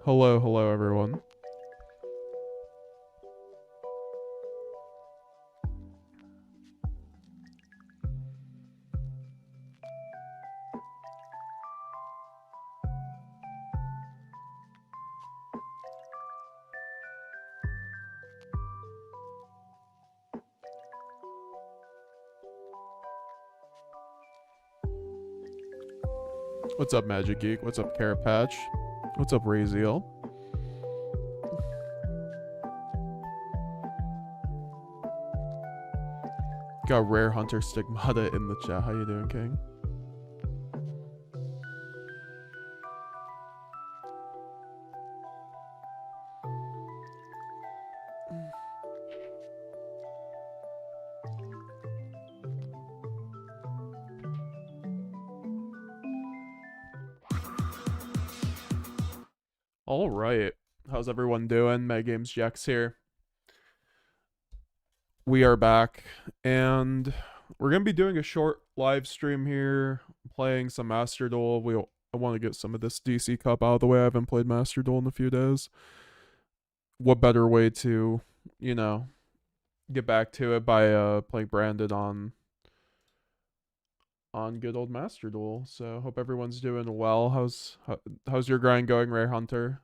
Hello, hello everyone. What's up, Magic Geek? What's up, Carrot Patch? What's up, Raziel? Got Rare Hunter Stigmata in the chat. How you doing, King? All right. How's everyone doing? METAGAMESGX here. We are back, and we're going to be doing a short live stream here, playing some Master Duel. I want to get some of this DC Cup out of the way. I haven't played Master Duel in a few days. What better way to, you know, get back to it by playing Branded on good old Master Duel. So hope everyone's doing well. How's your grind going, Rare Hunter?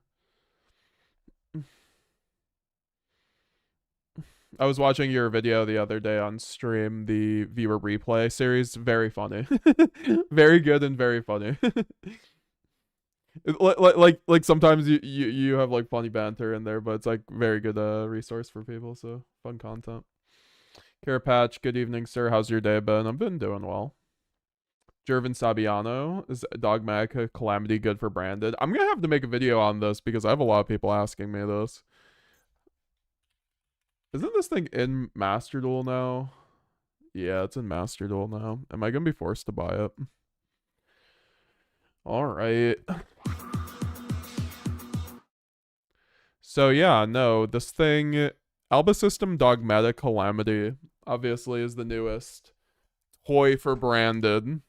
I was watching your video the other day on stream, the viewer replay series. Very funny. Very good and very funny. like sometimes you have like funny banter in there, but it's like very good resource for people, so fun content. Carrot Patch, good evening, sir. How's your day been? I've been doing well. Jervin Sabiano, is Dogmatic Calamity good for Branded? I'm gonna have to make a video on this because I have a lot of people asking me this. Isn't this thing in Master Duel now? Yeah, it's in Master Duel now. Am I gonna be forced to buy it? Alright. So yeah, no, this thing, Alba System Dogmatic Calamity, obviously is the newest toy for Branded.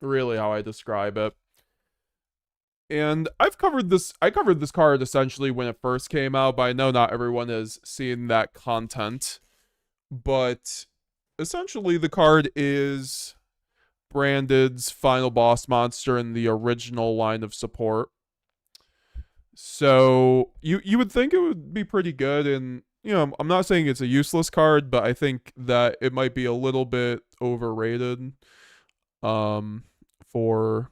Really how I describe it. And I covered this card essentially when it first came out, but I know not everyone has seen that content. But essentially the card is Branded's final boss monster in the original line of support. So you would think it would be pretty good, and you know, I'm not saying it's a useless card, but I think that it might be a little bit overrated for,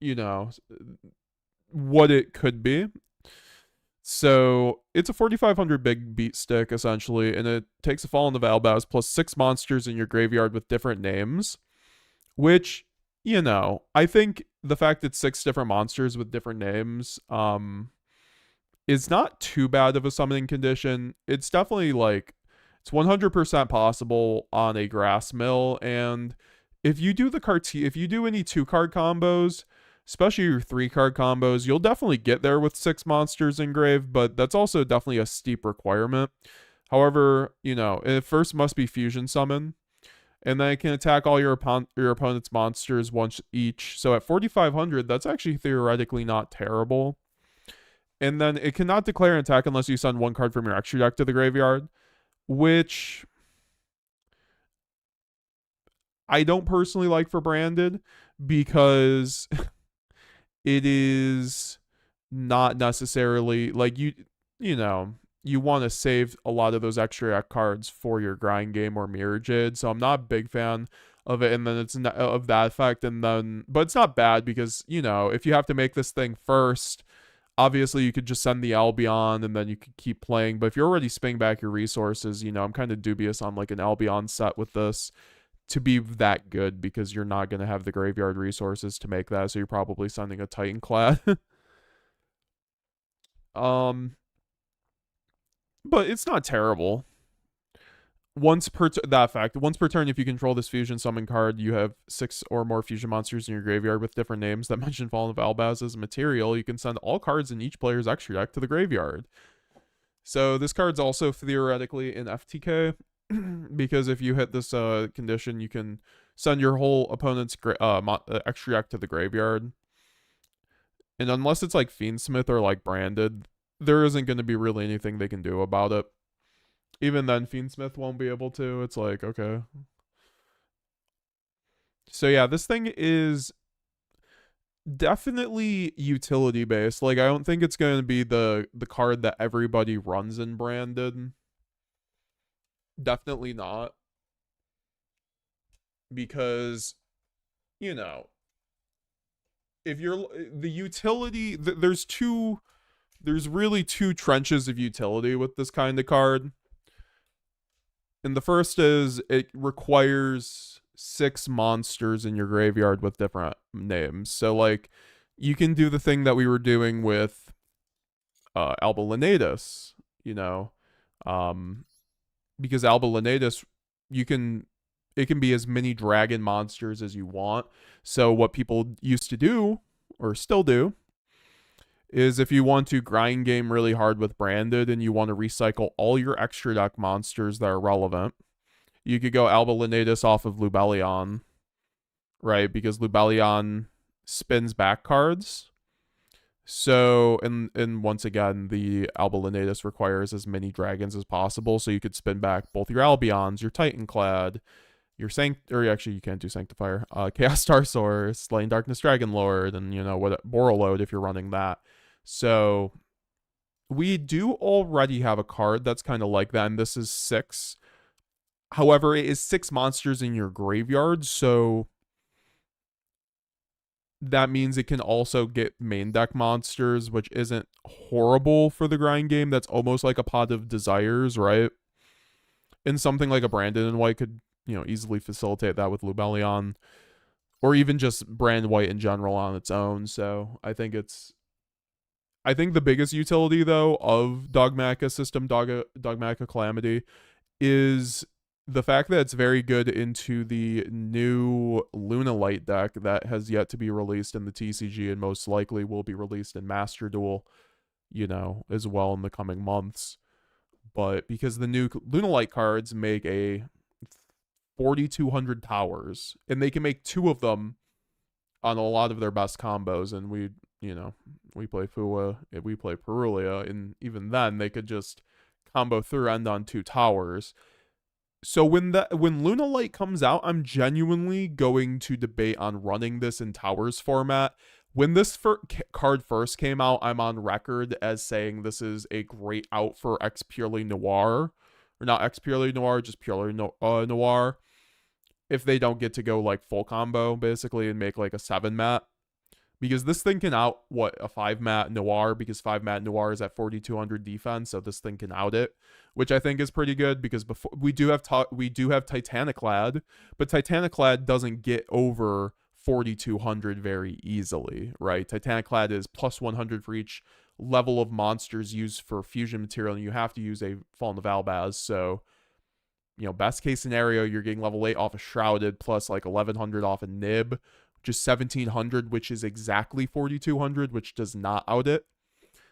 you know, what it could be. So it's a 4,500 big beat stick essentially, and it takes a fall in the Valbaz plus 6 monsters in your graveyard with different names, which, you know, I think the fact that 6 different monsters with different names is not too bad of a summoning condition. It's definitely like, it's 100% possible on a grass mill, and if you do if you do any 2-card combos, especially your 3-card combos, you'll definitely get there with 6 monsters engraved, but that's also definitely a steep requirement. However, you know, it first must be fusion summon, and then it can attack all your opponent's monsters once each. So at 4,500, that's actually theoretically not terrible. And then it cannot declare an attack unless you send 1 card from your extra deck to the graveyard, which I don't personally like for Branded, because it is not necessarily like, you know, you want to save a lot of those extra deck cards for your grind game or mirror jid. So I'm not a big fan of it, and then it's not, of that effect, and then, but it's not bad because, you know, if you have to make this thing first, obviously you could just send the Albion and then you could keep playing. But if you're already spending back your resources, you know, I'm kind of dubious on like an Albion set with this to be that good, because you're not going to have the graveyard resources to make that, so you're probably sending a Titanclad. But it's not terrible. Once per turn, if you control this fusion summon card, you have 6 or more fusion monsters in your graveyard with different names that mention Fallen Valbaz as a material. You can send all cards in each player's extra deck to the graveyard. So this card's also theoretically in FTK, because if you hit this condition, you can send your whole opponent's extra deck to the graveyard. And unless it's like Fiendsmith or like branded, there isn't going to be really anything they can do about it. Even then, Fiendsmith won't be able to. It's like, okay. So yeah, this thing is definitely utility based. Like, I don't think it's going to be the card that everybody runs in branded. Definitely not. Because, you know, if you're the utility, there's really two trenches of utility with this kind of card. And the first is it requires 6 monsters in your graveyard with different names. So like you can do the thing that we were doing with Alba Lenatus, you know, because Alba Lenatus, it can be as many dragon monsters as you want. So what people used to do, or still do, is if you want to grind game really hard with branded and you want to recycle all your extra deck monsters that are relevant, you could go Alba Lenatus off of Lubellion, right? Because Lubellion spins back cards. So, and once again, the Alba Lenatus requires as many dragons as possible, so you could spin back both your Albions, your Titanclad, your or actually you can't do Sanctifier, Chaos Star Source, Slain Darkness Dragonlord, and you know what, Borreload if you're running that. So we do already have a card that's kind of like that, and this is 6. However, it is 6 monsters in your graveyard, so that means it can also get main deck monsters, which isn't horrible for the grind game. That's almost like a Pot of Desires, right? And something like a Brandon and White could, you know, easily facilitate that with Lubellion, or even just Brand White in general on its own. So I think the biggest utility though of Dogmatika system, Dogmatika Calamity, is the fact that it's very good into the new Lunalight deck that has yet to be released in the TCG and most likely will be released in Master Duel, you know, as well in the coming months. But because the new Lunalight cards make a 4,200 towers, and they can make 2 of them on a lot of their best combos, and we play Fua, we play Perulia, and even then they could just combo through end on 2 towers. So when Lunalight comes out, I'm genuinely going to debate on running this in Towers format. When this card first came out, I'm on record as saying this is a great out for X Purely Noir. Or not X Purely Noir, just Purely Noir. If they don't get to go like full combo, basically, and make like a 7-mat. Because this thing can out, a 5-mat Noir, because 5-mat Noir is at 4,200 defense, so this thing can out it, which I think is pretty good, because before we do have Titaniclad, but Titaniclad doesn't get over 4,200 very easily, right? Titaniclad is plus 100 for each level of monsters used for fusion material, and you have to use a Fallen of Albaz, so, you know, best case scenario, you're getting level 8 off a Shrouded, plus like 1,100 off a Nib, just 1,700, which is exactly 4,200, which does not out it.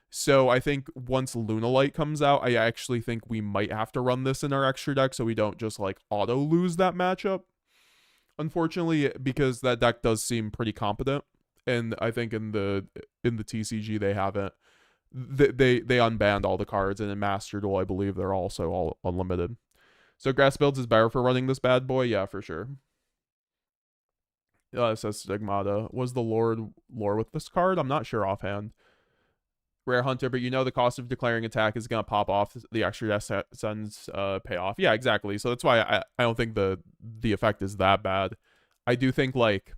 So I think once Lunalight comes out, I actually think we might have to run this in our extra deck so we don't just like auto lose that matchup. Unfortunately, because that deck does seem pretty competent, and I think in the TCG they haven't. They unbanned all the cards, and in Master Duel I believe they're also all unlimited. So Grass Builds is better for running this bad boy, yeah, for sure. Says Stigmata. Was the lore with this card? I'm not sure offhand. Rare Hunter, but you know the cost of declaring attack is going to pop off the extra death sends payoff. Yeah, exactly. So that's why I don't think the effect is that bad. I do think, like,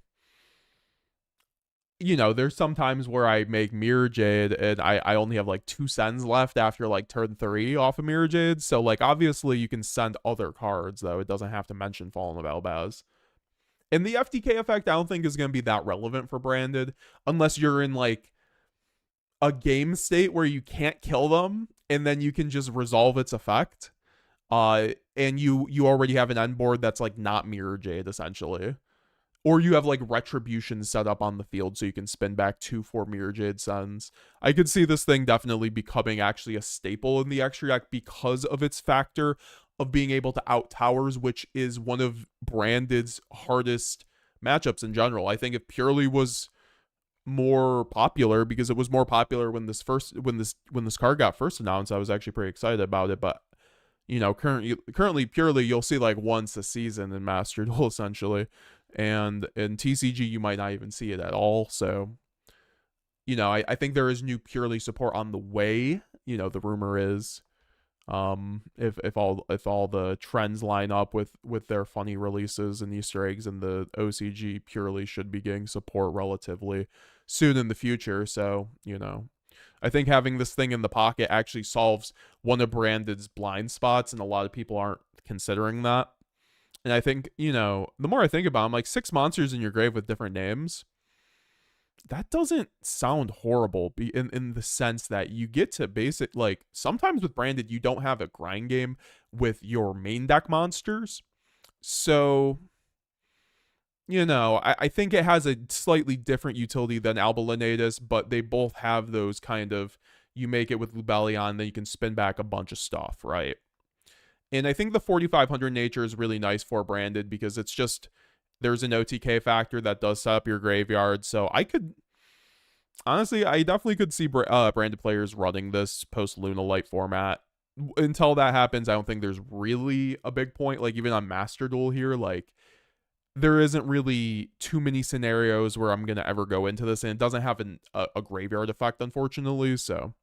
you know, there's some times where I make Mirror Jade and I only have like 2 sends left after like turn 3 off of Mirror Jade. So like obviously you can send other cards, though. It doesn't have to mention Fallen of Albaz. And the FTK effect, I don't think is going to be that relevant for branded, unless you're in like a game state where you can't kill them, and then you can just resolve its effect. And you already have an end board that's like not Mirror Jade, essentially. Or you have like Retribution set up on the field so you can spin back 2/4 Mirror Jade sends. I could see this thing definitely becoming actually a staple in the extra deck because of its factor of being able to out towers, which is one of Branded's hardest matchups in general. I think if Purely was more popular because it was more popular when this card got first announced. I was actually pretty excited about it, but you know, currently purely you'll see like once a season in Master Duel essentially, and in TCG you might not even see it at all. So you know, I think there is new purely support on the way. You know, the rumor is if all the trends line up with their funny releases and Easter eggs, and the OCG purely should be getting support relatively soon in the future. So you know, I think having this thing in the pocket actually solves one of Branded's blind spots, and a lot of people aren't considering that. And I think, you know, the more I think about it, I'm like 6 monsters in your grave with different names. That doesn't sound horrible in the sense that you get to basic, like sometimes with Branded you don't have a grind game with your main deck monsters. So you know, I think it has a slightly different utility than Alba Lenatus, but they both have those kind of, you make it with Lubellion, then you can spin back a bunch of stuff, right? And I think the 4,500 nature is really nice for Branded because it's just, there's an OTK factor that does set up your graveyard. So I could, honestly, I definitely could see Branded players running this post Luna Light format. Until that happens, I don't think there's really a big point. Like even on Master Duel here, like there isn't really too many scenarios where I'm going to ever go into this, and it doesn't have a graveyard effect, unfortunately. So,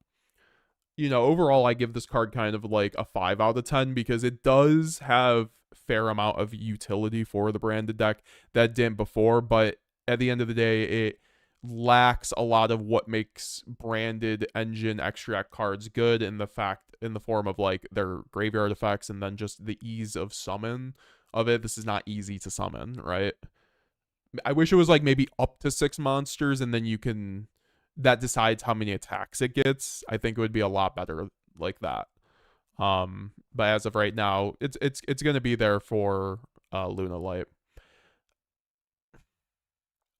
you know, overall, I give this card kind of like a 5 out of 10 because it does have a fair amount of utility for the Branded deck that didn't before, but at the end of the day, it lacks a lot of what makes Branded engine extract cards good in the form of like their graveyard effects and then just the ease of summon of it. This is not easy to summon, right? I wish it was like maybe up to 6 monsters and then you can, that decides how many attacks it gets. I think it would be a lot better like that. But as of right now, it's gonna be there for Luna Light.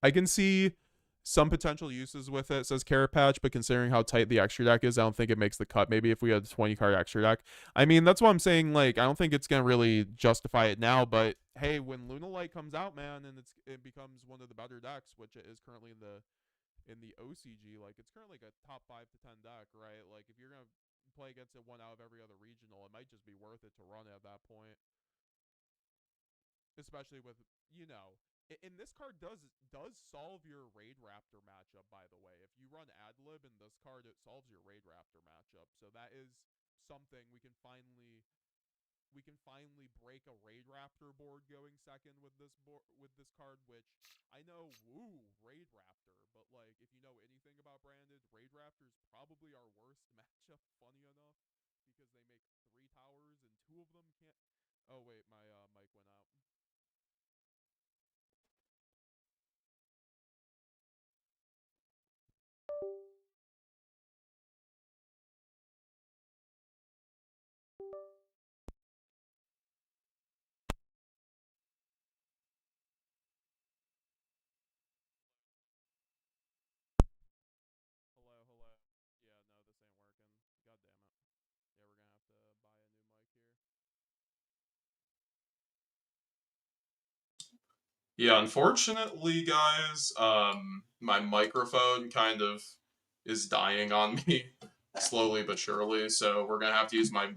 I can see some potential uses with it, says Carrot Patch, but considering how tight the extra deck is, I don't think it makes the cut. Maybe if we had a 20 card extra deck. I mean, that's what I'm saying. Like, I don't think it's gonna really justify it now, but hey, when Luna Light comes out, man, and it becomes one of the better decks, which it is currently in the OCG, like it's currently like a top 5 to 10 deck, right? Like if you're gonna play against it one out of every other regional, it might just be worth it to run at that point, especially with, you know, and this card does solve your Raid Raptor matchup, by the way. If you run Adlib in this card, it solves your Raid Raptor matchup. So that is something we can finally break a Raid Raptor board going second with with this card, which I know, woo, Raid Raptor, but like if you know anything about Branded, Raid Raptor is probably our worst matchup, funny enough, because they make 3 towers and 2 of them can't. Oh wait, my mic went out. Hello, hello. Yeah, no, this ain't working. God damn it. Yeah, we're gonna have to buy a new mic here. Yeah, unfortunately, guys, my microphone kind of is dying on me slowly but surely. So we're gonna have to use my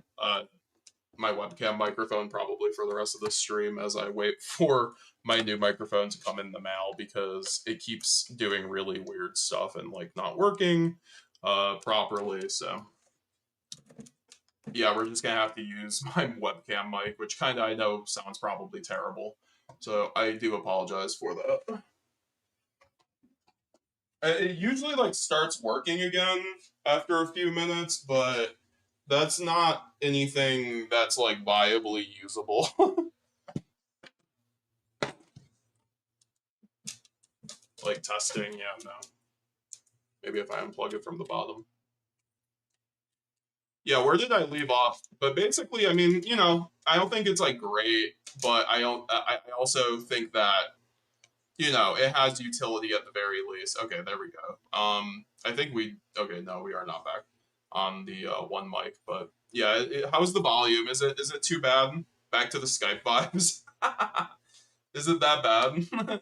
webcam microphone probably for the rest of the stream as I wait for my new microphone to come in the mail because it keeps doing really weird stuff and like not working properly. So yeah, we're just gonna have to use my webcam mic, which kind of I know sounds probably terrible. So I do apologize for that. It usually like starts working again after a few minutes, but that's not anything that's like viably usable. Like testing, yeah, no. Maybe if I unplug it from the bottom. Yeah, where did I leave off? But basically, I mean, you know, I don't think it's like great, but I don't. I also think that, you know, it has utility at the very least. Okay, there we go. I think we. Okay, no, we are not back on the one mic, but yeah, how's the volume? Is it too bad? Back to the Skype vibes. Is it that bad?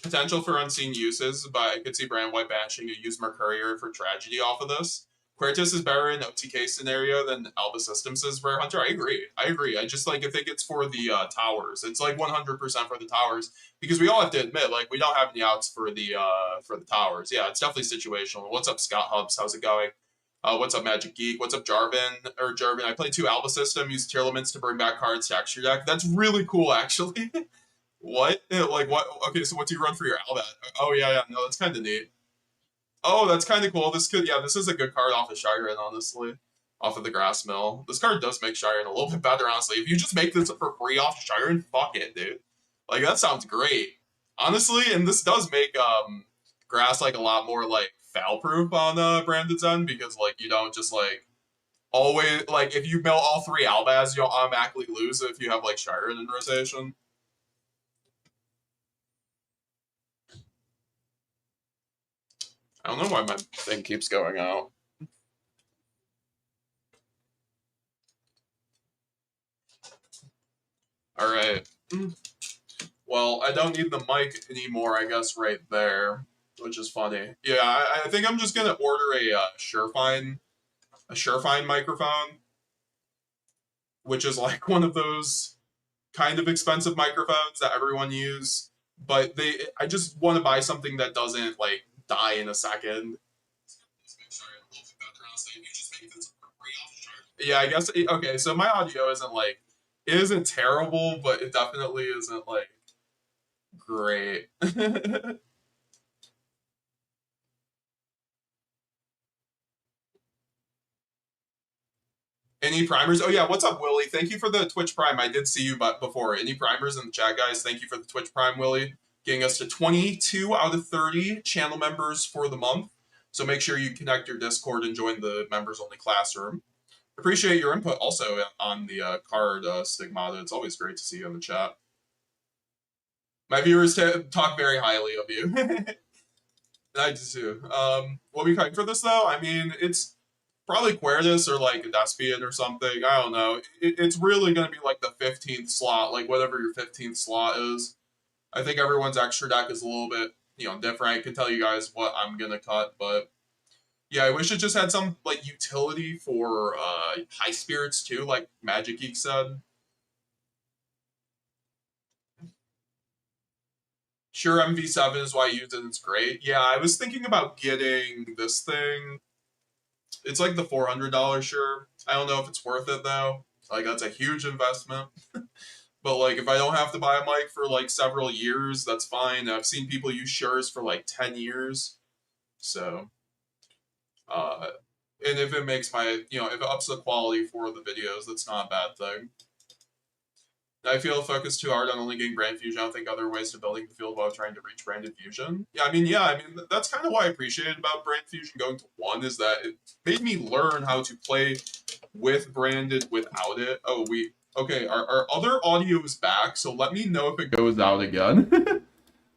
Potential for unseen uses, but I could see brand white bashing a use Mercurier for tragedy off of this. Quertus is better in OTK scenario than Alba Systems is Rare Hunter. I agree. I just like I think it's for the towers. It's like 100% for the towers because we all have to admit like we don't have any outs for the towers. Yeah, it's definitely situational. What's up, Scott Hubs? How's it going? What's up, Magic Geek? What's up, Jarvin? I played 2 Alba System, used Tier Limits to bring back cards to extra deck. That's really cool, actually. What? Like, what? Okay, so what do you run for your Alba? Oh, yeah. No, that's kind of neat. Oh, that's kind of cool. This is a good card off of Shiren, honestly. Off of the Grass Mill. This card does make Shiren a little bit better, honestly. If you just make this for free off Shiren, fuck it, dude. Like, that sounds great. Honestly, and this does make, Grass, like, a lot more, like, foul-proof on, Branded's end, because, like, you don't just, like, always, like, if you mill all 3 Albaz, you'll automatically lose if you have, like, Shiren in rotation. I don't know why my thing keeps going out. All right. Well, I don't need the mic anymore, I guess, right there, which is funny. Yeah, I think I'm just gonna order a Surefine microphone, which is like one of those kind of expensive microphones that everyone use, but I just want to buy something that doesn't like die in a second. Yeah, I guess. Okay, so my audio isn't terrible, but it definitely isn't like great. Any primers? Oh yeah, what's up, Willie? Thank you for the Twitch Prime. I did see you before. Any primers in the chat, guys? Thank you for the Twitch Prime, Willie. Getting us to 22 out of 30 channel members for the month. So make sure you connect your Discord and join the members-only classroom. Appreciate your input also on the card Stigmata. It's always great to see you in the chat. My viewers talk very highly of you. I do too. What are we cutting for this though? I mean, it's probably Quertus or like a Despia or something. I don't know. It's really going to be like the 15th slot, like whatever your 15th slot is. I think everyone's extra deck is a little bit, different. I can tell you guys what I'm going to cut, but yeah, I wish it just had some like utility for high spirits too, like Magic Geek said. Sure, MV7 is why I use it. It's great. Yeah, I was thinking about getting this thing. It's like the $400 sure. I don't know if it's worth it though. Like that's a huge investment. But like if I don't have to buy a mic for like several years, that's fine. I've seen people use Shures for like 10 years. So and if it makes my, if it ups the quality for the videos, that's not a bad thing. I feel focused too hard on only getting brand fusion. I don't think other ways to building the field while trying to reach branded fusion. Yeah, I mean, that's kind of what I appreciated about brand fusion going to 1 is that it made me learn how to play with branded without it. Oh, okay, our other audio is back, so let me know if it goes out again.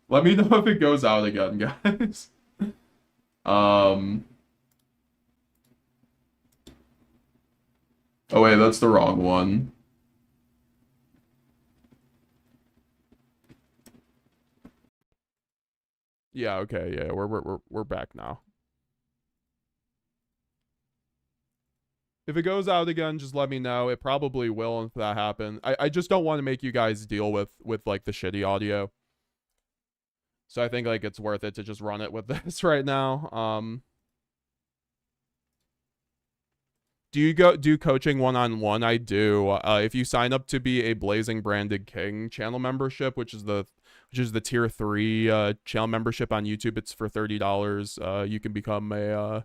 Let me know if it goes out again, guys. Oh wait, that's the wrong one. Yeah, okay, yeah, we're back now. If it goes out again, just let me know. It probably will if that happens. I just don't want to make you guys deal with like the shitty audio. So I think like it's worth it to just run it with this right now. Do you do coaching one-on-one? I do. If you sign up to be a Blazing Branded King channel membership, which is the tier 3 channel membership on YouTube, it's for $30. You can become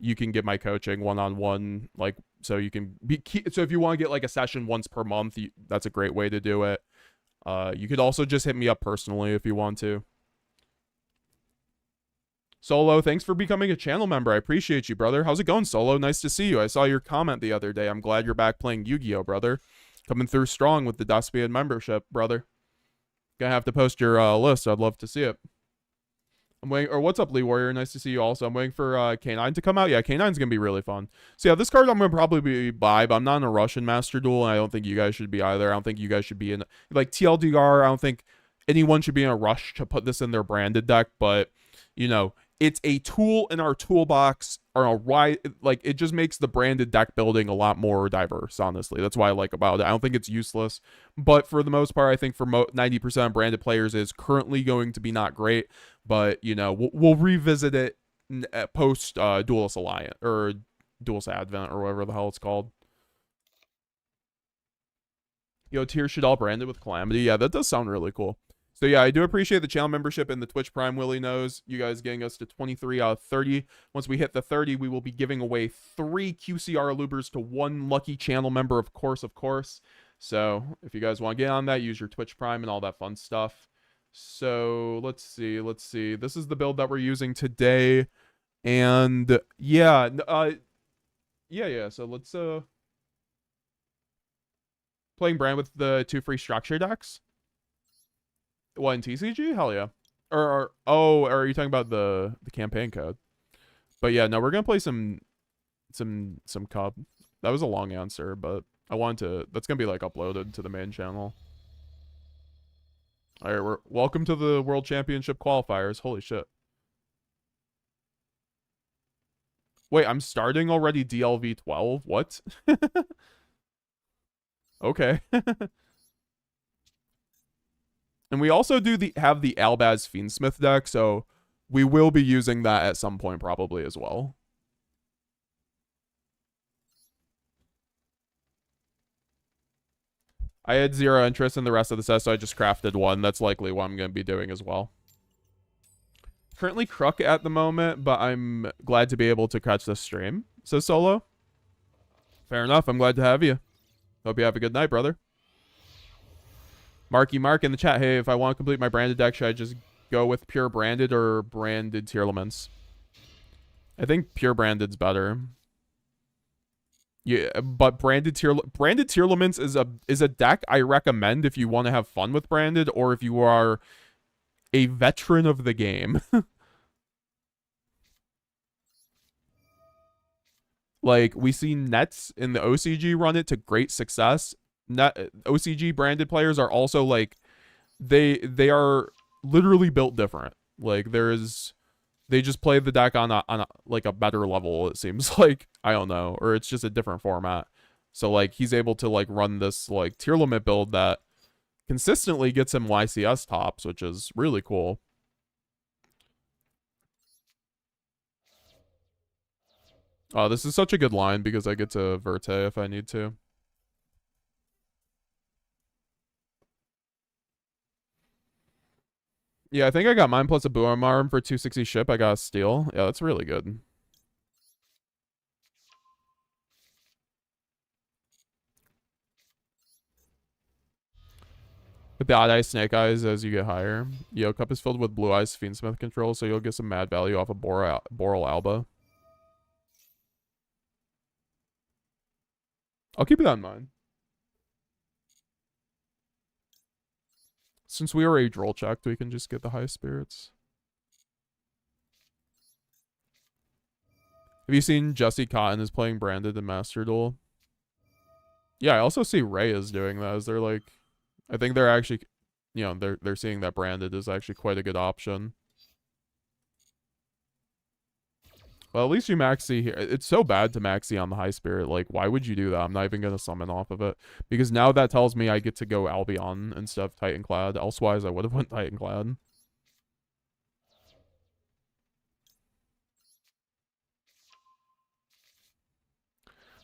you can get my coaching one-on-one, like, so you can so if you want to get like a session once per month, that's a great way to do it. You could also just hit me up personally if you want to. Solo, thanks for becoming a channel member. I appreciate you, brother. How's it going, Solo? Nice to see you. I saw your comment the other day. I'm glad you're back playing Yu-Gi-Oh, brother. Coming through strong with the Despia membership, brother. Gonna have to post your list. I'd love to see it. I'm waiting. Or what's up, Lee Warrior? Nice to see you also. I'm waiting for K9 to come out. Yeah, K9's gonna be really fun. So yeah, this card I'm gonna probably buy, but I'm not in a rush in Master Duel, and I don't think you guys should be either. I don't think you guys should be in like TLDR. I don't think anyone should be in a rush to put this in their branded deck, but you know, it's a tool in our toolbox, or a right, like it just makes the branded deck building a lot more diverse. Honestly, that's what I like about it. I don't think it's useless, but for the most part, I think for 90% of branded players is currently going to be not great. But you know, we'll revisit it post Duelist Alliance or Duelist Advent or whatever the hell it's called. Yo, tiers should all branded with Calamity. Yeah, that does sound really cool. So yeah, I do appreciate the channel membership and the Twitch Prime. Willie knows you guys getting us to 23 out of 30. Once we hit the 30, we will be giving away 3 QCR Lubers to 1 lucky channel member, of course. So if you guys want to get on that, use your Twitch Prime and all that fun stuff. So let's see. This is the build that we're using today, and yeah, yeah. So let's playing brand with the 2 free structure decks. What, in TCG? Hell yeah. Or are you talking about the campaign code? But yeah, no, we're gonna play some Cub. That was a long answer, but I want to. That's gonna be like uploaded to the main channel. All right, we're welcome to the World Championship qualifiers. Holy shit! Wait, I'm starting already. DLV 12. What? Okay. And we also have the Albaz Fiendsmith deck, so we will be using that at some point probably as well. I had 0 interest in the rest of the set, so I just crafted one. That's likely what I'm going to be doing as well. Currently Kruk at the moment, but I'm glad to be able to catch this stream, says Solo. Fair enough. I'm glad to have you. Hope you have a good night, brother. Marky Mark in the chat. Hey, if I want to complete my branded deck, should I just go with pure branded or branded tier elements? I think pure branded's better. Yeah, but branded tier elements is a deck I recommend if you want to have fun with branded, or if you are a veteran of the game. Like, we see Nets in the OCG run it to great success. OCG branded players are also like, they are literally built different. Like, they just play the deck on a like a better level, it seems like. I don't know, or it's just a different format. So like, he's able to like run this like tier limit build that consistently gets him YCS tops, which is really cool. Oh, this is such a good line because I get to Verte if I need to. Yeah, I think I got mine plus a Boom Arm for 260 ship. I got a steal. Yeah, that's really good. With the Odd Eye Snake Eyes as you get higher. Yo, Cup is filled with Blue Eyes Fiendsmith control, so you'll get some mad value off of Boral Alba. I'll keep that in mind. Since we already droll checked, we can just get the high spirits. Have you seen Jesse Cotton is playing branded in Master Duel? Yeah, I also see Ray is doing that. Is they're like, I think they're actually, you know, they're seeing that branded is actually quite a good option. Well, at least you maxi here. It's so bad to maxi on the high spirit. Like, why would you do that? I'm not even going to summon off of it. Because now that tells me I get to go Albion instead of Titanclad. Elsewise, I would have went Titanclad.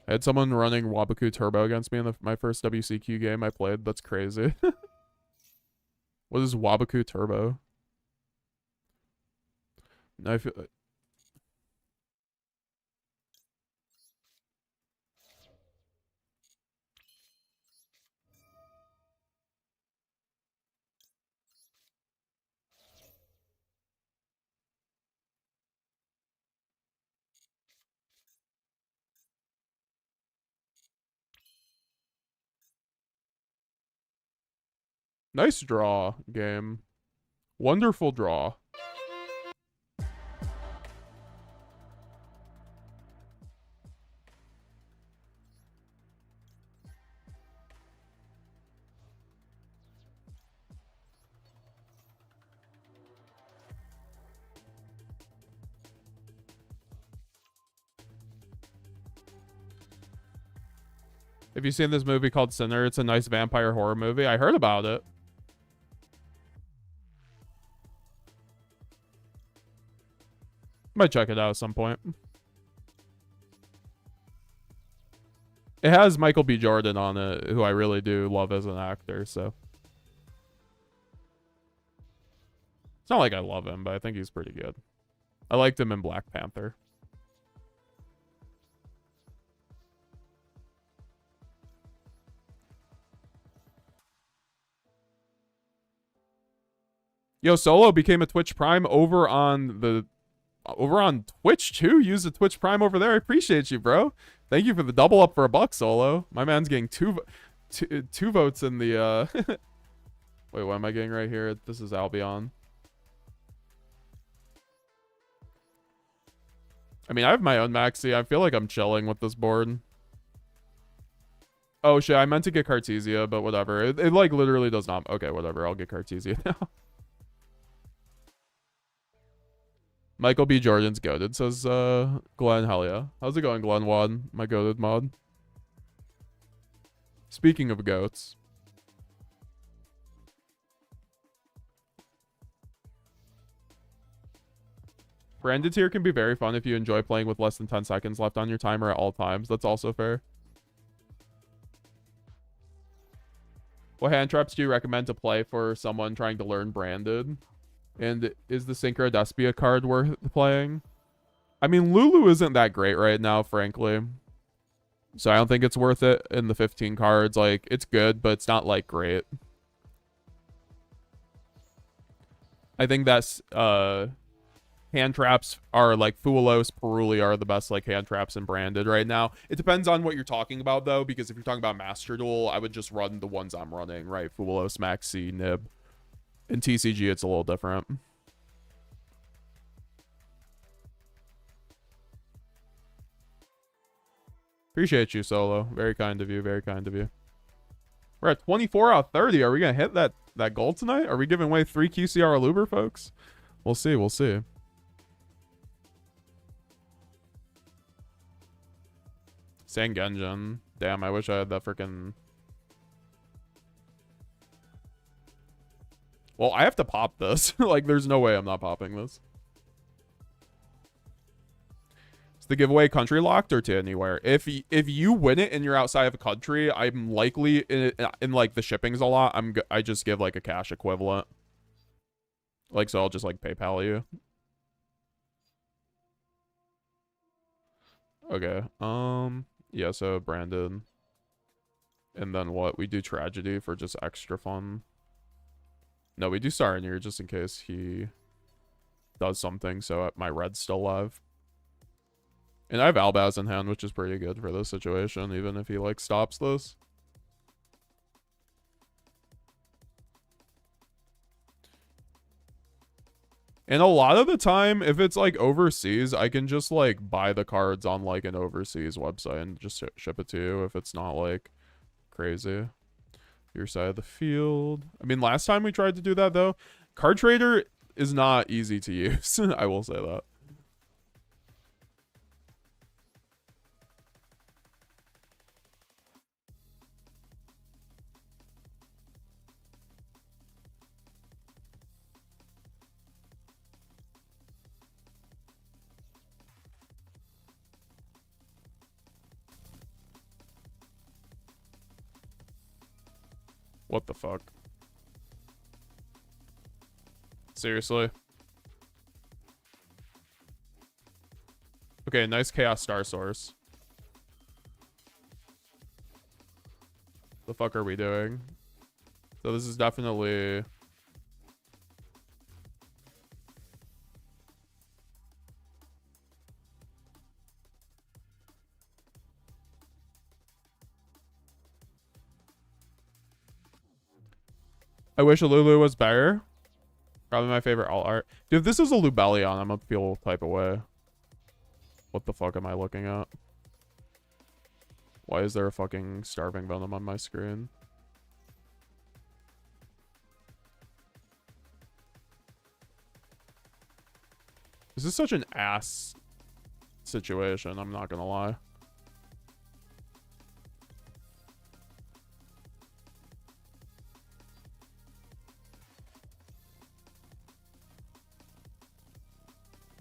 I had someone running Wabaku Turbo against me in my first WCQ game I played. That's crazy. What is Wabaku Turbo? I feel... Nice draw, game. Wonderful draw. If you've seen this movie called Sinner, it's a nice vampire horror movie. I heard about it. Might check it out at some point. It has Michael B. Jordan on it, who I really do love as an actor, so. It's not like I love him, but I think he's pretty good. I liked him in Black Panther. Yo, Solo became a Twitch Prime over on Twitch too. Use the Twitch Prime over there. I appreciate you, bro. Thank you for the double up for $1, Solo. My man's getting two votes in the Wait, what am I getting right here? This is Albion. I mean, I have my own maxi. I feel like I'm chilling with this board. Oh shit, I meant to get Cartesia, but whatever. It like literally does not. Okay, whatever. I'll get Cartesia now. Michael B. Jordan's goated, says Glenn. Hell yeah. How's it going, Glenn Wad? My goated mod. Speaking of goats. Branded tier can be very fun if you enjoy playing with less than 10 seconds left on your timer at all times. That's also fair. What hand traps do you recommend to play for someone trying to learn branded? And is the Synchro Despia card worth playing? I mean, Lulu isn't that great right now, frankly. So I don't think it's worth it in the 15 cards. Like, it's good, but it's not, like, great. I think that's, hand traps are, like, Fuelos, Peruli are the best, like, hand traps in branded right now. It depends on what you're talking about, though, because if you're talking about Master Duel, I would just run the ones I'm running, right? Fuelos, Maxi, Nib. In TCG, it's a little different. Appreciate you, Solo. Very kind of you. Very kind of you. We're at 24 out of 30. Are we going to hit that goal tonight? Are we giving away 3 QCR Luber, folks? We'll see. We'll see. Sangenjin. Damn, I wish I had that freaking... Well, I have to pop this. Like, there's no way I'm not popping this. Is the giveaway country locked or to anywhere? If you win it and you're outside of a country, I'm likely in like the shipping's a lot. I just give like a cash equivalent. Like, so I'll just like PayPal you. Okay. Yeah. So Brandon. And then what? We do tragedy for just extra fun. No, we do Saranir just in case he does something, so my red's still alive. And I have Albaz in hand, which is pretty good for this situation, even if he, like, stops this. And a lot of the time, if it's, like, overseas, I can just, like, buy the cards on, like, an overseas website and just ship it to you if it's not, like, crazy. Your side of the field. I mean, last time we tried to do that, though, Card Trader is not easy to use. I will say that. What the fuck? Seriously? Okay, nice Chaos Star Source. The fuck are we doing? So this is definitely... I wish a Lulu was better. Probably my favorite alt art. Dude, if this is a Lubellion, I'm gonna feel type of way. What the fuck am I looking at? Why is there a fucking Starving Venom on my screen? This is such an ass situation, I'm not gonna lie.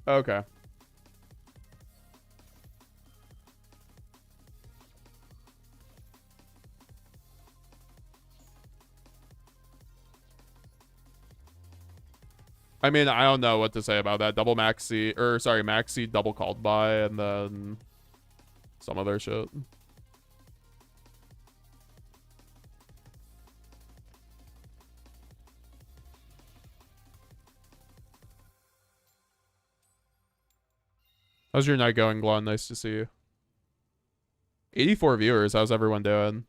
Okay. I mean, I don't know what to say about that. Double maxi, or sorry, maxi double called by, and then some other shit. How's your night going, Glon? Nice to see you. 84 viewers. How's everyone doing?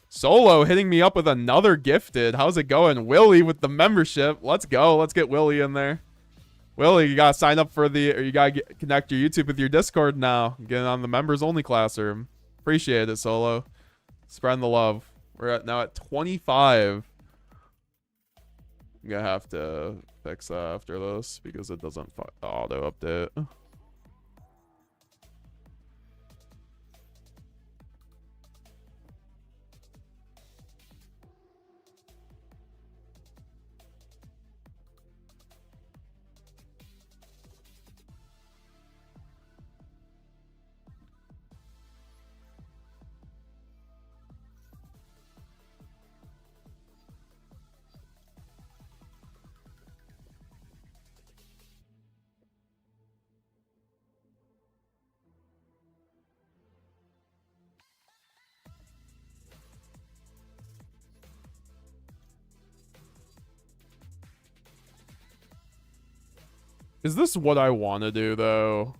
Solo hitting me up with another gifted. How's it going? Willie with the membership. Let's go. Let's get Willie in there. Willie, you gotta sign up for the, or you gotta connect your YouTube with your Discord now. Get on the members only classroom. Appreciate it, Solo. Spreading the love. We're now at 25. I'm gonna have to fix that after this because it doesn't auto update. Is this what I want to do, though?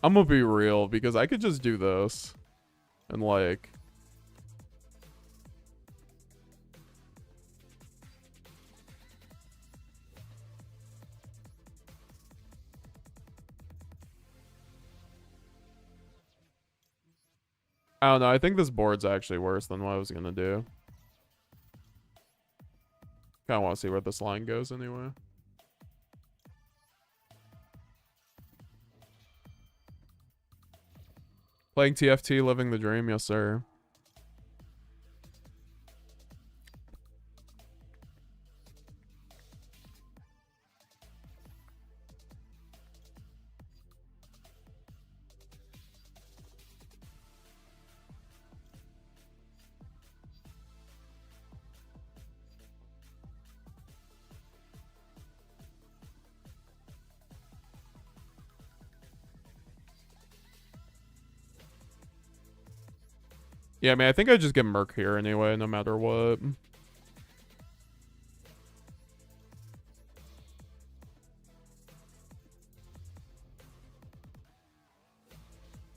I'm gonna be real, because I could just do this. And, like... I don't know. I think this board's actually worse than what I was gonna do. Kind of want to see where this line goes, anyway. Playing TFT, living the dream, yes sir. Yeah, I mean, I think I just get Merc here anyway, no matter what.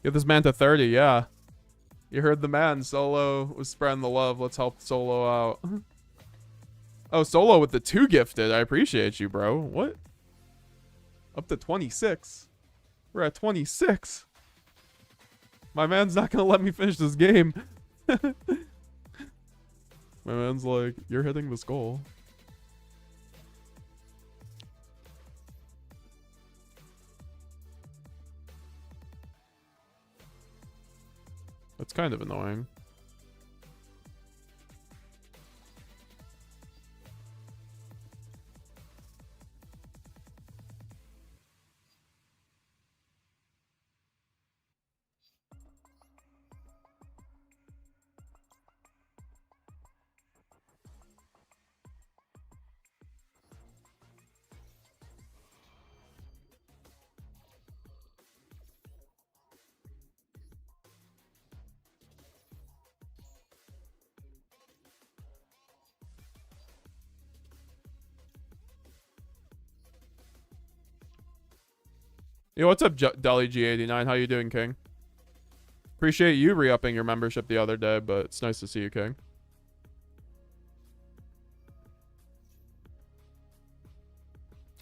Get this man to 30, yeah. You heard the man. Solo was spreading the love. Let's help Solo out. Oh, Solo with the 2 gifted. I appreciate you, bro. What? Up to 26. We're at 26. My man's not gonna let me finish this game. My man's like, you're hitting this goal. That's kind of annoying. Yo, what's up, Dolly G89? How you doing, King? Appreciate you re-upping your membership the other day, but it's nice to see you, King.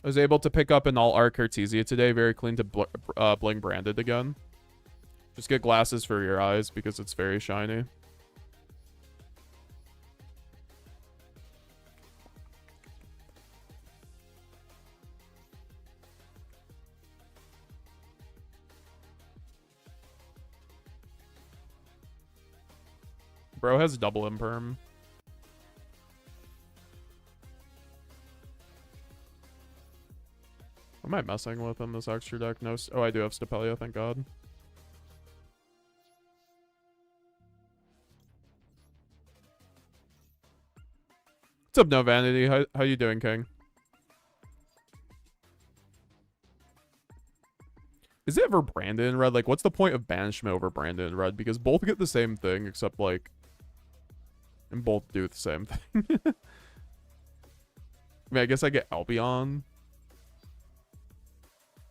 I was able to pick up an all-art Cartesia today. Very clean to bling branded again. Just get glasses for your eyes because it's very shiny. Bro has double imperm. Am I messing with in this extra deck? No. Oh, I do have Stapelia, thank God. What's up, No Vanity? How you doing, King? Is it ever branded in red? Like, what's the point of banishment over branded in red? Because both get the same thing, except, like... And both do the same thing. I mean, I guess I get Albion.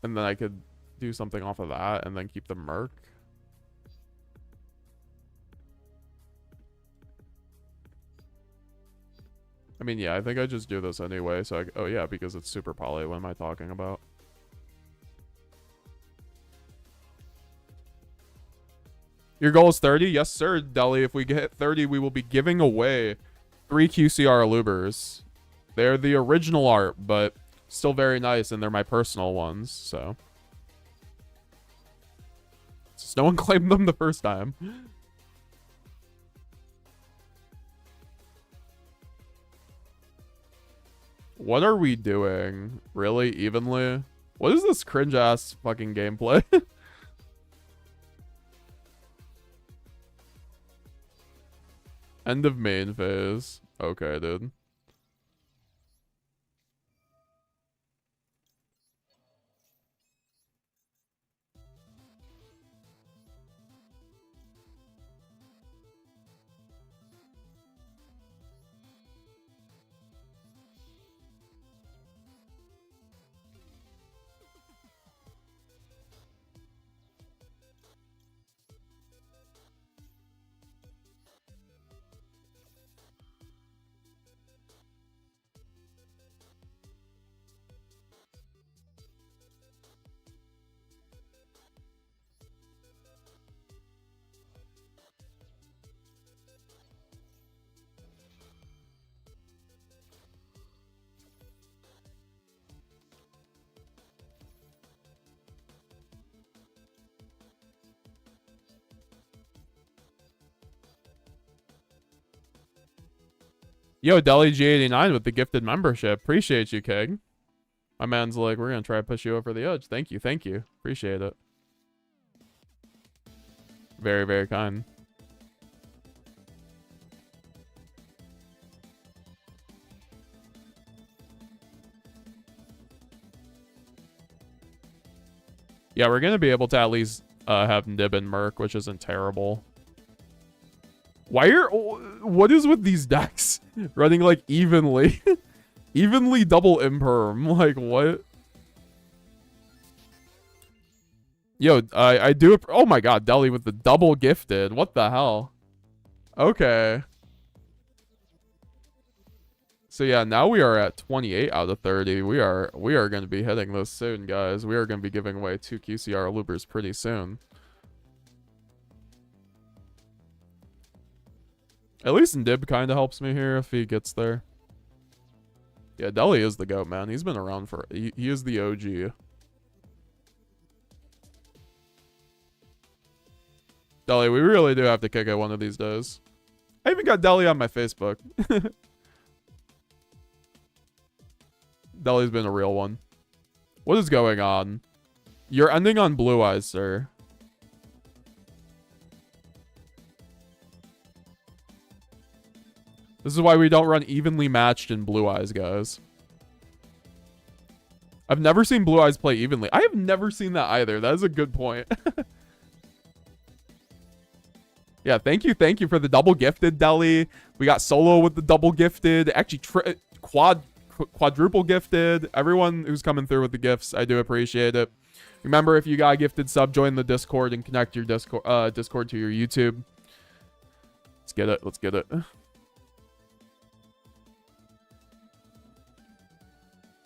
And then I could do something off of that and then keep the Merc. I mean, yeah, I think I just do this anyway. So, oh yeah, because it's super poly. What am I talking about? Your goal is 30? Yes, sir, Deli. If we get 30, we will be giving away 3 QCR Lubers. They're the original art, but still very nice, and they're my personal ones, so. Just no one claimed them the first time. What are we doing? Really? Evenly? What is this cringe-ass fucking gameplay? End of main phase. Okay, dude. Yo, Deli G89 with the gifted membership. Appreciate you, King. My man's like, we're going to try to push you over the edge. Thank you. Thank you. Appreciate it. Very, very kind. Yeah, we're going to be able to at least have Nib and Merc, which isn't terrible. What is with these decks running like evenly? Evenly double imperm. Like, what? Yo, I do it. Oh my god, Deli with the double gifted. What the hell? Okay. So yeah, now we are at 28 out of 30. We are going to be hitting this soon, guys. We are going to be giving away 2 QCR loopers pretty soon. At least Dib kind of helps me here if he gets there. Yeah, Deli is the GOAT, man. He's been around for... He is the OG. Deli, we really do have to kick it one of these days. I even got Deli on my Facebook. Deli's been a real one. What is going on? You're ending on Blue Eyes, sir. This is why we don't run evenly matched in Blue Eyes, guys. I've never seen Blue Eyes play evenly. I have never seen that either. That is a good point. Yeah, thank you for the double gifted, Deli. We got Solo with the double gifted. Actually, quadruple gifted. Everyone who's coming through with the gifts, I do appreciate it. Remember, if you got a gifted sub, join the Discord and connect your Discord to your YouTube. Let's get it. Let's get it.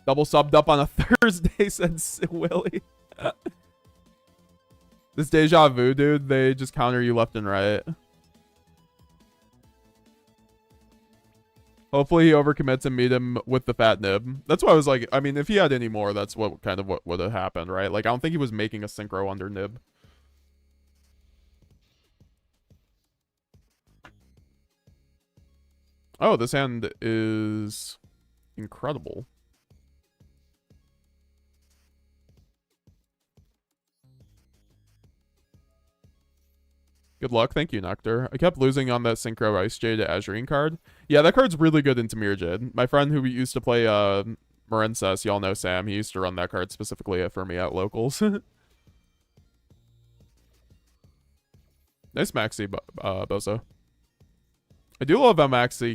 Double subbed up on a Thursday, said Willie. This deja vu, dude, they just counter you left and right. Hopefully he overcommits and meet him with the fat nib. That's why I was like, I mean, if he had any more, that's what would have happened, right? Like, I don't think he was making a synchro under nib. Oh, this hand is incredible. Good luck. Thank you, Nectar. I kept losing on that Synchro Ice Jade Azurine card. Yeah, that card's really good into Mirror Jade. My friend who used to play Marincess, y'all know Sam, he used to run that card specifically for me at locals. Nice Maxi, Bozo. I do love how Maxi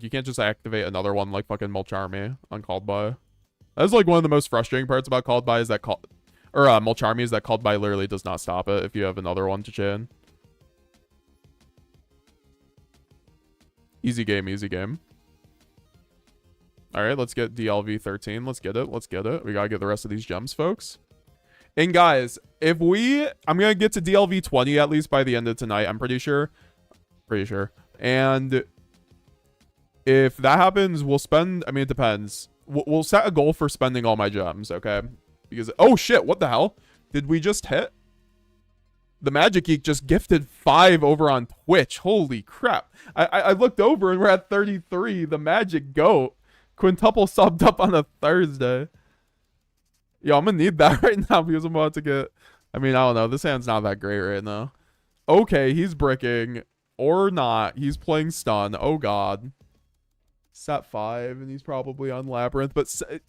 you can't just activate another one like fucking Mulch Army on Called By. That's like one of the most frustrating parts about Called By is that Mulch Army is that Called By literally does not stop it if you have another one to chain. Easy game, easy game. All right, let's get DLV 13. Let's get it. Let's get it. We got to get the rest of these gems, folks. And guys, I'm going to get to DLV 20 at least by the end of tonight. I'm pretty sure. And if that happens, we'll spend, I mean, it depends. We'll set a goal for spending all my gems, okay? Because, oh shit, what the hell? Did we just hit? The Magic Geek just gifted 5 over on Twitch. Holy crap. I looked over and we're at 33. The Magic Goat. Quintuple subbed up on a Thursday. Yo, I'm gonna need that right now because I'm about to get... I mean, I don't know. This hand's not that great right now. Okay, he's bricking. Or not. He's playing stun. Oh, God. Set 5, and he's probably on Labyrinth. But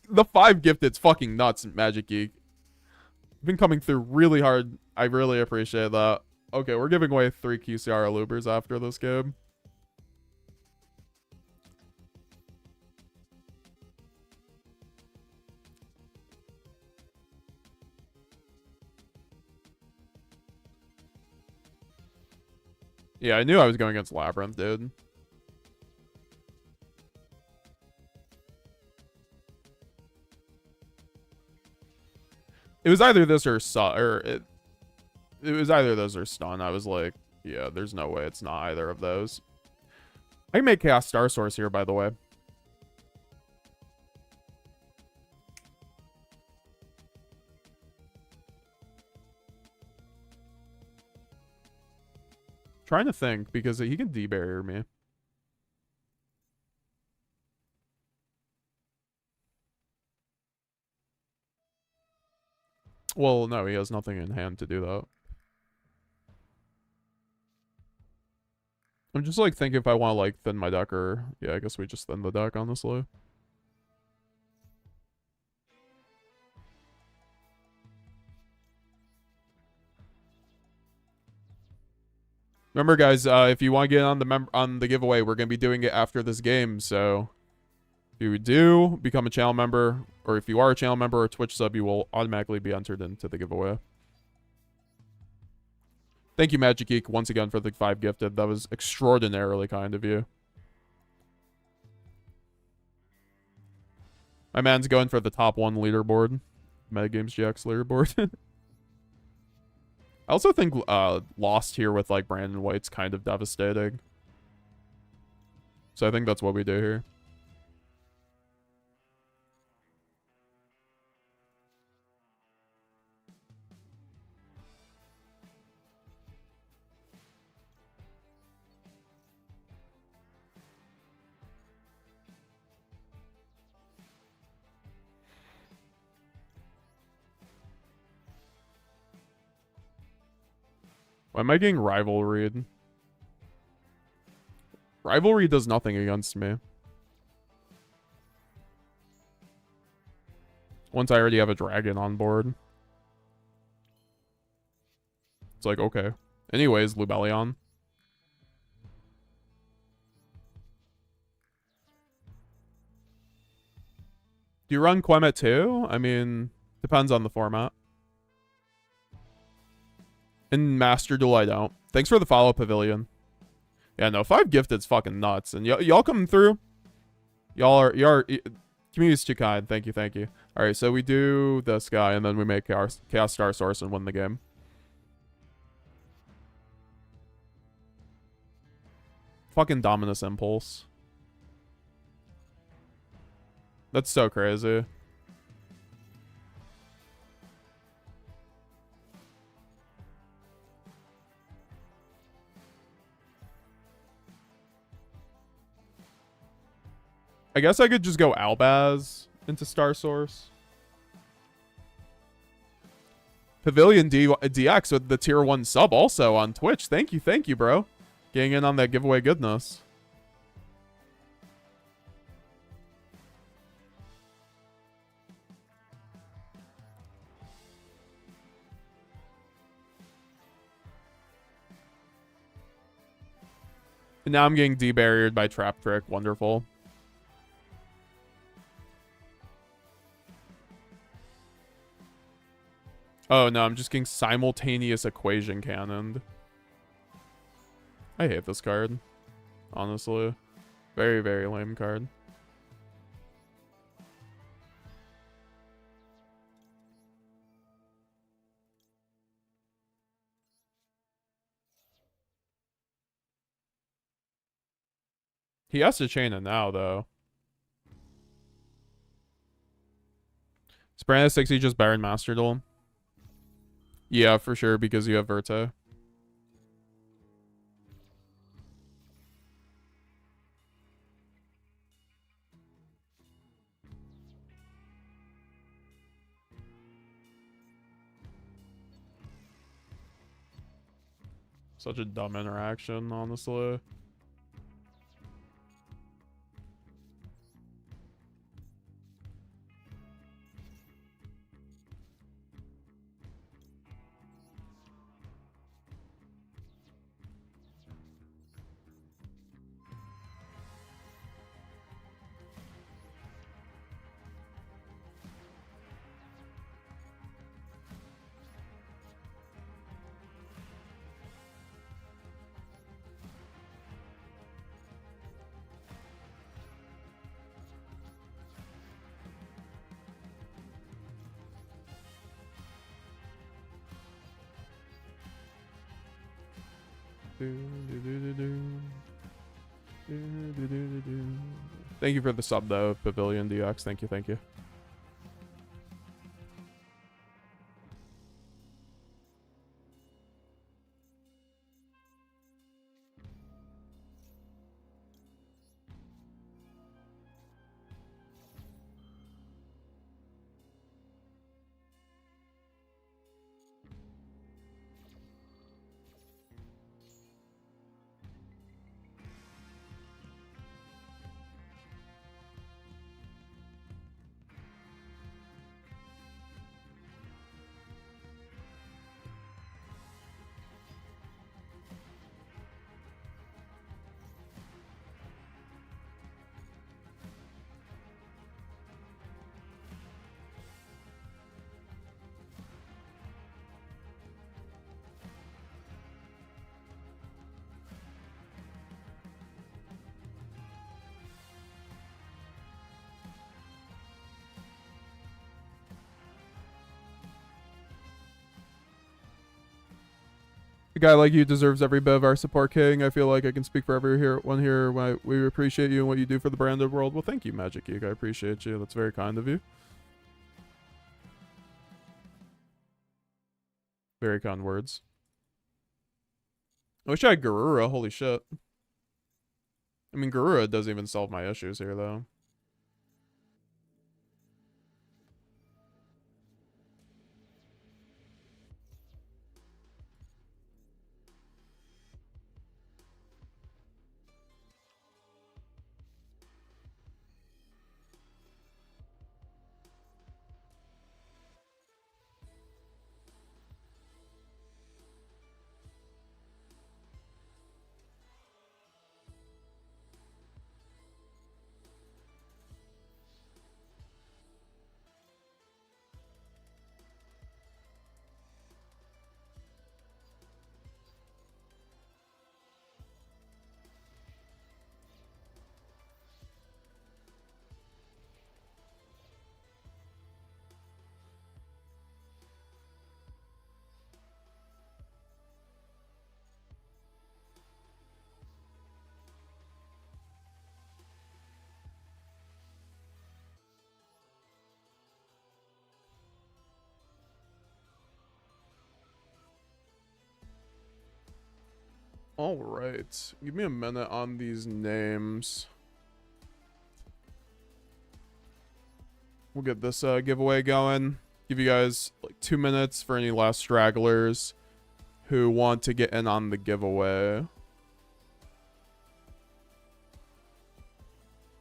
the 5 gifted's fucking nuts, Magic Geek. Been coming through really hard. I really appreciate that. Okay, we're giving away 3 QCR Lubers after this game. Yeah, I knew I was going against Labyrinth, dude. It was either this or it was either those or stun. I was like, yeah, there's no way it's not either of those. I can make Chaos Star Source here, by the way. Trying to think because he can debarrier me. Well, no, he has nothing in hand to do that. I'm just like thinking if I want to like thin my deck or yeah, I guess we just thin the deck, honestly. Remember, guys, if you want to get on the giveaway, we're gonna be doing it after this game. So, if you do become a channel member, or if you are a channel member or Twitch sub, you will automatically be entered into the giveaway. Thank you, Magic Geek, once again for the 5 gifted. That was extraordinarily kind of you. My man's going for the top 1 leaderboard, METAGAMESGX leaderboard. I also think Lost here with like Brandon White's kind of devastating. So I think that's what we do here. Why am I getting Rivalry? Rivalry does nothing against me. Once I already have a dragon on board. It's like, okay. Anyways, Lubellion. Do you run Quemet too? I mean, depends on the format. In Master Duel, I don't. Thanks for the follow, Pavilion. Yeah, no, 5 gifted's fucking nuts. And y'all coming through? Y'all community's too kind. Thank you, thank you. All right, so we do this guy, and then we make Chaos Star Source and win the game. Fucking Dominus Impulse. That's so crazy. I guess I could just go Albaz into Star Source. Pavilion DX with the tier 1 sub also on Twitch. Thank you, bro. Getting in on that giveaway goodness. And now I'm getting debarriered by Trap Trick. Wonderful. Oh, no, I'm just getting simultaneous equation cannoned. I hate this card. Honestly. Very, very lame card. He has to chain it now, though. Is Brandon 60 just Baron Master Duel? Yeah, for sure, because you have Verte. Such a dumb interaction, honestly. Thank you for the sub, though, Pavilion DX. Thank you, thank you. A guy like you deserves every bit of our support, King. I feel like I can speak for everyone here. We appreciate you and what you do for the branded world. Well, thank you, Magic Geek. I appreciate you. That's very kind of you. Very kind words. I wish I had Garura. Holy shit. I mean, Garura doesn't even solve my issues here, though. All right, give me a minute on these names. We'll get this giveaway going. give you guys like 2 minutes for any last stragglers who want to get in on the giveaway.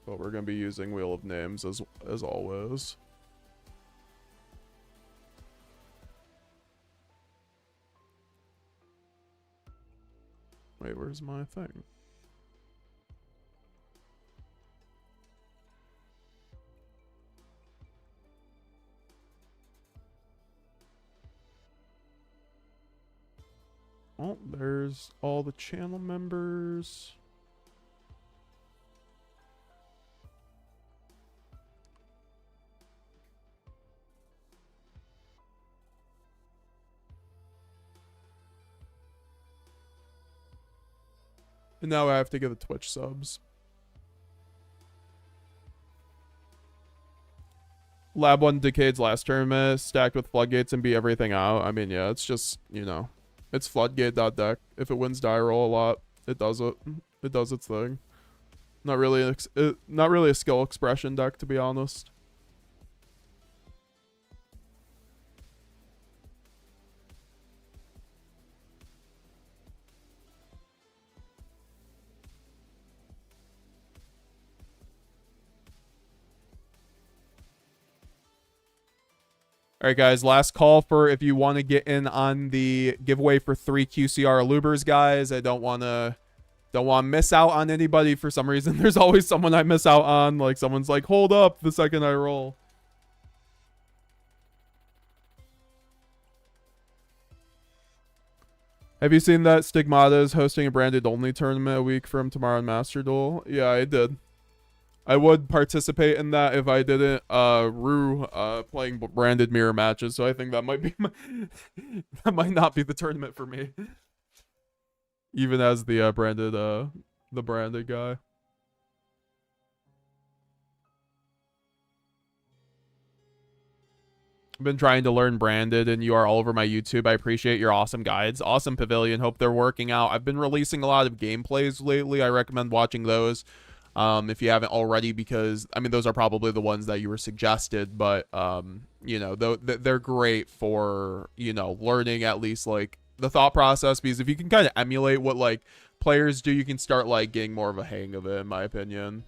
But we're going to be using Wheel of Names as always. Wait, where's my thing? Oh, there's all the channel members. And now I have to get the Twitch subs. Lab 1 Decade's last tournament, stacked with Floodgates and beat everything out. I mean, yeah, it's just, you know, it's Floodgate.deck. If it wins die roll a lot, it does it. It does its thing. Not really a skill expression deck, to be honest. All right, guys, last call for if you want to get in on the giveaway for 3 QCR Lubers, guys. I don't want to miss out on anybody for some reason. There's always someone I miss out on. Like, someone's like, hold up the second I roll. Have you seen that Stigmata is hosting a branded only tournament a week from tomorrow in Master Duel? Yeah, I did. I would participate in that if I didn't rue playing branded mirror matches, so I think that might be that might not be the tournament for me. Even as the branded guy. I've been trying to learn branded and you are all over my YouTube. I appreciate your awesome guides. Awesome Pavilion. Hope they're working out. I've been releasing a lot of gameplays lately. I recommend watching those. If you haven't already, because I mean those are probably the ones that you were suggested, but you know, they're great for, you know, learning at least like the thought process, because if you can kind of emulate what like players do, you can start like getting more of a hang of it, in my opinion.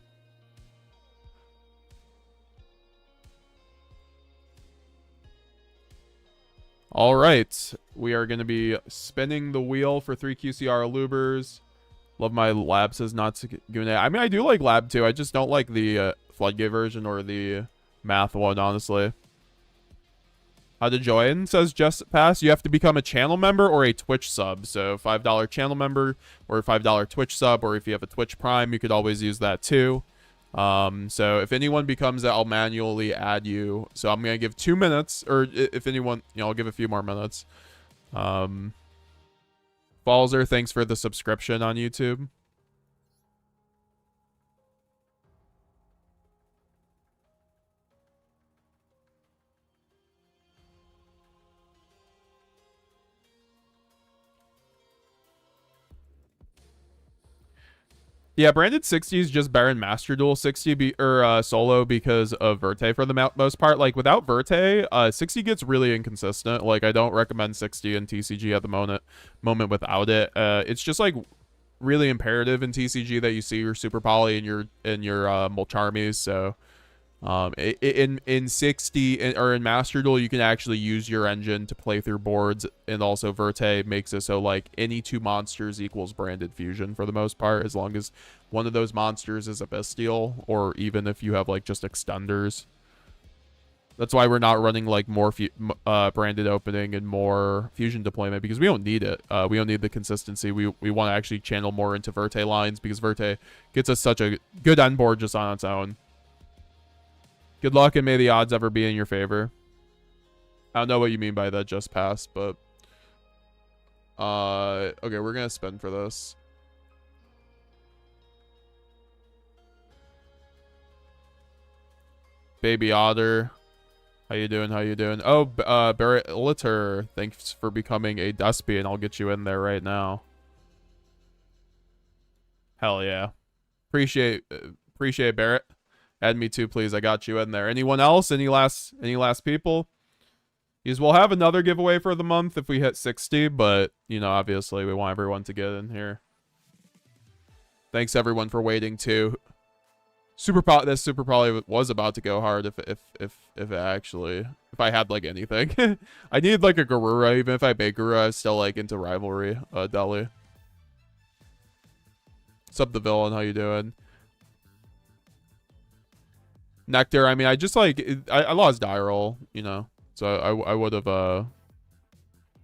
All right, we are going to be spinning the wheel for 3 QCR Lubers. Love my lab says not to give it. I mean, I do like lab too. I just don't like the Floodgate version or the math one, honestly. How to join, says Jess Pass. You have to become a channel member or a Twitch sub. So $5 channel member or a $5 Twitch sub, or if you have a Twitch Prime, you could always use that too. So if anyone becomes it, I'll manually add you. So I'm going to give 2 minutes, or if anyone, you know, I'll give a few more minutes. Falzer, thanks for the subscription on YouTube. Yeah, branded 60 is just Baron Master Duel 60 solo because of Verte for the most part. Like without Verte, 60 gets really inconsistent. Like I don't recommend 60 in TCG at the moment without it. It's just like really imperative in TCG that you see your Super Poly and your Molcharmies. So in 60 or in Master Duel, you can actually use your engine to play through boards, and also Verte makes it so like any 2 monsters equals branded fusion for the most part, as long as one of those monsters is a bestial, or even if you have like just extenders. That's why we're not running like more branded opening and more fusion deployment, because we don't need it. We don't need the consistency. We want to actually channel more into Verte lines, because Verte gets us such a good end board just on its own. Good luck, and may the odds ever be in your favor. I don't know what you mean by that, just pass, but okay, we're gonna spin for this. Baby Otter, how you doing? How you doing? Oh, Barrett Litter, thanks for becoming a Despia, and I'll get you in there right now. Hell yeah, appreciate Barrett. Add me too, please. I got you in there. Anyone else? Any last people? Is we'll have another giveaway for the month if we hit 60, but, you know, obviously we want everyone to get in here. Thanks everyone for waiting too. This super probably was about to go hard if I had like anything. I needed like a Garura. Even if I made Garura, I was still like into rivalry. Deli. What's up, the villain? How you doing? Nectar. I mean, I just like I lost die roll, you know, so I would have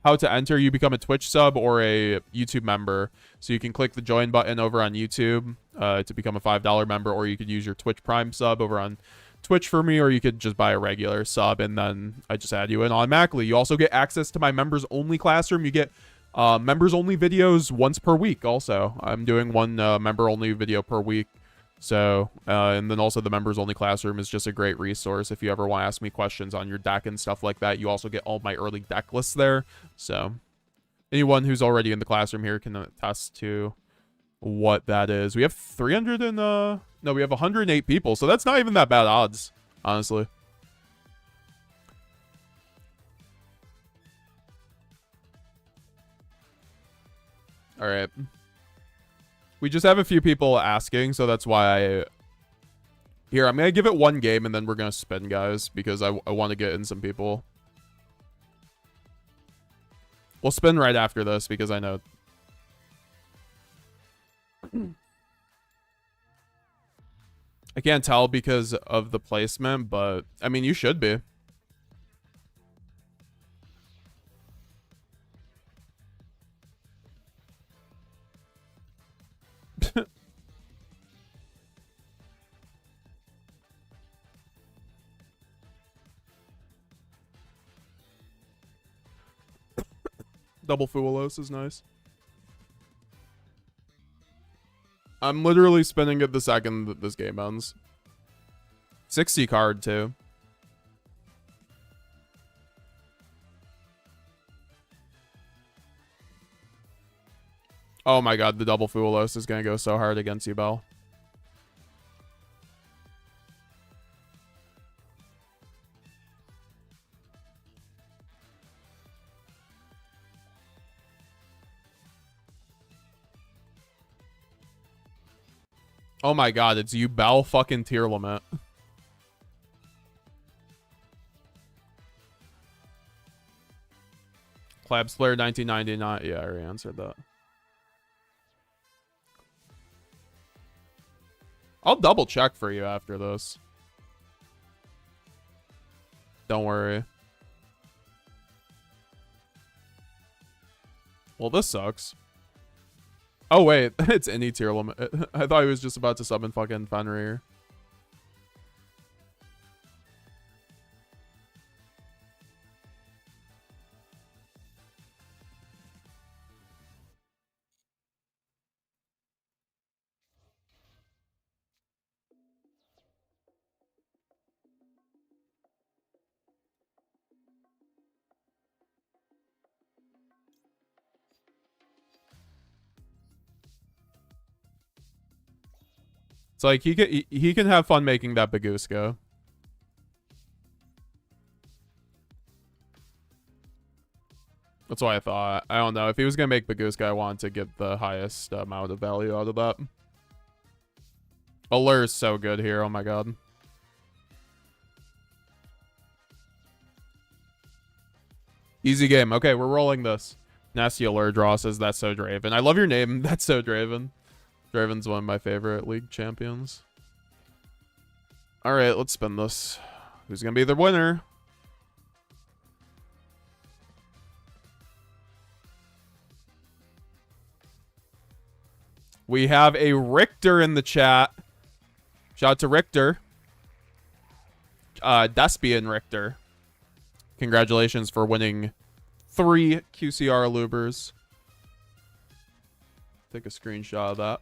how to enter. You become a Twitch sub or a YouTube member. So you can click the join button over on YouTube to become a $5 member, or you could use your Twitch Prime sub over on Twitch for me, or you could just buy a regular sub and then I just add you in automatically. You also get access to my members only classroom. You get members only videos once per week. Also, I'm doing one member only video per week. So, and then also the members only classroom is just a great resource if you ever want to ask me questions on your deck and stuff like that. You also get all my early deck lists there. So anyone who's already in the classroom here can attest to what that is. We have 300 and no, we have 108 people. So that's not even that bad odds, honestly. All right. We just have a few people asking, so that's why Here, I'm going to give it one game, and then we're going to spin, guys, because I want to get in some people. We'll spin right after this, because I know... I can't tell because of the placement, but, I mean, you should be. Double Fuelos is nice. I'm literally spinning it the second that this game ends. 60 card, too. Oh my god, the double Fuelos is going to go so hard against you, Bell. Oh my god, it's you, Bell fucking tier limit. Clabs Player 1999. Yeah, I already answered that. I'll double check for you after this. Don't worry. Well, this sucks. Oh, wait. It's any tier limit. I thought he was just about to summon fucking Fenrir. It's like he can have fun making that Bagooska. That's what I thought. I don't know. If he was going to make Bagooska, I wanted to get the highest amount of value out of that. Allure is so good here. Oh my god. Easy game. Okay, we're rolling this. Nasty Allure draw says that's so Draven. I love your name. That's so Draven. Draven's one of my favorite league champions. All right, let's spin this. Who's going to be the winner? We have a Richter in the chat. Shout out to Richter. Despia and Richter. Congratulations for winning 3 QCR Lubers. Take a screenshot of that.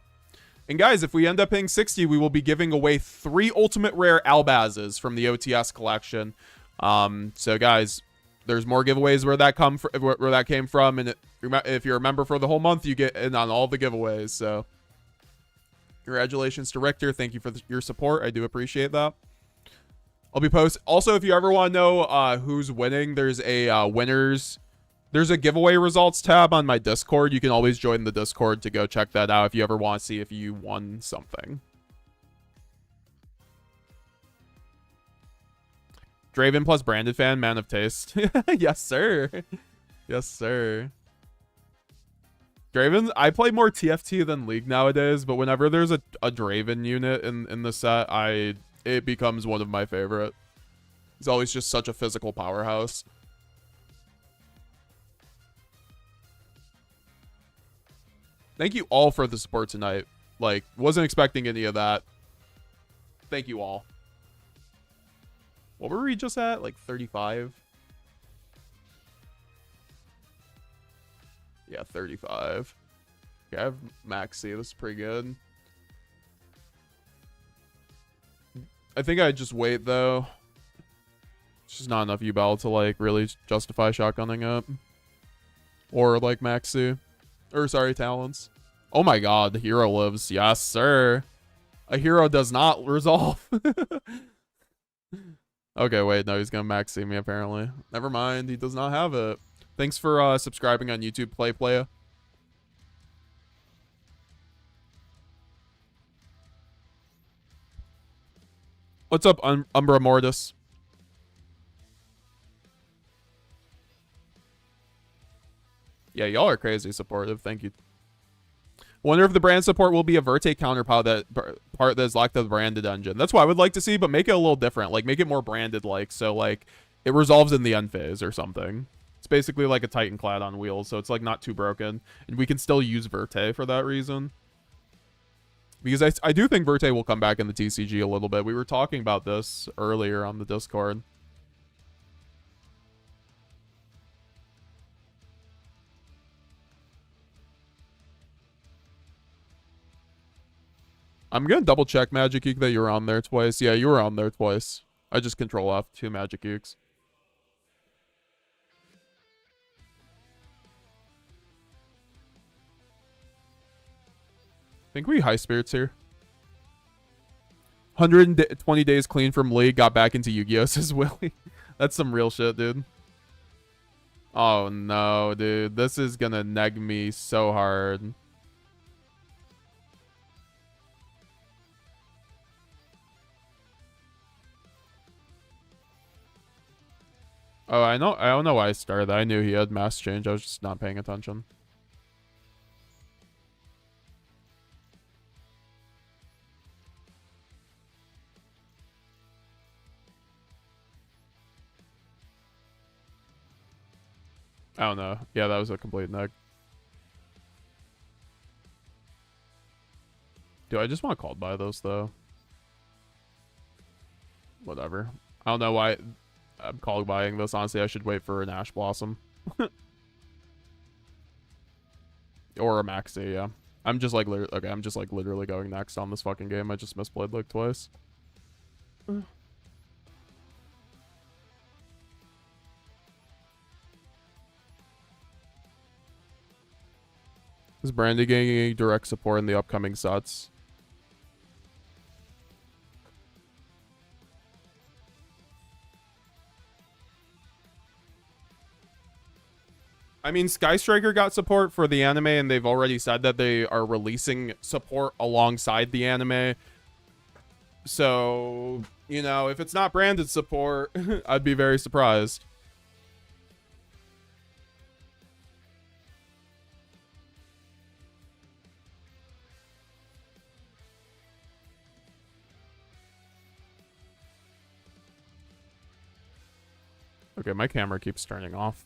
And guys, if we end up hitting 60, we will be giving away 3 ultimate rare Albazes from the OTS collection. So guys, there's more giveaways where that came from, and if you're a member for the whole month, you get in on all the giveaways. So congratulations to Richter. Thank you for your support. I do appreciate that. I'll be posting. Also, if you ever want to know who's winning, there's a winners. There's a giveaway results tab on my Discord. You can always join the Discord to go check that out if you ever want to see if you won something. Draven plus branded fan, man of taste. Yes, sir. Yes, sir. Draven, I play more TFT than League nowadays, but whenever there's a Draven unit in the set, it becomes one of my favorite. He's always just such a physical powerhouse. Thank you all for the support tonight. Like, wasn't expecting any of that. Thank you all. What were we just at? Like 35? Yeah, 35. Okay, I have Maxi. This is pretty good. I think I'd just wait, though. It's just not enough U-Bell to, like, really justify shotgunning up. Or, like, Maxi. Or, sorry, Talents. Oh my god, the hero lives. Yes, sir. A hero does not resolve. Okay, wait, no, he's gonna Maxi me, apparently. Never mind, he does not have it. Thanks for subscribing on YouTube, Playa. What's up, Umbra Mortis? Yeah, y'all are crazy supportive. Thank you. Wonder if the brand support will be a Verte counterpart that is like the branded engine. That's what I would like to see, but make it a little different. Like, make it more branded-like, so, like, it resolves in the end phase or something. It's basically like a Titan clad on wheels, so it's, like, not too broken. And we can still use Verte for that reason. Because I do think Verte will come back in the TCG a little bit. We were talking about this earlier on the Discord. I'm gonna double check Magic Geek that you were on there twice. Yeah, you were on there twice. I just control F 2 Magic Geeks. I think we high spirits here. 120 days clean from League, got back into Yu-Gi-Oh! Says Willie. That's some real shit, dude. Oh no, dude. This is gonna neg me so hard. Oh, I don't know why I started that. I knew he had mass change. I was just not paying attention. I don't know. Yeah, that was a complete neg. Dude, I just want to call buy those, though. Whatever. I don't know why I'm call buying this. Honestly, I should wait for an Ash Blossom. Or a Maxi, yeah. I'm just like, okay, I'm just like literally going next on this fucking game. I just misplayed like twice. Is Brandy getting direct support in the upcoming sets? I mean, Sky Striker got support for the anime, and they've already said that they are releasing support alongside the anime. So, you know, if it's not branded support, I'd be very surprised. Okay, my camera keeps turning off.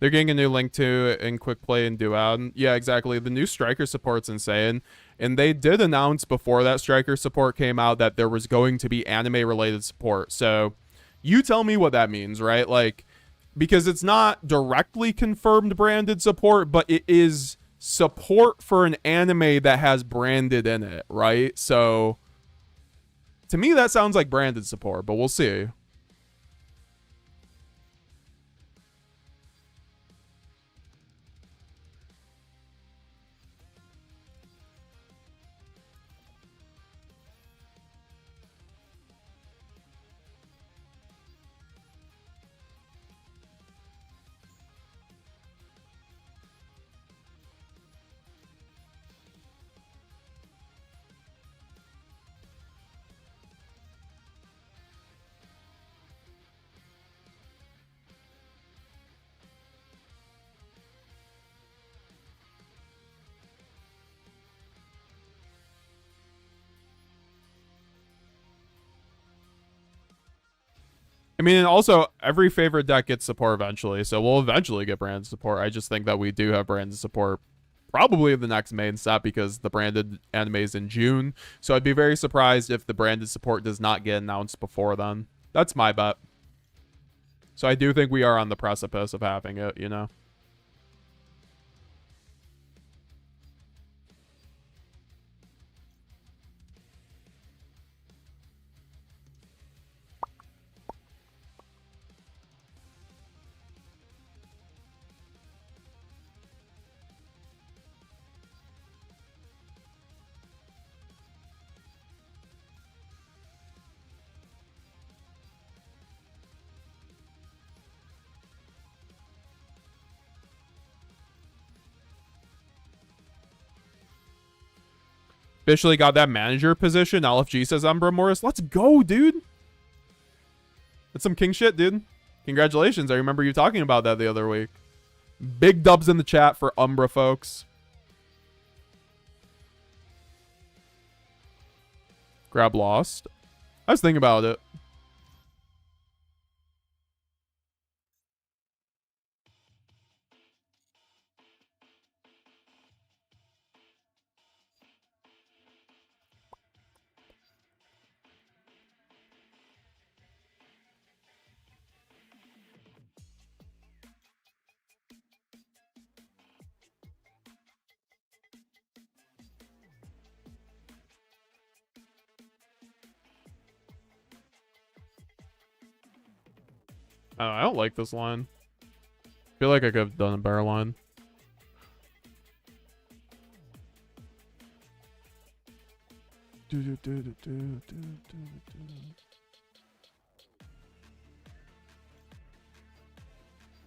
They're getting a new link to in Quick Play and Duel. Yeah, exactly. The new Striker support's insane. And they did announce before that Striker support came out that there was going to be anime-related support. So, You tell me what that means, right? Like, because it's not directly confirmed branded support, but it is support for an anime that has branded in it, right? So to me, that sounds like branded support, but we'll see. I mean, and also every favorite deck gets support eventually, so we'll eventually get branded support. I just think that we do have branded support probably the next main set because the branded anime is in June. So I'd be very surprised if the branded support does not get announced before then. That's my bet. So I do think we are on the precipice of having it, you know? Officially got that manager position. LFG says Umbra Morris. Let's go, dude. That's some king shit, dude. Congratulations. I remember you talking about that the other week. Big dubs in the chat for Umbra, folks. Grab lost. I was thinking about it. I don't like this line. I feel like I could have done a better line.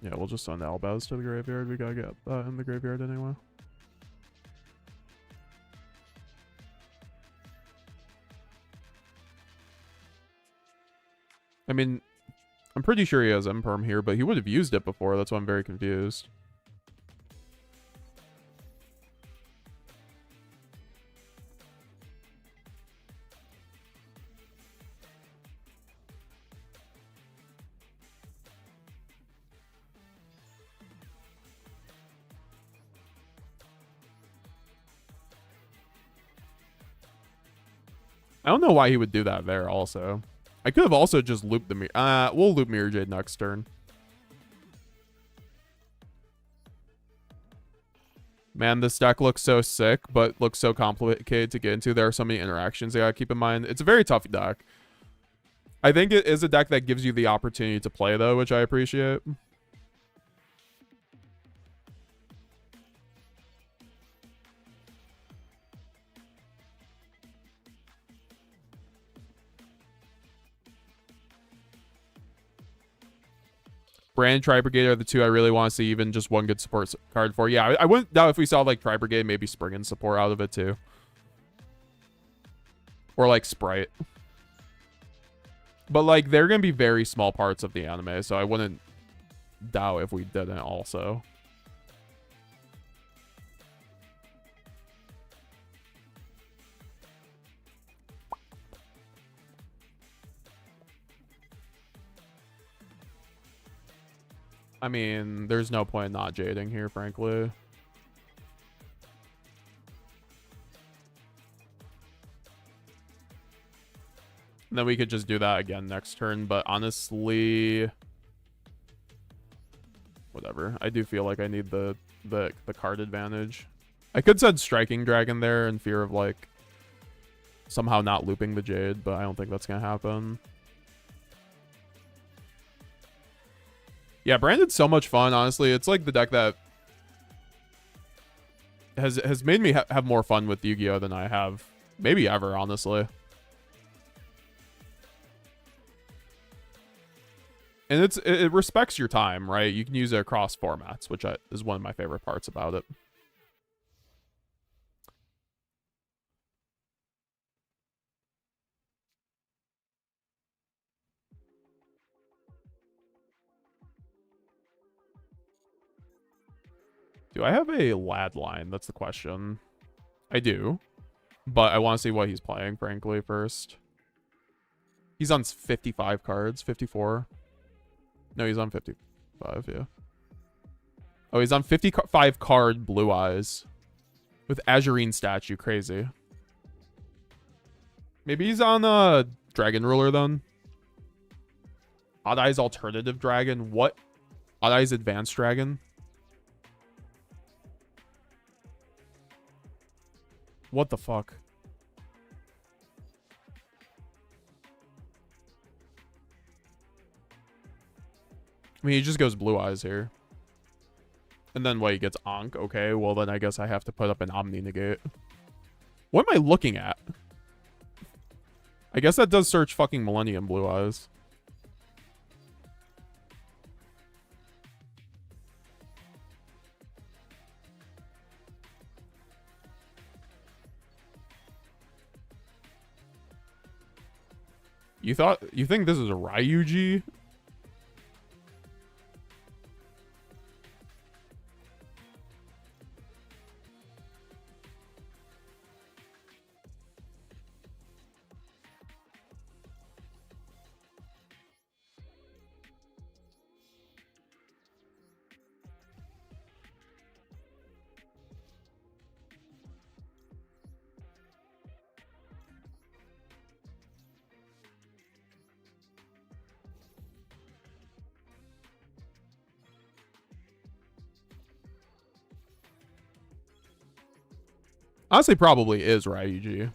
Yeah, we'll just send Albaz to the graveyard. We gotta get that in the graveyard anyway. I mean, I'm pretty sure he has Imperm here, but he would have used it before. That's why I'm very confused. I don't know why he would do that there also. I could have also just looped the mirror. We'll loop Mirror Jade next turn. Man, this deck looks so sick, but looks so complicated to get into. There are so many interactions I gotta keep in mind. It's a very tough deck. I think it is a deck that gives you the opportunity to play, though, which I appreciate. Brand, Tri-Brigade are the two I really want to see even just one good support card for. Yeah, I wouldn't doubt if we saw, like, Tri-Brigade, maybe Spring and support out of it, too. Or, like, Sprite. But, like, they're going to be very small parts of the anime, so I wouldn't doubt if we didn't also. I mean, there's no point in not jading here, frankly. And then we could just do that again next turn. But honestly, whatever. I do feel like I need the card advantage. I could send Striking Dragon there in fear of, like, somehow not looping the Jade, but I don't think that's going to happen. Yeah, Branded's so much fun, honestly. It's like the deck that has made me have more fun with Yu-Gi-Oh! Than I have maybe ever, honestly. And it respects your time, right? You can use it across formats, which is one of my favorite parts about it. Do I have a lad line? That's the question. I do. But I want to see what he's playing, frankly, first. He's on 55 cards. 54. No, he's on 55, yeah. Oh, he's on 55 card Blue Eyes. With Azurine statue. Crazy. Maybe he's on Dragon Ruler, then. Odd Eyes Alternative Dragon. What? Odd Eyes Advanced Dragon? What the fuck? I mean, he just goes Blue Eyes here. And then what, he gets Ankh? Okay, well then I guess I have to put up an Omni Negate. What am I looking at? I guess that does search fucking Millennium Blue Eyes. You think this is a Ryuji? Honestly, probably is Ryuji.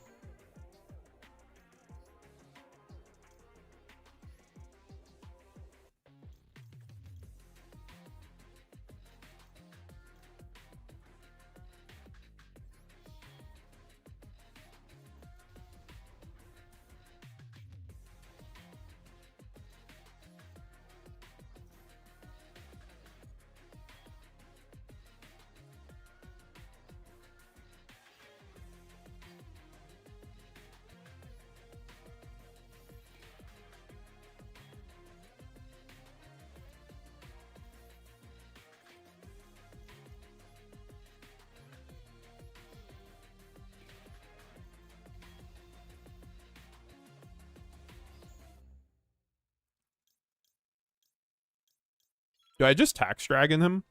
Do I just Tax Dragon him?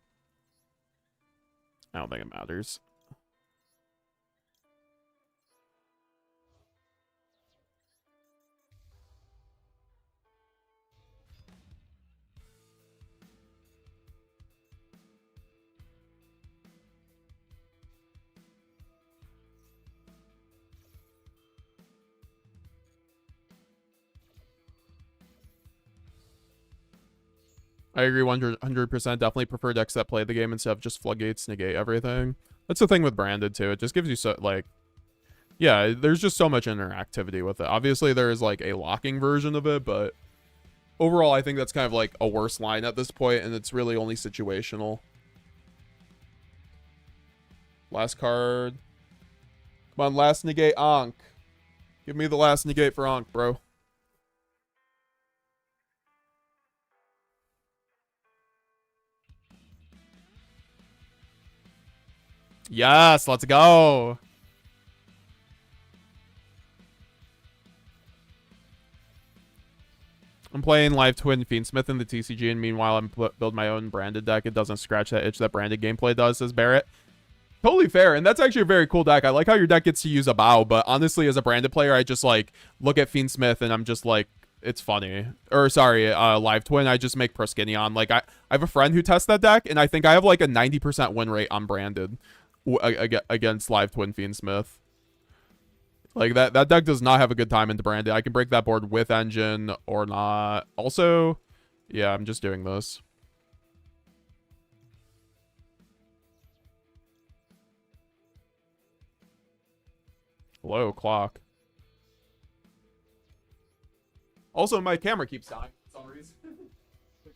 I don't think it matters. I agree 100%. Definitely prefer decks that play the game instead of just floodgates negate everything. That's the thing with Branded, too. It just gives you so, like... Yeah, there's just so much interactivity with it. Obviously, there is, like, a locking version of it, but... Overall, I think that's kind of, like, a worse line at this point, and it's really only situational. Last card. Come on, last negate Ankh. Give me the last negate for Ankh, bro. Yes, let's go. I'm playing Live Twin Fiendsmith in the TCG, and meanwhile I'm build my own Branded deck. It doesn't scratch that itch that Branded gameplay does, says Barrett. Totally fair, and that's actually a very cool deck. I like how your deck gets to use a bow, but honestly, as a branded player, I just like look at Fiendsmith and I'm just like, it's funny. Or sorry, Live Twin, I just make Proskinion. Like I have a friend who tests that deck, and I think I have like a 90% win rate on branded against Live Twin Fiendsmith. Like that deck does not have a good time into branded. I can break that board with engine or not. Also, yeah, I'm just doing this. Hello, clock. Also, my camera keeps dying for some reason.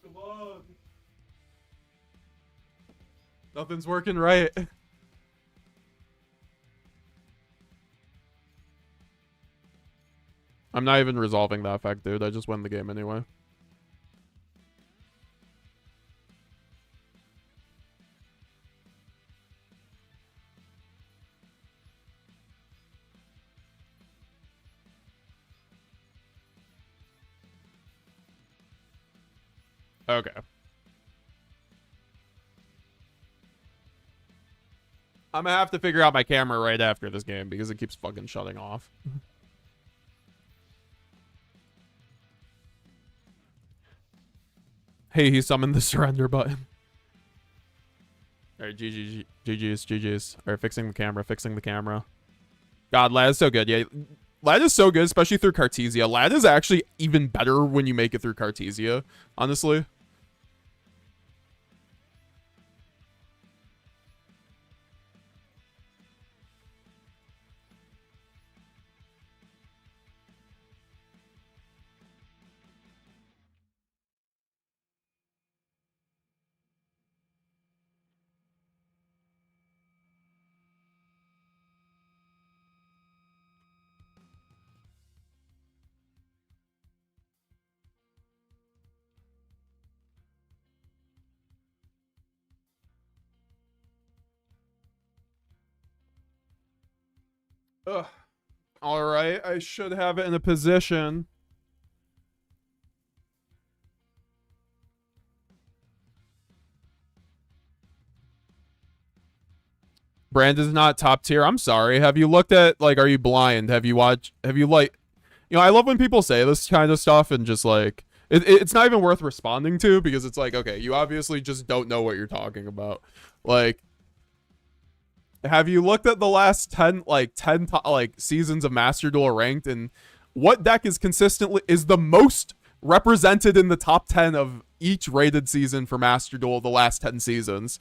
Come on. Nothing's working right. I'm not even resolving that effect, dude. I just win the game anyway. Okay. I'm gonna have to figure out my camera right after this game because it keeps fucking shutting off. Hey, he summoned the surrender button. Alright, GG's. Alright, fixing the camera. God, Lad is so good. Yeah, Lad is so good, especially through Cartesia. Lad is actually even better when you make it through Cartesia, honestly. Ugh. All right, I should have it in a position. Brand is not top tier. I'm sorry. Have you looked at, like, are you blind? Have you watched, like, you know, I love when people say this kind of stuff and just like, it's not even worth responding to because it's like, okay, you obviously just don't know what you're talking about. Like, have you looked at the last 10 seasons of Master Duel Ranked, and what deck is the most represented in the top 10 of each rated season for Master Duel the last 10 seasons?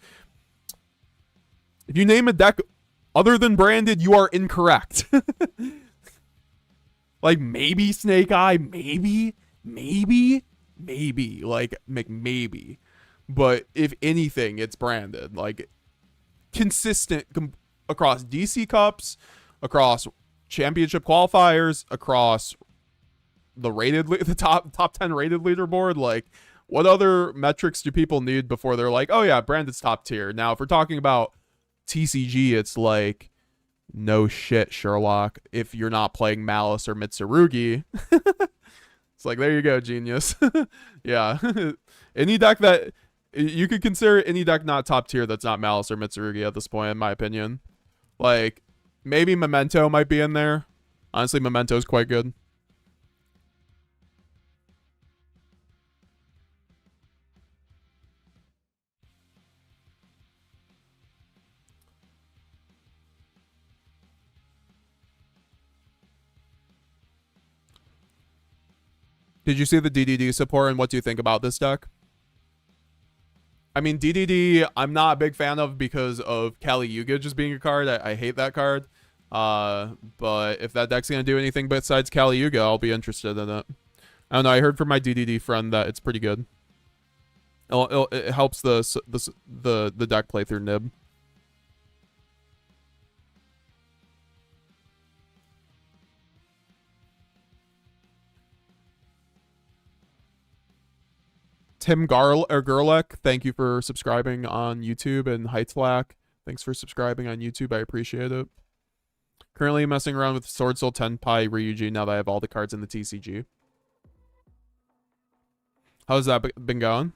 If you name a deck other than branded, you are incorrect. Like, maybe Snake Eye, maybe. Like, maybe. But if anything, it's branded. Like, consistent across DC Cups, across championship qualifiers, across the top 10 rated leaderboard. Like, what other metrics do people need before they're like, oh yeah, branded's top tier? Now, if we're talking about TCG, it's like, no shit, Sherlock. If you're not playing Malice or Mitsurugi, it's like, there you go, genius. Yeah. Any deck that you could consider, any deck not top tier that's not Malice or Mitsurugi at this point, in my opinion. Like, maybe Memento might be in there. Honestly, Memento's quite good. Did you see the DDD support, and what do you think about this deck? I mean, DDD, I'm not a big fan of because of Kali Yuga just being a card. I hate that card. But if that deck's going to do anything besides Kali Yuga, I'll be interested in it. I don't know. I heard from my DDD friend that it's pretty good. It helps the deck play through Nib. Tim Gerlach, thank you for subscribing on YouTube, and Heitzlack, thanks for subscribing on YouTube. I appreciate it. Currently messing around with Sword Soul Tenpai Ryuji now that I have all the cards in the TCG. How's that been going?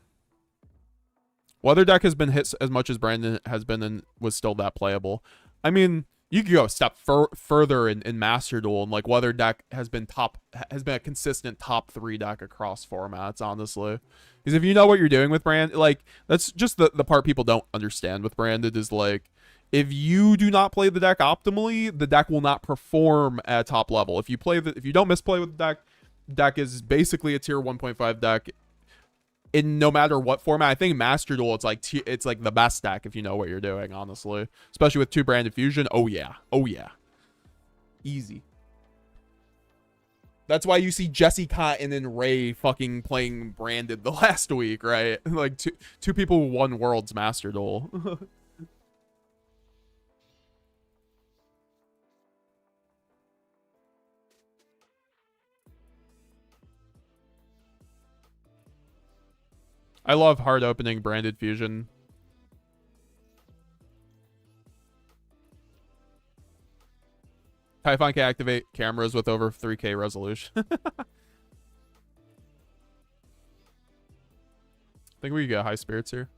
Weather deck has been hit as much as Brandon has been and was still that playable. I mean, you could go a step further in Master Duel, and like Weather deck has been a consistent top 3 deck across formats, honestly. Because if you know what you're doing with Brand, like that's just the part people don't understand with Branded is like, if you do not play the deck optimally, the deck will not perform at top level. If you don't misplay with the deck is basically a tier 1.5 deck in no matter what format. I think Master Duel, it's like the best deck if you know what you're doing, honestly. Especially with 2 Branded Fusion. Oh yeah. Oh yeah. Easy. That's why you see Jesse Cotton and Ray fucking playing Branded the last week, right? Like two people who won Worlds Master Duel. I love hard opening Branded Fusion. Typhon can activate cameras with over 3K resolution. I think we get high spirits here.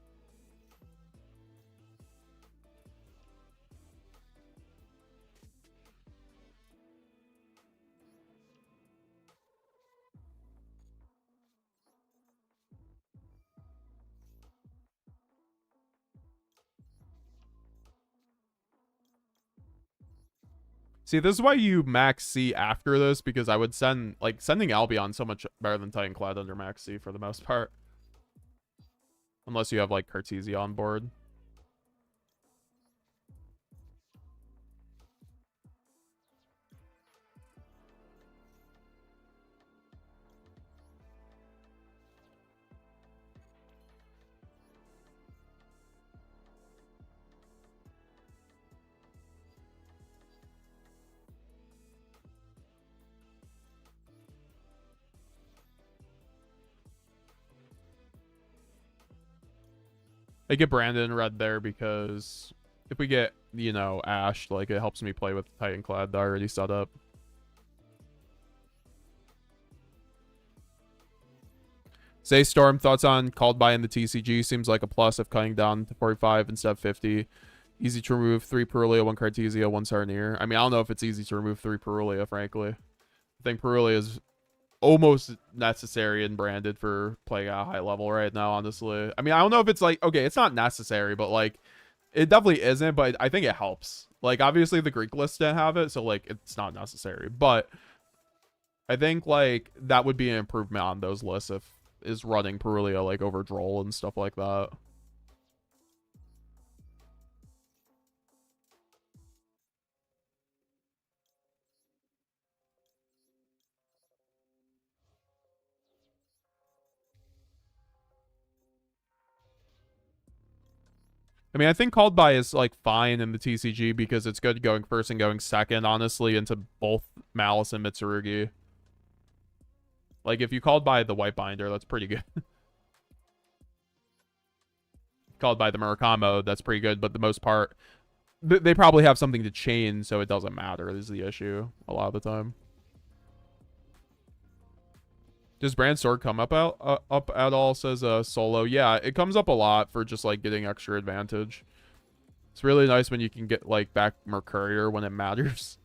See, this is why you max C after this, because I would sending Albion so much better than Titanclad under max C for the most part. Unless you have like Cartesia on board. I get Brandon red there because if we get, you know, Ash, like it helps me play with Titanclad that I already set up. Say Storm, thoughts on called by in the TCG? Seems like a plus if cutting down to 45 instead of 50. Easy to remove 3 Perulia, 1 Cartesia, 1 Sarnier. I mean, I don't know if it's easy to remove 3 Perulia, frankly. I think Perulia is almost necessary and Branded for playing at a high level right now, honestly. I mean, I don't know if it's like, okay, it's not necessary, but like, it definitely isn't, but I think it helps. Like, obviously the Greek list didn't have it, so like, it's not necessary. But I think like, that would be an improvement on those lists if is running Perulia like over Droll and stuff like that. I mean, I think Called By is like fine in the TCG because it's good going first and going second, honestly, into both Malice and Mitsurugi. Like, if you Called By the White Binder, that's pretty good. Called By the Murakamo, that's pretty good, but the most part, they probably have something to chain, so it doesn't matter, is the issue a lot of the time. Does Brand Sword come up at all, says Solo? Yeah, it comes up a lot for just, like, getting extra advantage. It's really nice when you can get, like, back Mercurier when it matters.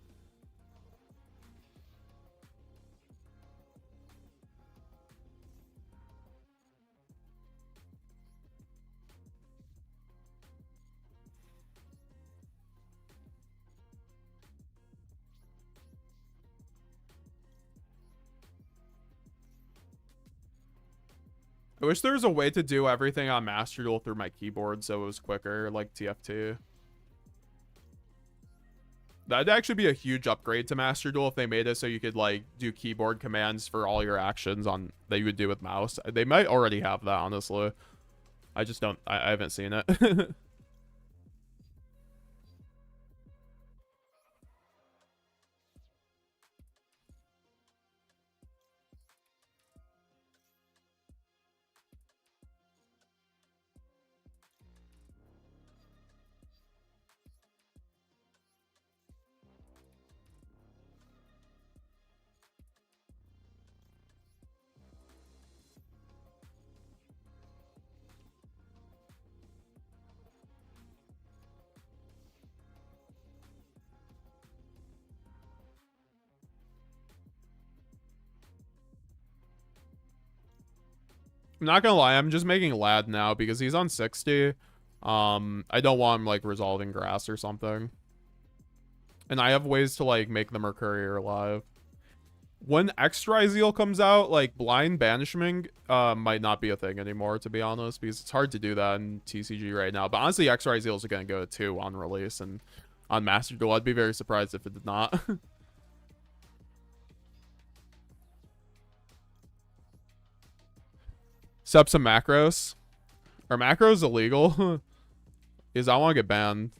I wish there was a way to do everything on Master Duel through my keyboard so it was quicker, like TFT. That'd actually be a huge upgrade to Master Duel if they made it so you could like do keyboard commands for all your actions on that you would do with mouse. They might already have that, honestly. I just don't. I haven't seen it. I'm not gonna lie, I'm just making Lad now because he's on 60. I don't want him, like, resolving grass or something. And I have ways to, like, make the Mercurier alive. When Extra Zeal comes out, like, blind banishment might not be a thing anymore, to be honest, because it's hard to do that in TCG right now. But honestly, Extra Zeal is going to go to 2 on release, and on Master Duel, I'd be very surprised if it did not. Set up some macros. Are macros illegal? Is I want to get banned.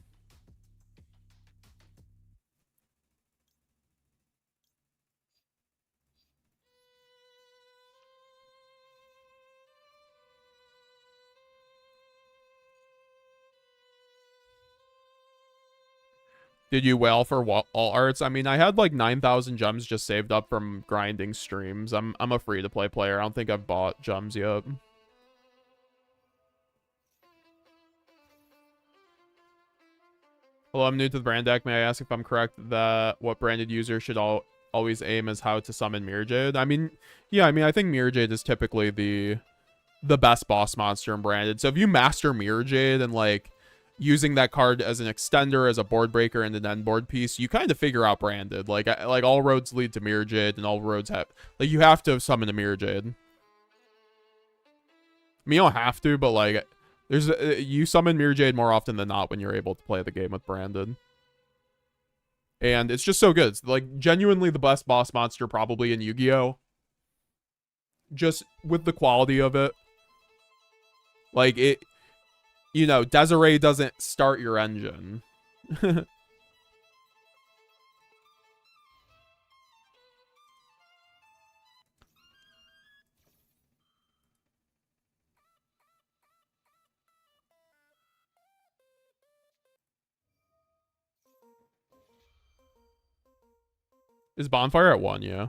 Did you wail for all arts? I mean, I had like 9,000 gems just saved up from grinding streams. I'm a free-to-play player. I don't think I've bought gems yet. Hello, I'm new to the brand deck. May I ask if I'm correct that what branded user should always aim is how to summon Mirror Jade? I mean, yeah, I mean, I think Mirror Jade is typically the best boss monster in branded. So if you master Mirror Jade and like using that card as an extender, as a board breaker, and an end board piece, you kind of figure out branded. Like all roads lead to Mirror Jade, and all roads have, like, you have to summon a Mirror Jade. I mean, you don't have to, but like, there's you summon Mirror Jade more often than not when you're able to play the game with branded. And it's just so good. It's like genuinely the best boss monster probably in Yu-Gi-Oh! Just with the quality of it. Like, it, you know, Desiree doesn't start your engine. Is Bonfire at 1? Yeah.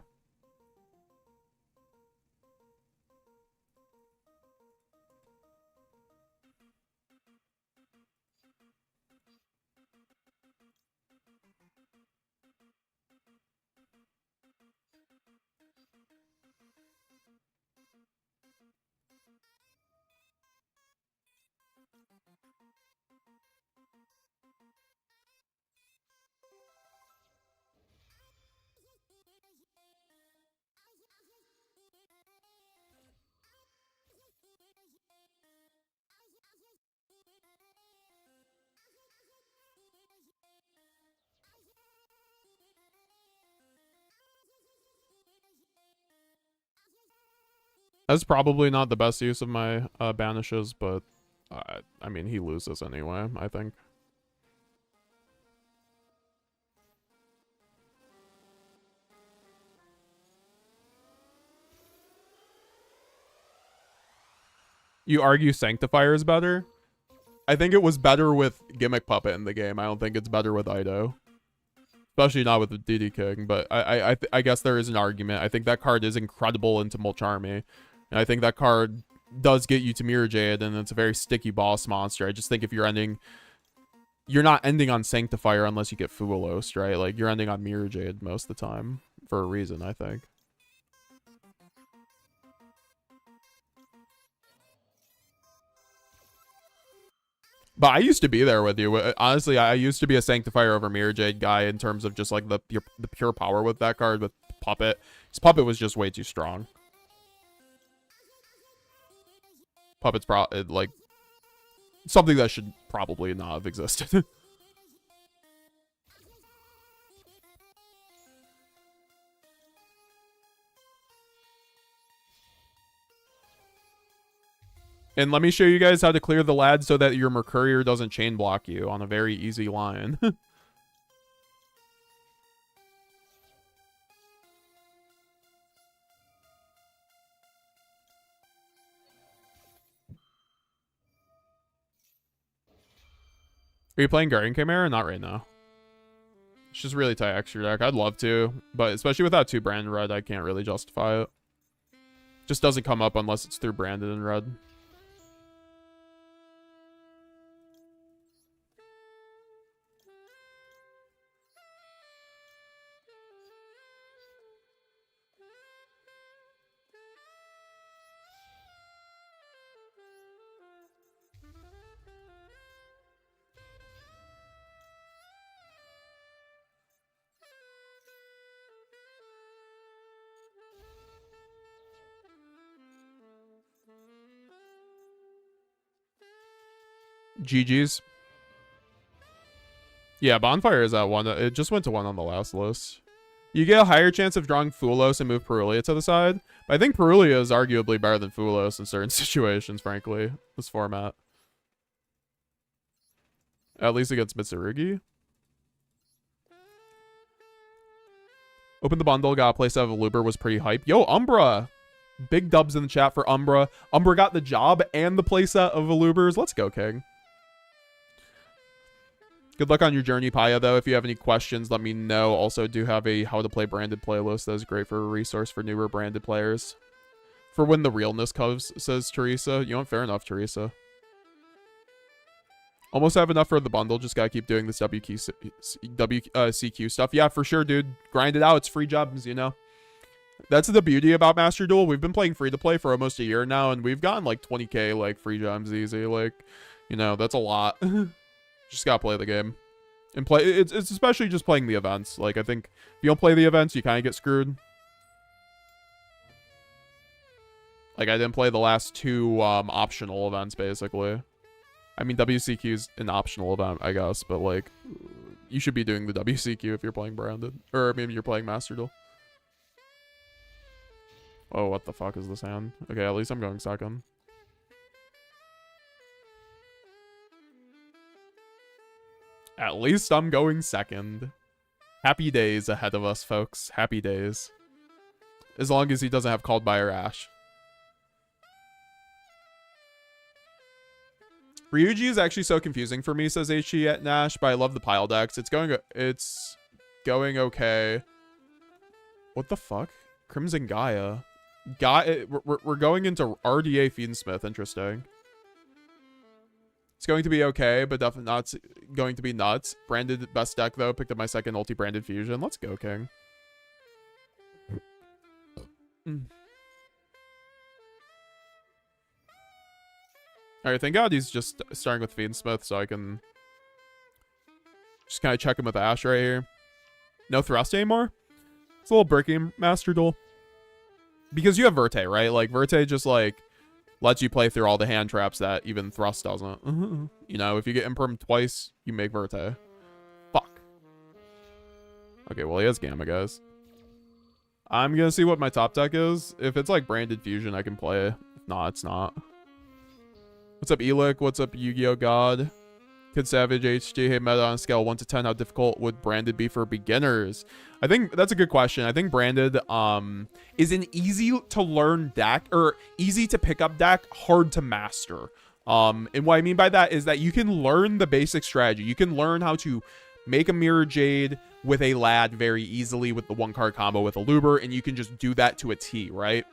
That's probably not the best use of my banishes, but I mean, he loses anyway, I think. You argue Sanctifier is better? I think it was better with Gimmick Puppet in the game. I don't think it's better with Ido. Especially not with the DD King, but I guess there is an argument. I think that card is incredible into Mulcharmy. And I think that card does get you to Mirror Jade, and it's a very sticky boss monster. I just think if you're ending... You're not ending on Sanctifier unless you get Fuelos, right? Like, you're ending on Mirror Jade most of the time. For a reason, I think. But I used to be there with you. Honestly, I used to be a Sanctifier over Mirror Jade guy in terms of just like the pure power with that card with Puppet. His Puppet was just way too strong. Puppet's probably like something that should probably not have existed. And let me show you guys how to clear the lad so that your Mercurier doesn't chain block you on a very easy line. Are you playing Guardian Chimera? Not right now. It's just really tight extra deck. I'd love to, but especially without 2 brand red, I can't really justify it. Just doesn't come up unless it's through branded and red. GG's. Yeah, Bonfire is at 1. It just went to 1 on the last list. You get a higher chance of drawing Fulos and move Perulia to the side. But I think Perulia is arguably better than Fulos in certain situations, frankly. This format. At least against Mitsurugi. Open the bundle, got a playset of a Luber, was pretty hype. Yo, Umbra! Big dubs in the chat for Umbra. Umbra got the job and the playset of Alubers. Let's go, King. Good luck on your journey, Paya, though. If you have any questions, let me know. Also, do have a how to play branded playlist that is great for a resource for newer branded players. For when the realness comes, says Teresa. You know what? Fair enough, Teresa. Almost have enough for the bundle. Just gotta keep doing this WCQ stuff. Yeah, for sure, dude. Grind it out. It's free jobs, you know? That's the beauty about Master Duel. We've been playing free-to-play for almost a year now, and we've gotten, like, 20k, like, free jobs easy. Like, you know, that's a lot. Just gotta play the game. And play... It's especially just playing the events. Like, I think if you don't play the events, you kind of get screwed. Like, I didn't play the last 2 optional events, basically. I mean, WCQ is an optional event, I guess, but, like, you should be doing the WCQ if you're playing branded. Or maybe you're playing Master Duel. Oh, what the fuck is this hand? Okay, at least I'm going second. At least I'm going second. Happy days ahead of us, folks. Happy days. As long as he doesn't have Called by or Ash. Ryuji is actually so confusing for me, says HG at Nash, but I love the pile decks. It's going okay. What the fuck? Crimson Gaia. We're going into RDA Fiendsmith. Interesting. It's going to be okay, but definitely not going to be nuts. Branded best deck, though. Picked up my second ulti-branded fusion. Let's go, King. Alright, thank God he's just starting with Fiendsmith, so I can just kind of check him with Ash right here. No thrust anymore? It's a little breaking Master Duel. Because you have Verte, right? Like, Verte just, like, lets you play through all the hand traps that even Thrust doesn't. You know, if you get Imperm twice, you make Verte. Fuck. Okay, well, he has Gamma, guys. I'm gonna see what my top deck is. If it's, like, Branded Fusion, I can play. If not, it's not. What's up, Elic? What's up, Yu-Gi-Oh God? Kid Savage HG. Hey, Meta, on a scale of 1 to 10, how difficult would Branded be for beginners? I think that's a good question. I think Branded is an easy to learn deck, or easy to pick up deck, hard to master. And what I mean by that is that you can learn the basic strategy. You can learn how to make a Mirror Jade with a Lad very easily with the 1-card combo with a Luber, and you can just do that to a T, right?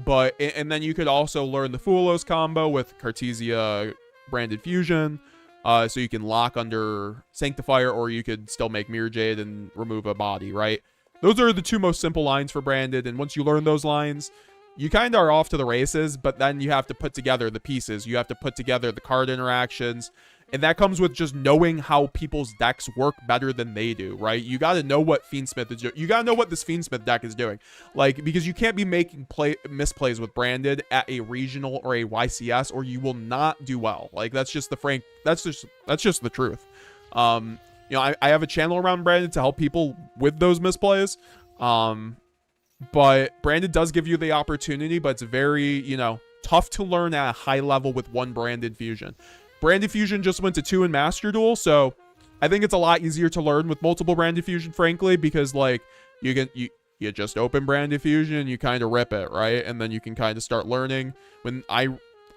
But, and then you could also learn the Fulos combo with Cartesia Branded Fusion. So you can lock under Sanctifier, or you could still make Mirror Jade and remove a body, right? Those are the 2 most simple lines for Branded, and once you learn those lines, you kind of are off to the races, but then you have to put together the pieces. You have to put together the card interactions, and that comes with just knowing how people's decks work better than they do, right? You got to know what Fiendsmith is doing. You got to know what this Fiendsmith deck is doing. Like, because you can't be making misplays with Branded at a regional or a YCS, or you will not do well. Like, that's just the that's just the truth. You know, I have a channel around Branded to help people with those misplays. But Branded does give you the opportunity, but it's very, you know, tough to learn at a high level with one Branded Fusion. Branded Fusion just went to 2 in Master Duel, so I think it's a lot easier to learn with multiple Branded Fusion, frankly, because, like, you just open Branded Fusion and you kind of rip it, right? And then you can kind of start learning. When I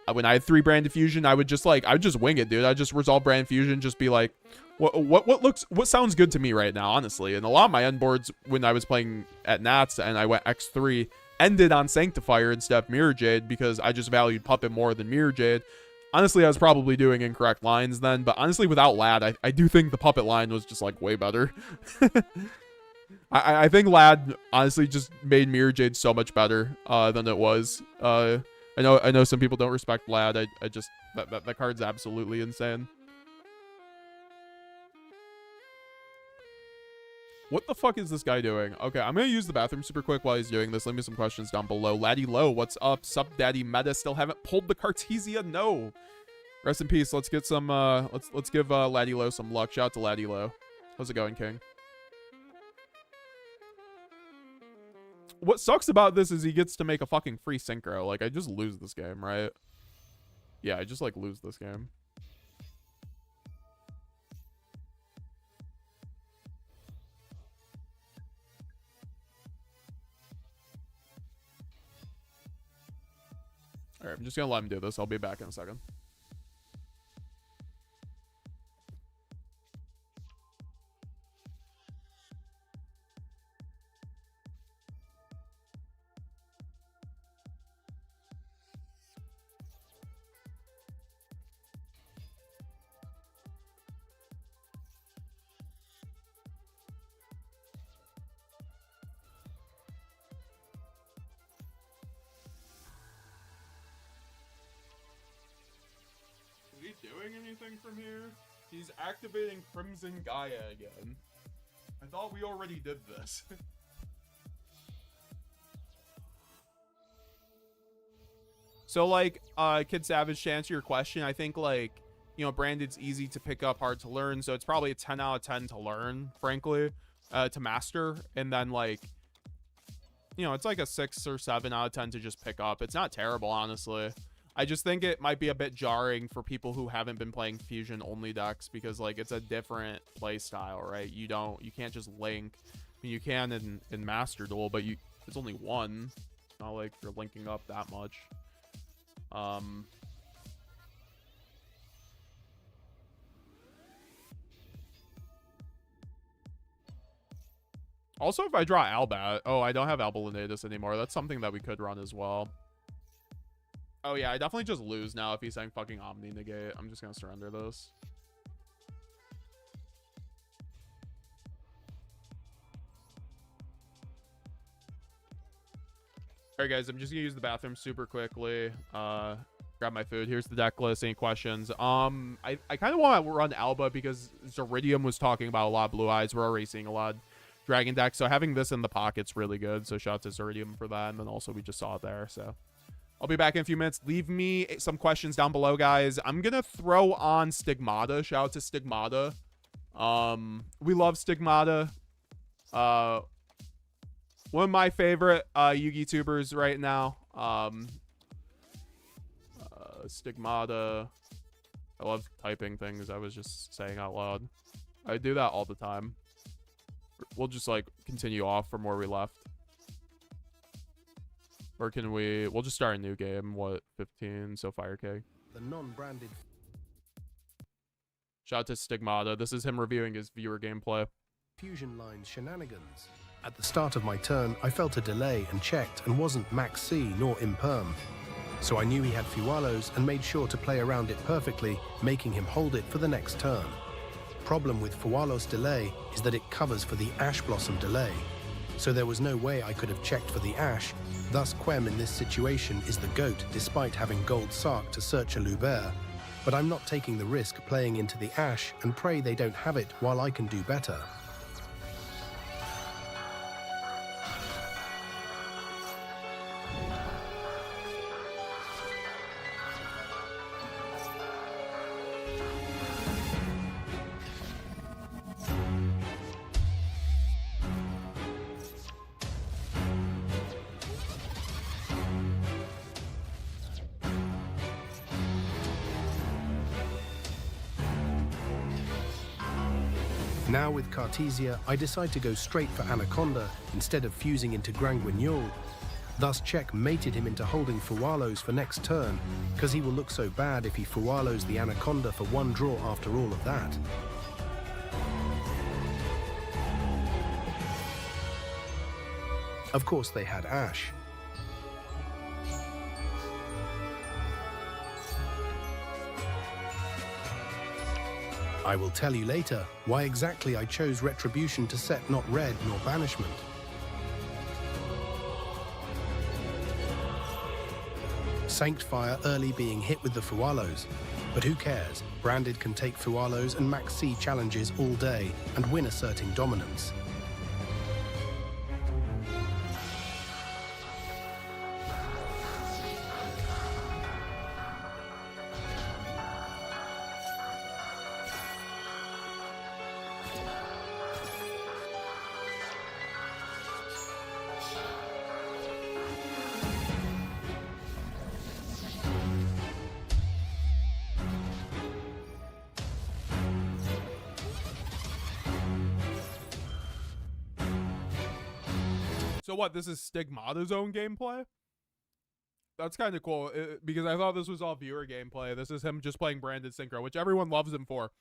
had 3 Branded Fusion, I would just wing it, dude. I'd just resolve Branded Fusion, just be like, what sounds good to me right now, honestly. And a lot of my end boards when I was playing at Nats and I went X3 ended on Sanctifier instead of Mirror Jade, because I just valued Puppet more than Mirror Jade. Honestly, I was probably doing incorrect lines then, but honestly, without Lad, I do think the Puppet line was just, like, way better. I think Lad, honestly, just made Mirror Jade so much better than it was. I know some people don't respect Lad. I just, that card's absolutely insane. What the fuck is this guy doing? Okay, I'm gonna use the bathroom super quick while he's doing this. Leave me some questions down below. Laddie Low, what's up? Sup, Daddy Meta? Still haven't pulled the Cartesia? No. Rest in peace. Let's get some, let's give, Laddie some luck. Shout out to Laddie. How's it going, King? What sucks about this is he gets to make a fucking free synchro. Like, I just lose this game, right? Yeah, I just, like, lose this game. Alright, I'm just gonna let him do this. I'll be back in a second. Doing anything from here? He's activating Crimson Gaia again. I thought we already did this. So, like, Kid Savage, to answer your question, I think, like, you know, Branded's easy to pick up, hard to learn, so it's probably a 10 out of 10 to learn, frankly, to master, and then, like, you know, it's like a 6 or 7 out of 10 to just pick up. It's not terrible, honestly. I just think it might be a bit jarring for people who haven't been playing fusion only decks because, like, it's a different play style, right? You can't just link. I mean, you can in Master Duel, but it's only one. It's not like you're linking up that much. Also, if I draw Albat, oh, I don't have Albalinatus anymore. That's something that we could run as well. Oh, yeah, I definitely just lose now if he's saying fucking Omni Negate. I'm just going to surrender this. Alright, guys, I'm just going to use the bathroom super quickly. Grab my food. Here's the deck list. Any questions? I kind of want to run Alba because Zeridium was talking about a lot of Blue Eyes. We're already seeing a lot of Dragon decks, so having this in the pocket's really good. So shout out to Zeridium for that. And then also we just saw it there, so... I'll be back in a few minutes. Leave me some questions down below, guys. I'm going to throw on Stigmata. Shout out to Stigmata. We love Stigmata. One of my favorite Yu-Gi tubers right now. Stigmata. I love typing things I was just saying out loud. I do that all the time. We'll just, like, continue off from where we left. Or can we'll just start a new game. What, 15? So Fire Cake. The non-branded. Shout out to Stigmata. This is him reviewing his viewer gameplay. Fusion line shenanigans. At the start of my turn, I felt a delay and checked and wasn't max C nor imperm. So I knew he had Fualos and made sure to play around it perfectly, making him hold it for the next turn. Problem with Fualos delay is that it covers for the Ash Blossom delay. So there was no way I could have checked for the Ash. Thus, Quem in this situation is the GOAT despite having Gold Sark to search a Lubert. But I'm not taking the risk playing into the Ash and pray they don't have it while I can do better. Now with Cartesia, I decide to go straight for Anaconda instead of fusing into Granguignol. Thus checkmated him into holding Fualos for next turn, because he will look so bad if he Fualos the Anaconda for one draw after all of that. Of course they had Ash. I will tell you later why exactly I chose Retribution to set not Red nor Banishment. Sanctfire early being hit with the Fualos, but who cares? Branded can take Fualos and Max C challenges all day and win asserting dominance. So what, this is Stigmata's own gameplay? That's kind of cool, because I thought this was all viewer gameplay. This is him just playing Brandon Synchro, which everyone loves him for.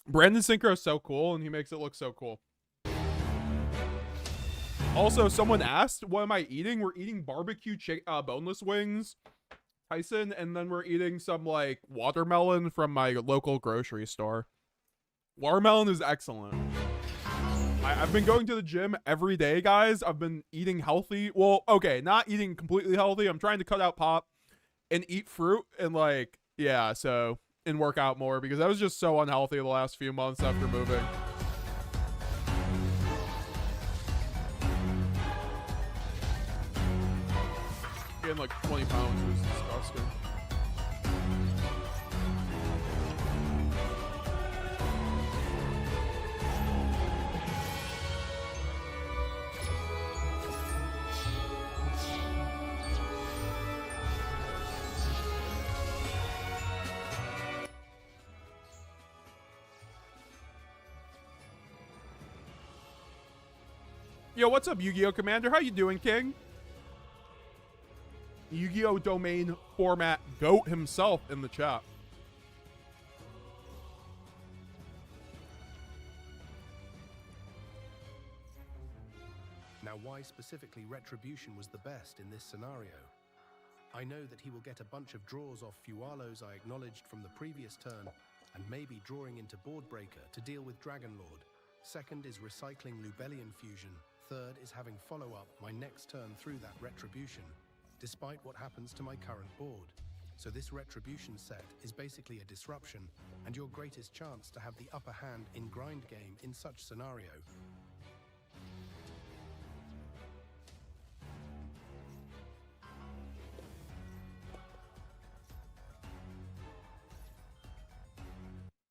Brandon Synchro is so cool, and he makes it look so cool. Also, someone asked, what am I eating? We're eating barbecue boneless wings, Tyson, and then we're eating some, like, watermelon from my local grocery store. Watermelon is excellent. I've been going to the gym every day, guys. I've been eating healthy. Well, okay, not eating completely healthy. I'm trying to cut out pop and eat fruit and, like, yeah, so, and work out more because I was just so unhealthy the last few months after moving. Getting like 20 pounds was disgusting. Yo, what's up, Yu-Gi-Oh Commander? How you doing, King? Yu-Gi-Oh domain format goat himself in the chat. Now, why specifically Retribution was the best in this scenario? I know that he will get a bunch of draws off Fualos I acknowledged from the previous turn, and maybe drawing into Boardbreaker to deal with Dragonlord. Second is recycling Lubellian Fusion. Third is having follow-up my next turn through that Retribution, despite what happens to my current board. So this Retribution set is basically a disruption, and your greatest chance to have the upper hand in grind game in such scenario.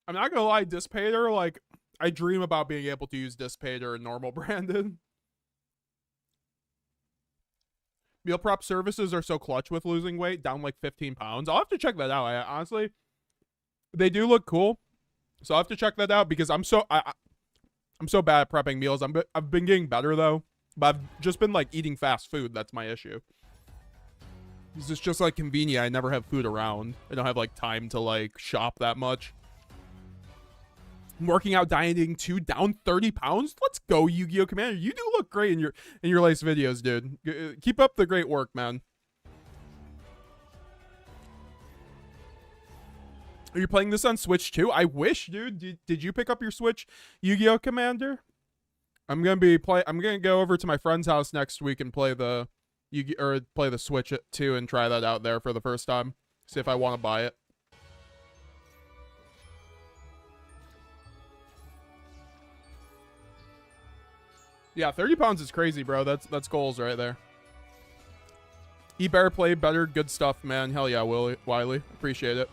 I'm not gonna lie, Dissipator, like, I dream about being able to use Dissipator in normal Brandon. Meal prep services are so clutch with losing weight, down like 15 pounds. I'll have to check that out. Honestly, they do look cool, so I'll have to check that out because I'm so bad at prepping meals. I've been getting better though, but I've just been like eating fast food. That's my issue. It's just like convenient. I never have food around. I don't have like time to like shop that much. Working out, dieting too, down 30 pounds. Let's go, Yu-Gi-Oh Commander. You do look great in your latest videos, dude. Keep up the great work, man. Are you playing this on Switch too? I wish, dude. Did you pick up your Switch, Yu-Gi-Oh Commander? I'm gonna go over to my friend's house next week and play the play the Switch too and try that out there for the first time. See if I want to buy it. Yeah, 30 pounds is crazy, bro. That's goals right there. Eat better, play better, good stuff, man. Hell yeah, Wiley. Appreciate it.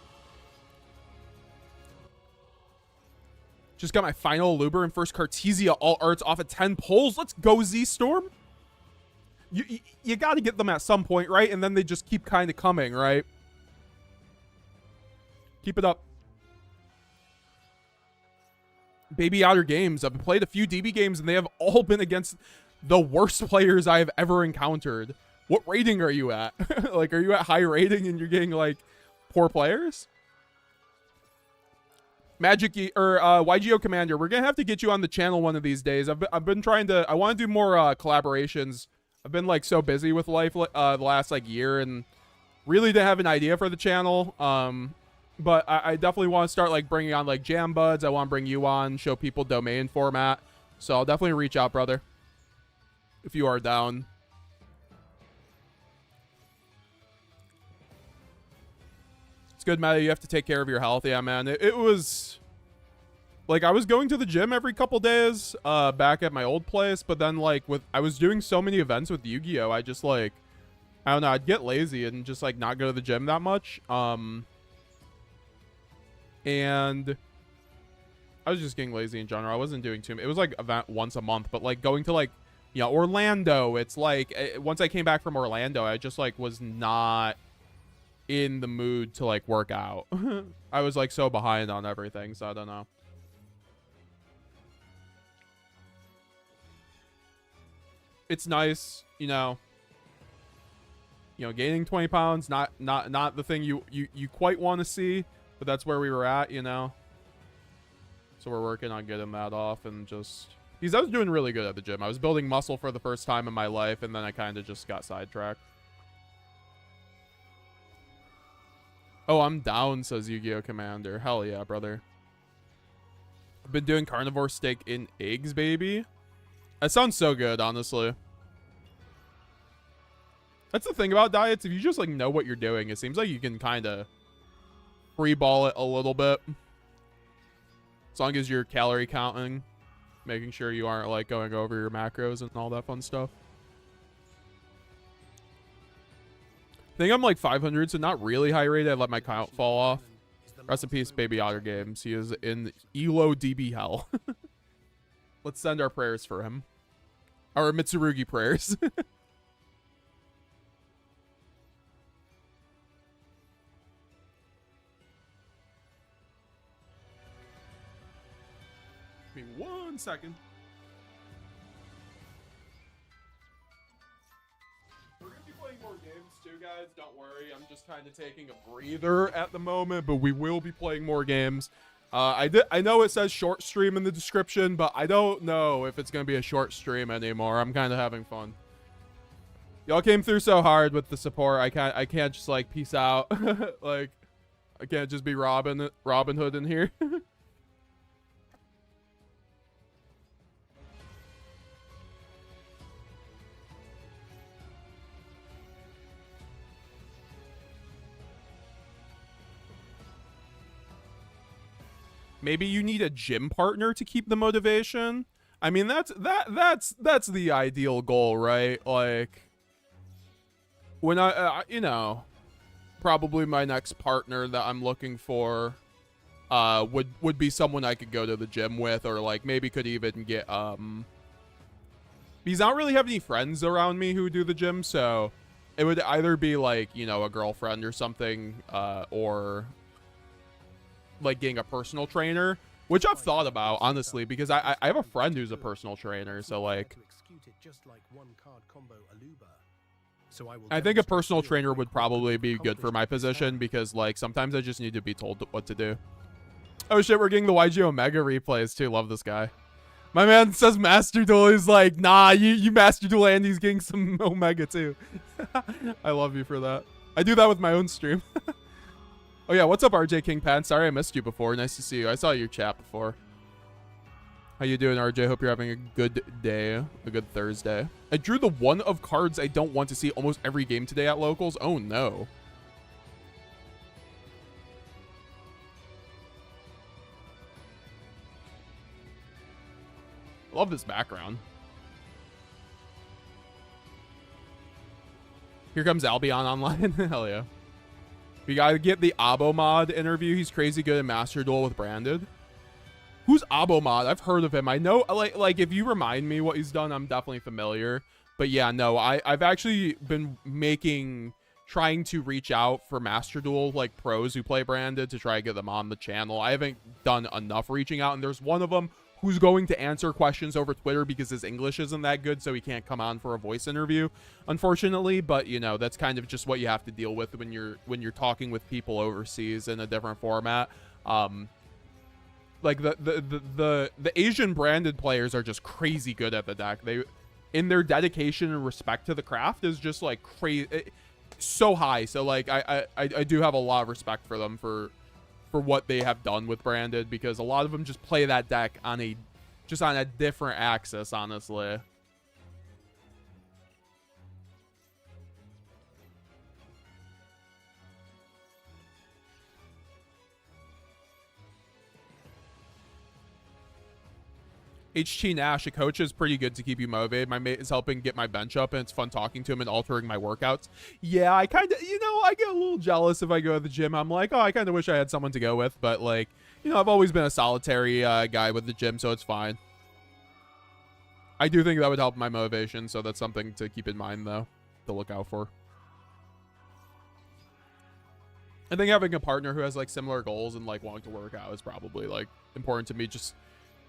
Just got my final Luber and first Cartesia all arts off of 10 pulls. Let's go, Z-Storm. You got to get them at some point, right? And then they just keep kind of coming, right? Keep it up. BabyOtterGames. I've played a few DB games, and they have all been against the worst players I have ever encountered. What rating are you at? Like, are you at high rating and you're getting, like, poor players? Magic Geek, or YGO Commander, we're going to have to get you on the channel one of these days. I've been trying to, I want to do more collaborations. I've been, like, so busy with life the last, like, year, and really didn't have an idea for the channel. But I definitely want to start, like, bringing on, like, Jam Buds. I want to bring you on, show people domain format. So I'll definitely reach out, brother, if you are down. It's good, Matt. You have to take care of your health. Yeah, man. It was, like, I was going to the gym every couple days back at my old place. But then, like, I was doing so many events with Yu-Gi-Oh! I just, like, I don't know. I'd get lazy and just, like, not go to the gym that much. And I was just getting lazy in general. I wasn't doing too much. It was like event once a month, but like going to like, you know, Orlando, it's like once I came back from Orlando, I just like was not in the mood to like work out. I was like so behind on everything, so I don't know. it's nice, you know, gaining 20 pounds, not the thing you quite want to see, but that's where we were at, you know. So we're working on getting that off, and just because I was doing really good at the gym. I was building muscle for the first time in my life, and then I kind of just got sidetracked. Oh, I'm down, says Yu-Gi-Oh! Commander. Hell yeah, brother. I've been doing carnivore steak in eggs, baby. That sounds so good, honestly. That's the thing about diets. If you just, like, know what you're doing, it seems like you can kind of free ball it a little bit. As long as you're calorie counting, making sure you aren't, like, going over your macros and all that fun stuff. I think I'm, like, 500, so not really high rated. I let my count fall off. Rest in peace, BabyOtterGames. He is in Elo DB hell. Let's send our prayers for him. Our Mitsurugi prayers. Give me 1 second. We're gonna be playing more games too, guys. Don't worry. I'm just kind of taking a breather at the moment, but we will be playing more games. I know it says short stream in the description, but I don't know if it's gonna be a short stream anymore. I'm kind of having fun. Y'all came through so hard with the support. I can't just like peace out. Like I can't just be Robin Hood in here. Maybe you need a gym partner to keep the motivation. I mean, that's the ideal goal, right? Like, when you know, probably my next partner that I'm looking for, would be someone I could go to the gym with, or like maybe could even get because I don't really have any friends around me who do the gym, so it would either be like, you know, a girlfriend or something, or like getting a personal trainer, which I've thought about, honestly, because I have a friend who's a personal trainer, so like I think a personal trainer would probably be good for my position, because like sometimes I just need to be told what to do. Oh shit, we're getting the YGO Omega replays too. Love this guy. My man says Master Duel. He's like, nah, you Master Duel, and he's getting some Omega too. I love you for that. I do that with my own stream. Oh yeah, what's up, RJ Kingpan? Sorry I missed you before. Nice to see you. I saw your chat before. How you doing, RJ? Hope you're having a good day, a good Thursday. I drew the one of cards I don't want to see almost every game today at locals. Oh no. Love this background. Here comes Albion online. Hell yeah. We gotta get the Abomod interview. He's crazy good at Master Duel with Branded. Who's Abomod? I've heard of him. I know, like if you remind me what he's done, I'm definitely familiar. But yeah, no, I've actually been trying to reach out for Master Duel, like pros who play Branded, to try to get them on the channel. I haven't done enough reaching out, and there's one of them who's going to answer questions over Twitter because his English isn't that good, so he can't come on for a voice interview, unfortunately. But you know, that's kind of just what you have to deal with when you're talking with people overseas in a different format. Like the Asian Branded players are just crazy good at the deck. They, in their dedication and respect to the craft, is just like crazy, so high. So like I do have a lot of respect for them for what they have done with Branded, because a lot of them just play that deck on a different axis, honestly. HT Nash, a coach, is pretty good to keep you motivated. My mate is helping get my bench up, and it's fun talking to him and altering my workouts. Yeah, I kind of, you know, I get a little jealous if I go to the gym. I'm like, oh, I kind of wish I had someone to go with. But, like, you know, I've always been a solitary guy with the gym, so it's fine. I do think that would help my motivation, so that's something to keep in mind, though, to look out for. I think having a partner who has, like, similar goals and, like, wanting to work out is probably, like, important to me. Just,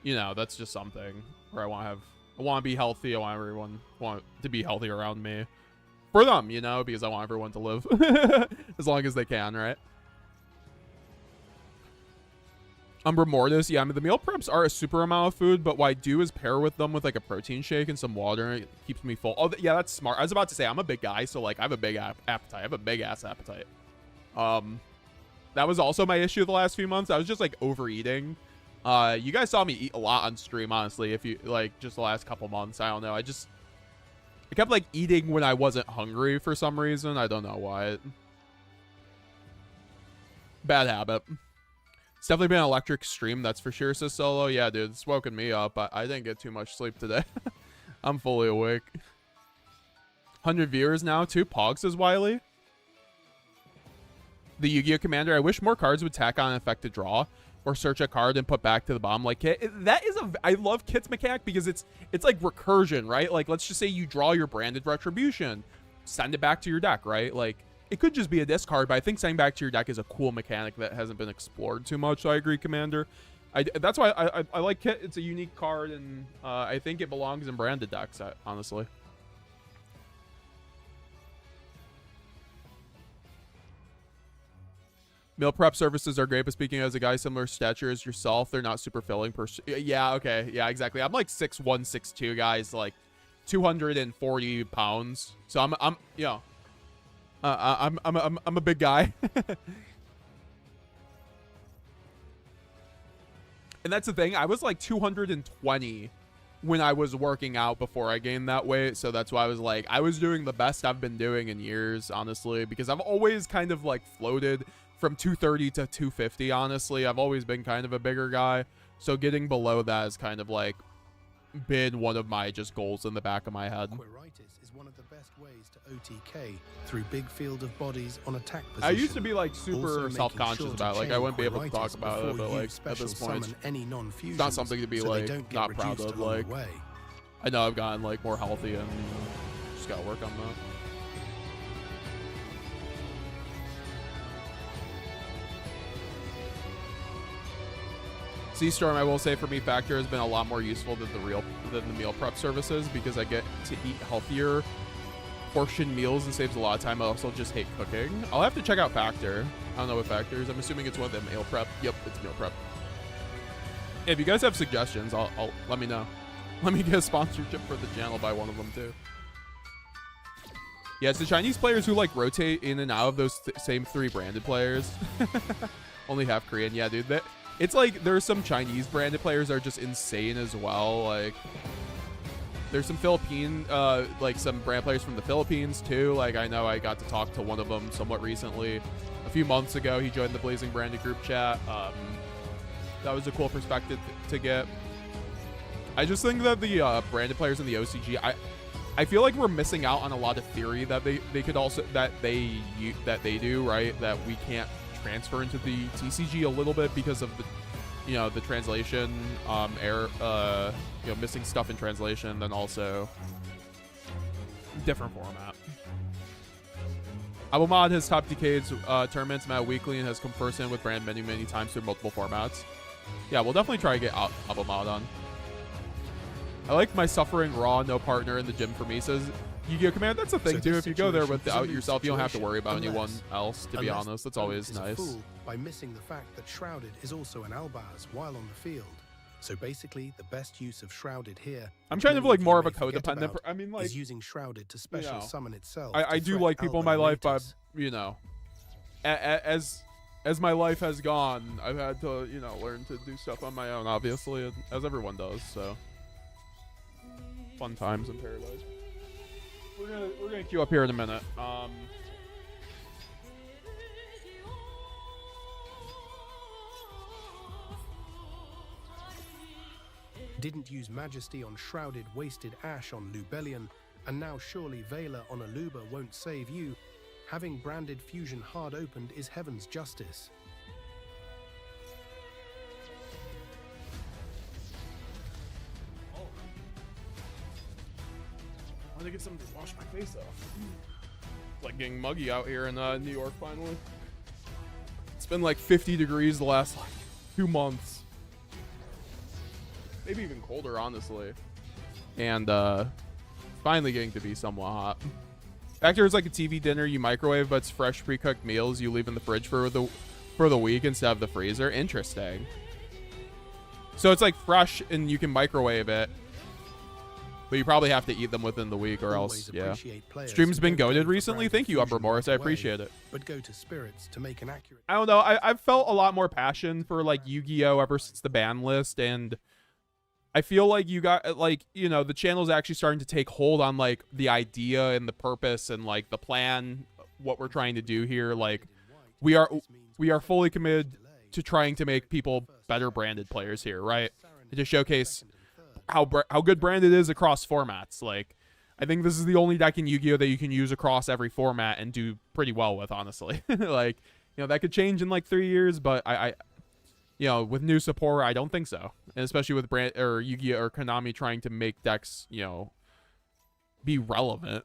you know, that's just something where I want to have I want to be healthy. I want everyone to be healthy around me. For them, you know, because I want everyone to live. As long as they can, right? Umbra Mortis, yeah, I mean, the meal preps are a super amount of food, but what I do is pair with them with like a protein shake and some water, and it keeps me full. Oh, yeah, that's smart. I was about to say, I'm a big guy, so like I have a big appetite. I have a big ass appetite. That was also my issue the last few months. I was just like overeating. You guys saw me eat a lot on stream, honestly, if you like just the last couple months. I don't know. I kept like eating when I wasn't hungry for some reason. I don't know why. Bad habit. It's definitely been an electric stream, that's for sure, says Solo. Yeah, dude, it's woken me up. I didn't get too much sleep today. I'm fully awake. 100 viewers now, too. Pog, says Wiley. The Yu-Gi-Oh! Commander, I wish more cards would tack on an effect to draw or search a card and put back to the bottom like Kit. That is I love Kit's mechanic because it's like recursion, right? Like, let's just say you draw your branded retribution, send it back to your deck, right? Like, it could just be a discard, but I think sending back to your deck is a cool mechanic that hasn't been explored too much, so I agree, Commander. That's why I like Kit. It's a unique card, and I think it belongs in branded decks, honestly. Meal prep services are great, but speaking as a guy similar stature as yourself, they're not super filling per... Yeah, okay. Yeah, exactly. I'm like 6'1", 6'2", guys, like 240 pounds. So I'm you know... I'm a big guy. And that's the thing. I was like 220 when I was working out before I gained that weight. So that's why I was like, I was doing the best I've been doing in years, honestly, because I've always kind of like floated from 230 to 250. Honestly, I've always been kind of a bigger guy. So getting below that is kind of like been one of my just goals in the back of my head. Quiritis is one of the best ways to OTK through big field of bodies on attack position. I used to be like super self-conscious about it. Like I wouldn't be able to talk about it, but like at this point it's not something to be like not proud of. Like I know I've gotten like more healthy and just gotta work on that. Seastorm, I will say, for me, Factor has been a lot more useful than the meal prep services because I get to eat healthier portion meals and saves a lot of time. I also just hate cooking. I'll have to check out Factor. I don't know what Factor is. I'm assuming it's one of them meal prep. Yep, it's meal prep. If you guys have suggestions, I'll let me know. Let me get a sponsorship for the channel by one of them too. Yeah, it's the Chinese players who like rotate in and out of those same three branded players. Only half Korean. Yeah, dude. It's like there's some Chinese branded players that are just insane as well. Like there's some Philippine, like some brand players from the Philippines too. Like I know I got to talk to one of them somewhat recently. A few months ago, he joined the Blazing Branded group chat. That was a cool perspective to get. I just think that the branded players in the OCG, I feel like we're missing out on a lot of theory that they could also that they do, right? That we can't transfer into the TCG a little bit because of the the translation error, missing stuff in translation, then also different format. Abomod has top decades tournaments met weekly and has come first in with brand many times through multiple formats. Yeah, we'll definitely try to get Abomod on. I like my suffering raw, no partner in the gym for me, says Yu-Gi-Oh! Command. That's the thing too. If you go there without yourself, you don't have to worry about anyone else, to be honest. That's always nice. By missing the fact that Shrouded is also an Albaz while on the field. So basically, the best use of Shrouded here. I'm kind of like more of a codependent. I mean, like is using Shrouded to special summon itself. I do like people in my life, but as my life has gone, I've had to learn to do stuff on my own, obviously, as everyone does. So fun times in paradise. We're gonna queue up here in a minute. Didn't use Majesty on Shrouded, wasted Ash on Lubellion, and now surely Veiler on Aluba won't save you. Having branded Fusion hard opened is heaven's justice. I want to get something to wash my face off. It's like getting muggy out here in New York finally. It's been like 50 degrees the last 2 months. Maybe even colder, honestly. and finally getting to be somewhat hot. Factor is like a TV dinner you microwave, but it's fresh pre-cooked meals you leave in the fridge for the week instead of the freezer. Interesting. So it's like fresh and you can microwave it, but you probably have to eat them within the week or else, yeah. Stream's been goated recently. Thank you, Upper Morris. I appreciate it. But go to spirits to make an accurate. I don't know. I've felt a lot more passion for like Yu-Gi-Oh ever since the ban list, and I feel like you got like, you know, the channel's actually starting to take hold on like the idea and the purpose and like the plan, what we're trying to do here. Like we are fully committed to trying to make people better branded players here, right? And to showcase how good branded is across formats. Like I think this is the only deck in Yu-Gi-Oh that you can use across every format and do pretty well with, honestly. Like, you know, that could change in like 3 years, but I you know, with new support, I don't think so. And especially with brand or Yu-Gi-Oh or Konami trying to make decks, you know, be relevant.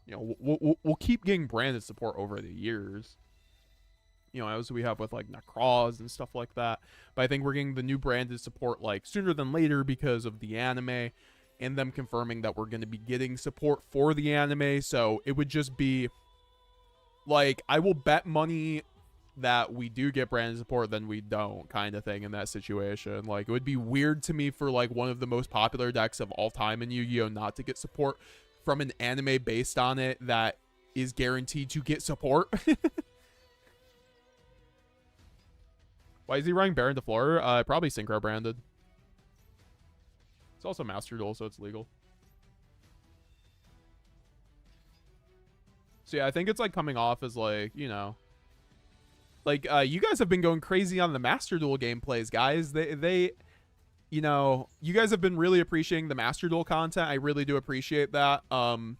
You know, we'll keep getting branded support over the years. You know, as we have with like Necroz and stuff like that. But I think we're getting the new branded support like sooner than later because of the anime and them confirming that we're going to be getting support for the anime. So it would just be like, I will bet money that we do get branded support than we don't, kind of thing in that situation. Like, it would be weird to me for like one of the most popular decks of all time in Yu-Gi-Oh not to get support from an anime based on it that is guaranteed to get support. Why is he running Baron to floor? Probably synchro branded. It's also Master Duel, so it's legal. So yeah, I think it's like coming off as like, you know, like you guys have been going crazy on the Master Duel gameplays, guys. They you know, you guys have been really appreciating the Master Duel content. I really do appreciate that. You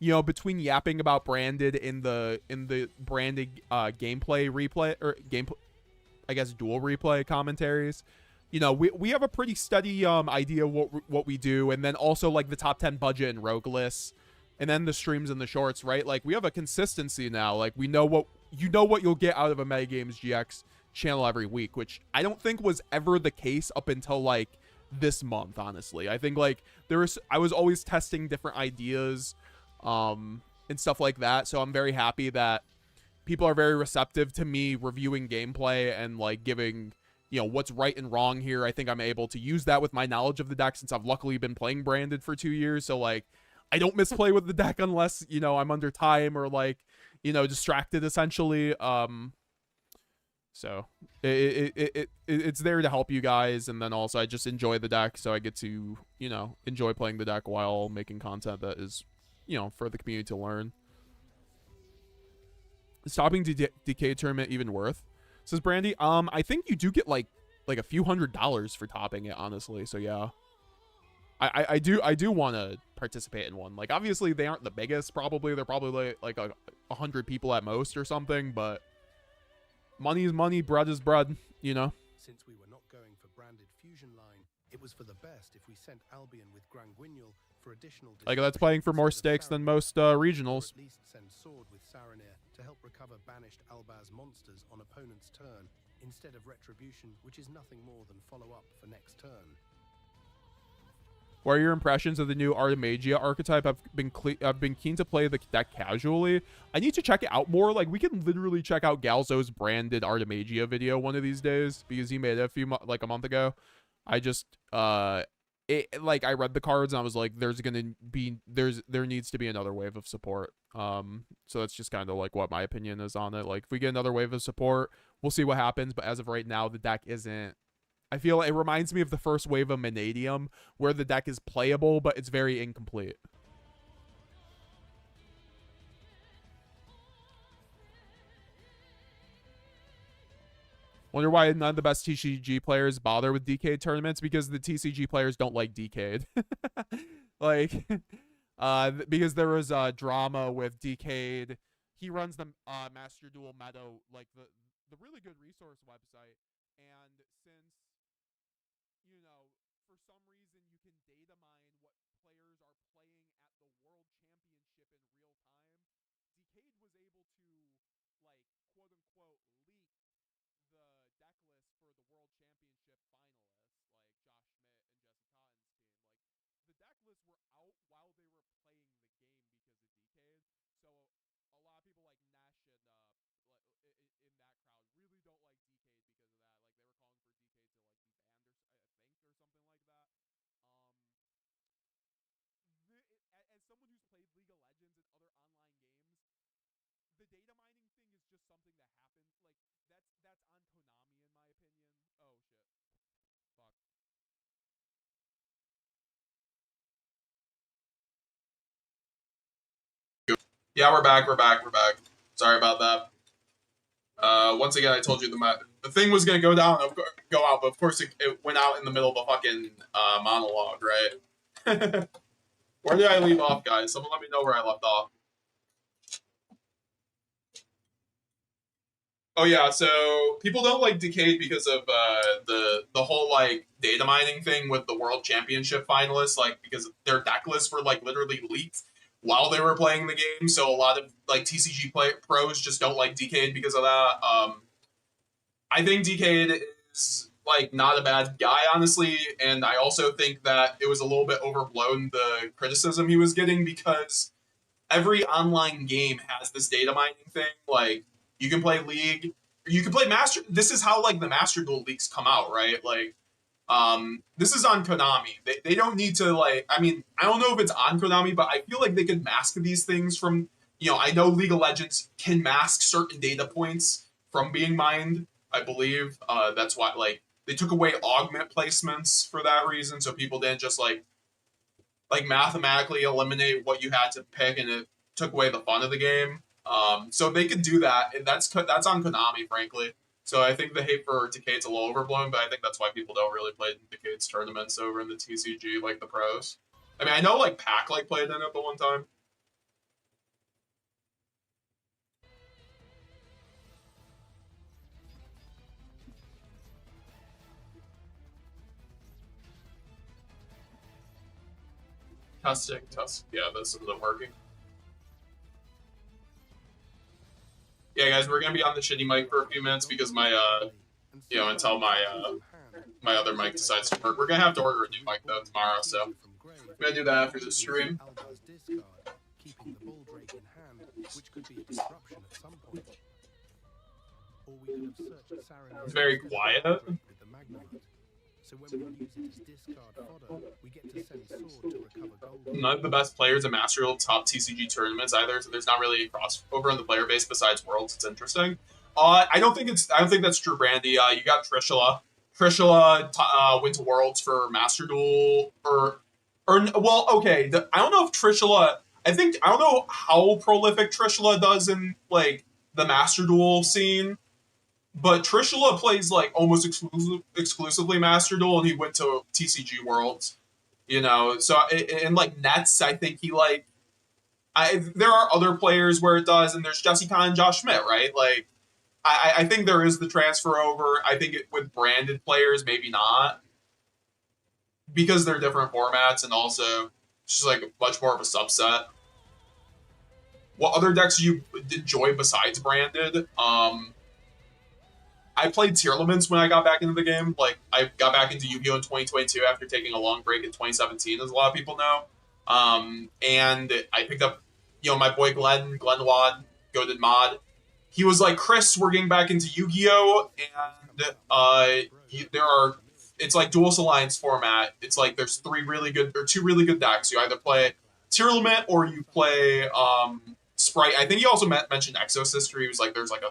know, between yapping about branded in the branded gameplay replay or gameplay, I guess dual replay commentaries, you know, we have a pretty steady idea of what we do, and then also like the top 10 budget and rogue lists, and then the streams and the shorts, right? Like we have a consistency now. Like we know what you'll get out of a MetaGamesGX channel every week, which I don't think was ever the case up until like this month, honestly. I think like I was always testing different ideas and stuff like that, so I'm very happy that people are very receptive to me reviewing gameplay and like giving, you know, what's right and wrong here. I think I'm able to use that with my knowledge of the deck since I've luckily been playing branded for 2 years. So like I don't misplay with the deck unless, you know, I'm under time or like, you know, distracted essentially. So it's there to help you guys, and then also I just enjoy the deck, so I get to, you know, enjoy playing the deck while making content that is, you know, for the community to learn. Is topping DK tournament even worth? Says Brandy. I think you do get like a few $100s for topping it, honestly. So yeah, I do want to participate in one. Like obviously they aren't the biggest. Probably they're probably like 100 people at most or something. But money is money, bread is bread. You know. Since we were not going for branded fusion line, it was for the best if we sent Albion with Granguignol for additional. Like that's playing for more stakes than most regionals. At least send Sword with Saranir to help recover banished Albaz monsters on opponent's turn instead of Retribution, which is nothing more than follow up for next turn. What are your impressions of the new Artemagia archetype? I've been keen to play the deck casually. I need to check it out more. Like we can literally check out Galzo's branded Artemagia video one of these days because he made it a month ago. I just like I read the cards and I was like, there needs to be another wave of support. So that's just kind of like what my opinion is on it. Like if we get another wave of support, we'll see what happens. But as of right now, the deck isn't. I feel it reminds me of the first wave of Manadium, where the deck is playable, but it's very incomplete. Wonder why none of the best TCG players bother with Decade tournaments, because the TCG players don't like Decade. Like, because there was drama with Decade. He runs the Master Duel Meadow, like the really good resource website, and since, you know, for some reason you can data mine what players are playing at the World Championship in real time, Decade was able to, like, quote unquote, leak the deck list for the World Championship finalists, like Josh Schmidt and Jesse Cotton's team. Like, the deck finalists were out while they were playing the game because of Decade. So a lot of people like Nesh and in that crowd really don't like Decade because of that. Like they were calling for Decade to like be banned or I think or something like that. As someone who's played League of Legends and other online games, the data mining thing is just something that happens. Like that's on Konami in my opinion. Oh shit. Fuck. Yeah, we're back. Sorry about that. Once again, I told you the thing was gonna go out, but of course it went out in the middle of a fucking monologue, right? Where did I leave off, guys? Someone let me know where I left off. Oh yeah, so people don't like Decade because of the whole like data mining thing with the World Championship finalists, like because their deck lists were like literally leaked while they were playing the game. So a lot of like TCG pros just don't like Decade because of that. I think Decade is like not a bad guy, honestly, and I also think that it was a little bit overblown the criticism he was getting because every online game has this data mining thing. Like you can play League, you can play Master. This is how like the Master Duel leaks come out, right? Like this is on Konami. They don't need to like. I mean, I don't know if it's on Konami, but I feel like they could mask these things from. You know, I know League of Legends can mask certain data points from being mined. I believe that's why like they took away augment placements for that reason, so people didn't just like mathematically eliminate what you had to pick, and it took away the fun of the game. So they could do that, and that's on Konami, frankly. So I think the hate for Decade's a little overblown, but I think that's why people don't really play Decade's tournaments over in the TCG like the pros. I mean, I know like Pac like played in it the one time. Testing. Yeah, this isn't working. Yeah, guys, we're gonna be on the shitty mic for a few minutes because my until my my other mic decides to work. We're gonna have to order a new mic though tomorrow, so I'm gonna do that after the stream. Keeping the bull drake in hand, which could be a disruption at some point. Or we could have searched Sarin. It's very quiet. So when we use it as discard fodder, we get to send sword to recover gold. None of the best players in Master Duel top TCG tournaments either. So there's not really a crossover in the player base besides Worlds. It's interesting. I don't think that's true, Brandy. You got Trishula. Trishula went to Worlds for Master Duel, well, okay. I don't know if Trishula. I don't know how prolific Trishula does in like the Master Duel scene. But Trishula plays like almost exclusively Master Duel, and he went to TCG Worlds, you know. So in like Nets, I think he like. There are other players where it does, and there's Jesse Kahn and Josh Schmidt, right? Like, I think there is the transfer over. I think with branded players, maybe not, because they're different formats, and also it's just like much more of a subset. What other decks do you enjoy besides branded? I played tier limits when I got back into the game. Like, I got back into Yu-Gi-Oh! In 2022 after taking a long break in 2017, as a lot of people know. And I picked up, my boy Glenn Wad, Goated Mod. He was like, Chris, we're getting back into Yu-Gi-Oh! And it's like Duelist Alliance format. It's like there's two really good decks. You either play tier limit or you play Sprite. I think he also mentioned Exosister. He was like, there's like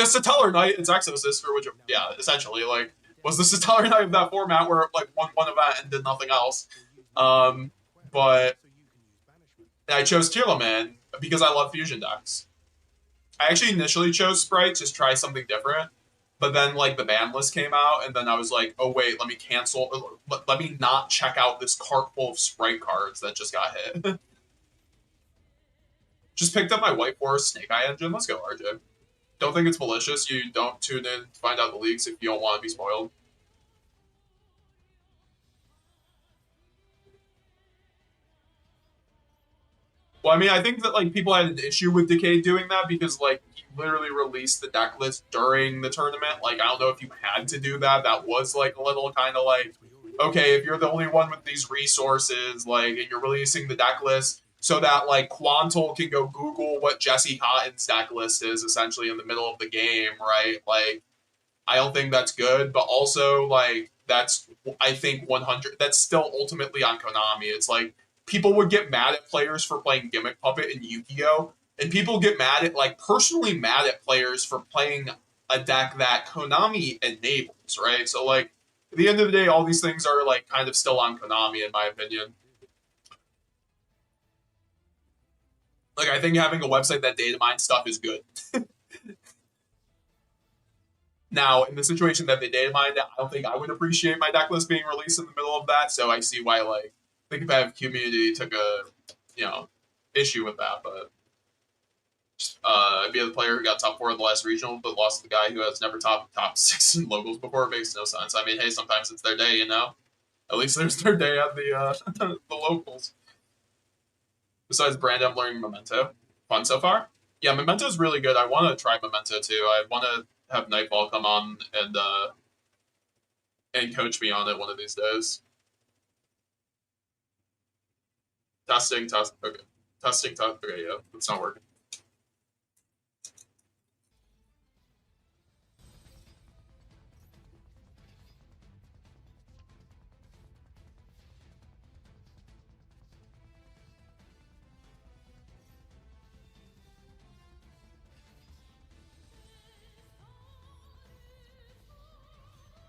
a Satellar Knight, it's Exosister, which, yeah, essentially, like, was the Satellar Knight of that format where it, like, won one event and did nothing else. But I chose Tearlaman because I love fusion decks. I actually initially chose Sprite, just try something different. But then, like, the ban list came out, and then I was like, oh, wait, let me cancel. Let me not check out this cart full of Sprite cards that just got hit. Just picked up my White Forest Snake Eye engine. Let's go, RJ. Don't think it's malicious. You don't tune in to find out the leaks if you don't want to be spoiled. Well, I mean, I think that like people had an issue with Decade doing that because like he literally released the deck list during the tournament. Like I don't know if you had to do that. That was like a little kind of like okay, if you're the only one with these resources, like, and you're releasing the deck list so that, like, Quantal can go Google what Jesse Cotton's deck list is essentially in the middle of the game, right? Like, I don't think that's good, but also, like, that's, I think, 100, that's still ultimately on Konami. It's like, people would get mad at players for playing Gimmick Puppet and Yu-Gi-Oh! And people get mad at, like, personally mad at players for playing a deck that Konami enables, right? So, like, at the end of the day, all these things are, like, kind of still on Konami, in my opinion. Like, I think having a website that data mines stuff is good. Now, in the situation that they data mined, I don't think I would appreciate my deck list being released in the middle of that, so I see why, like, the competitive community took a, issue with that, but be the player who got top 4 in the last regional, but lost to the guy who has never top 6 in locals before makes no sense. I mean, hey, sometimes it's their day, you know? At least there's their day at the the locals. Besides Brand, I'm learning Memento. Fun so far? Yeah, Memento's really good. I want to try Memento too. I want to have Nightfall come on and coach me on it one of these days. Testing. Okay. Testing. Okay, yeah, it's not working.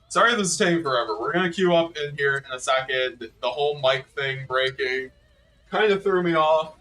Sorry this is taking forever. We're going to queue up in here in a second. The whole mic thing breaking kind of threw me off.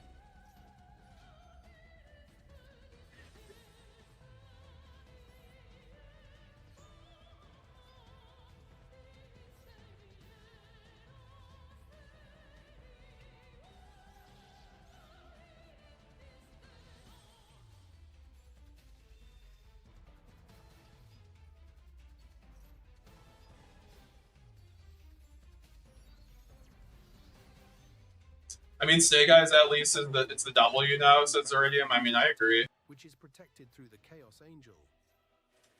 I mean, Snake Eyes at least it's the W now, so it's Iridium. I mean, I agree. Which is protected through the Chaos Angel.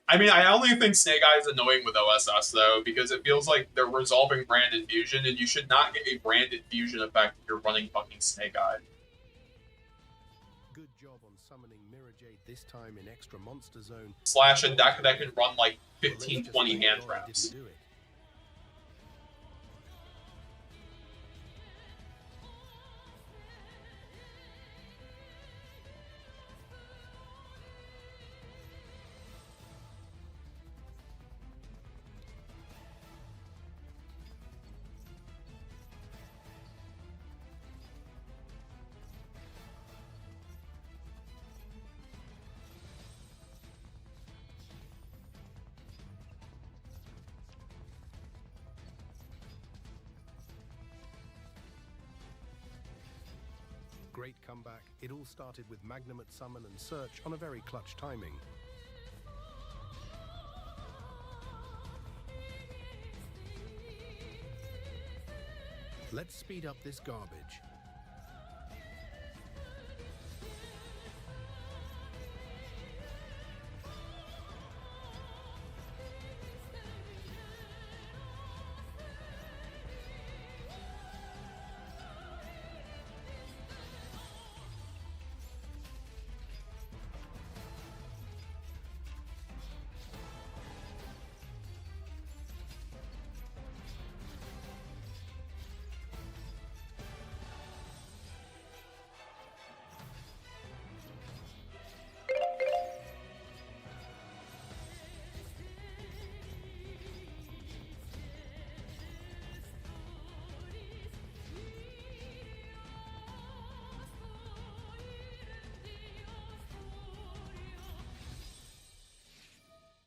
I mean, I only think Snake Eyes annoying with OSS though, because it feels like they're resolving branded fusion, and you should not get a branded fusion effect if you're running fucking Snake Eye. Good job on summoning Mirror Jade this time in extra monster zone. Slash a deck that can run like 15, 20 hand traps. Great comeback. It all started with Magnum at summon and search on a very clutch timing. Let's speed up this garbage.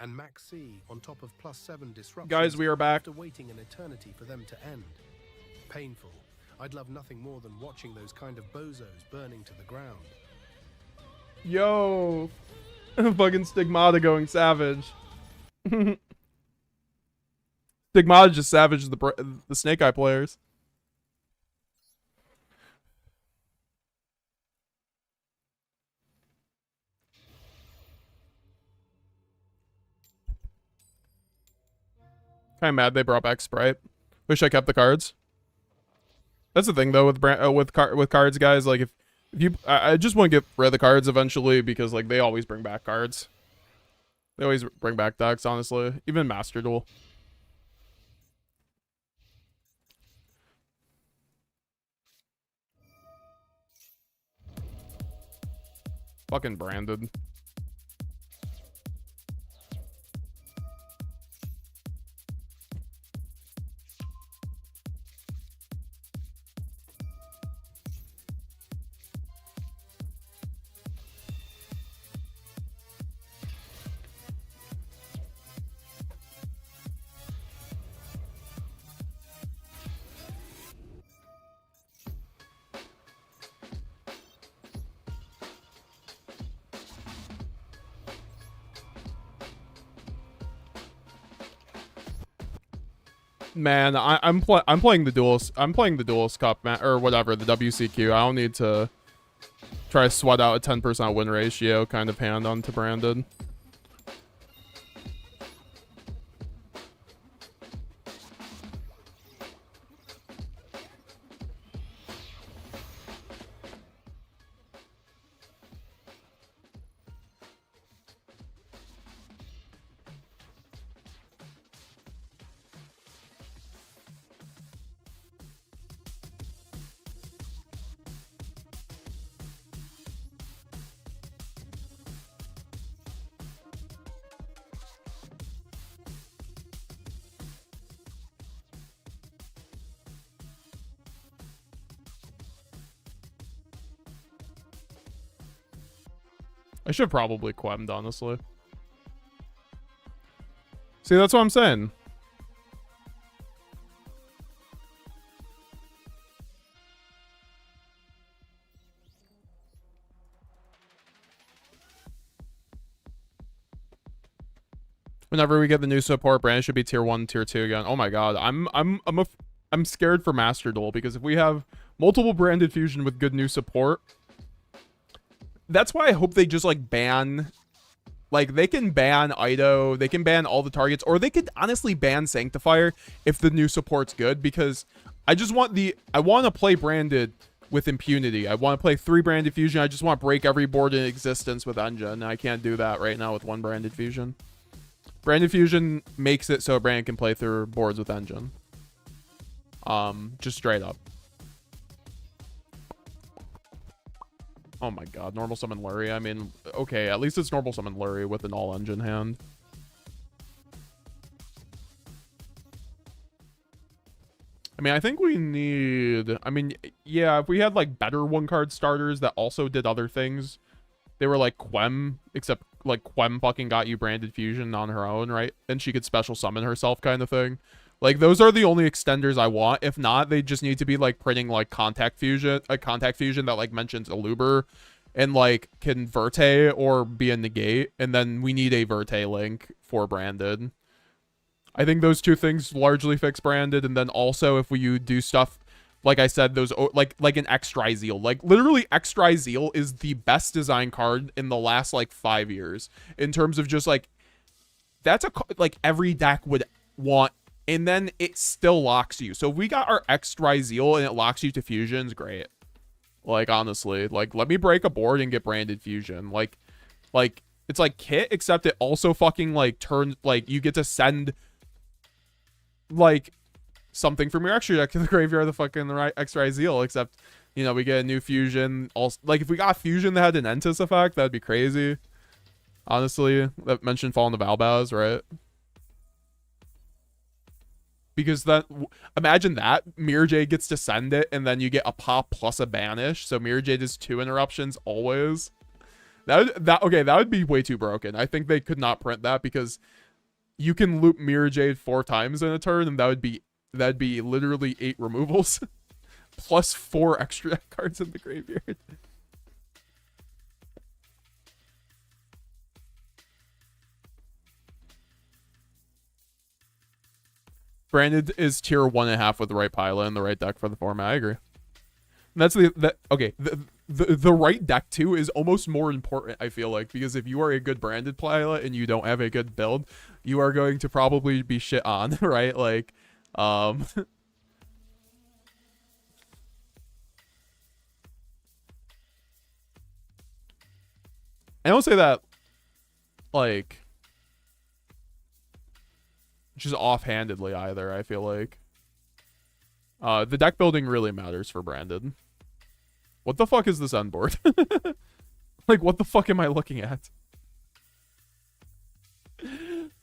And Max C on top of +7 disruptions. Guys, we are back. After waiting an eternity for them to end. Painful. I'd love nothing more than watching those kind of bozos burning to the ground. Yo, fucking Stigmata going savage. Stigmata just savaged the Snake Eye players. Kinda mad they brought back Sprite. Wish I kept the cards. That's the thing though with cards, guys. Like if you, I just want to get rid of the cards eventually because like they always bring back cards. They always bring back decks, honestly. Even Master Duel. Fucking branded. Man, I'm playing the duels. I'm playing the duels cup, man, or whatever, the WCQ. I don't need to try to sweat out a 10% win ratio kind of hand onto branded. I should have probably quemmed, honestly. See, that's what I'm saying. Whenever we get the new support brand, it should be tier 1, tier 2 again. Oh my god, I'm scared for Master Duel because if we have multiple branded fusion with good new support, that's why I hope they just like ban, like they can ban Ido, they can ban all the targets, or they could honestly ban Sanctifier if the new support's good, because I just want I want to play branded with impunity. I want to play 3 branded fusion. I just want to break every board in existence with engine, and I can't do that right now with 1 branded fusion. Branded fusion makes it so a brand can play through boards with engine. Just straight up. Oh my god, normal summon Lurie. I mean, okay, at least it's normal summon Lurie with an all-engine hand. I mean, I think we need... I mean, yeah, if we had, like, better 1-card starters that also did other things, they were like Quem, except, like, Quem fucking got you branded fusion on her own, right? And she could special summon herself kind of thing. Like, those are the only extenders I want. If not, they just need to be, like, printing, like, contact fusion that, like, mentions Aluber and, like, can Verte or be a negate. And then we need a Verte link for branded. I think those 2 things largely fix branded. And then also, if we do stuff, like I said, those, like an X-Trizeal. Like, literally, X-Trizeal is the best design card in the last, like, 5 years. In terms of just, like, that's like, every deck would want. And then it still locks you. So if we got our X-Trizeal and it locks you to fusions, great. Like, honestly. Like, let me break a board and get branded fusion. Like, it's like Kit, except it also fucking, like, turns... Like, you get to send, like, something from your extra deck to the graveyard, the fucking X-Trizeal, except, you know, we get a new fusion. Also, like, if we got fusion that had an Entis effect, that'd be crazy. Honestly. That mentioned Fall in the Valbaz, right? Because that, imagine that Mirror Jade gets to send it, and then you get a pop plus a banish. So Mirror Jade is 2 interruptions always. That would be way too broken. I think they could not print that because you can loop Mirror Jade 4 times in a turn, and that'd be literally 8 removals plus 4 extra cards in the graveyard. Branded is tier 1.5 with the right pilot and the right deck for the format. I agree. And that's the right deck too is almost more important, I feel like, because if you are a good branded pilot and you don't have a good build, you are going to probably be shit on, right? Like, I don't say that like just offhandedly either. I feel like the deck building really matters for Brandon. What the fuck is this end board? Like, what the fuck am I looking at?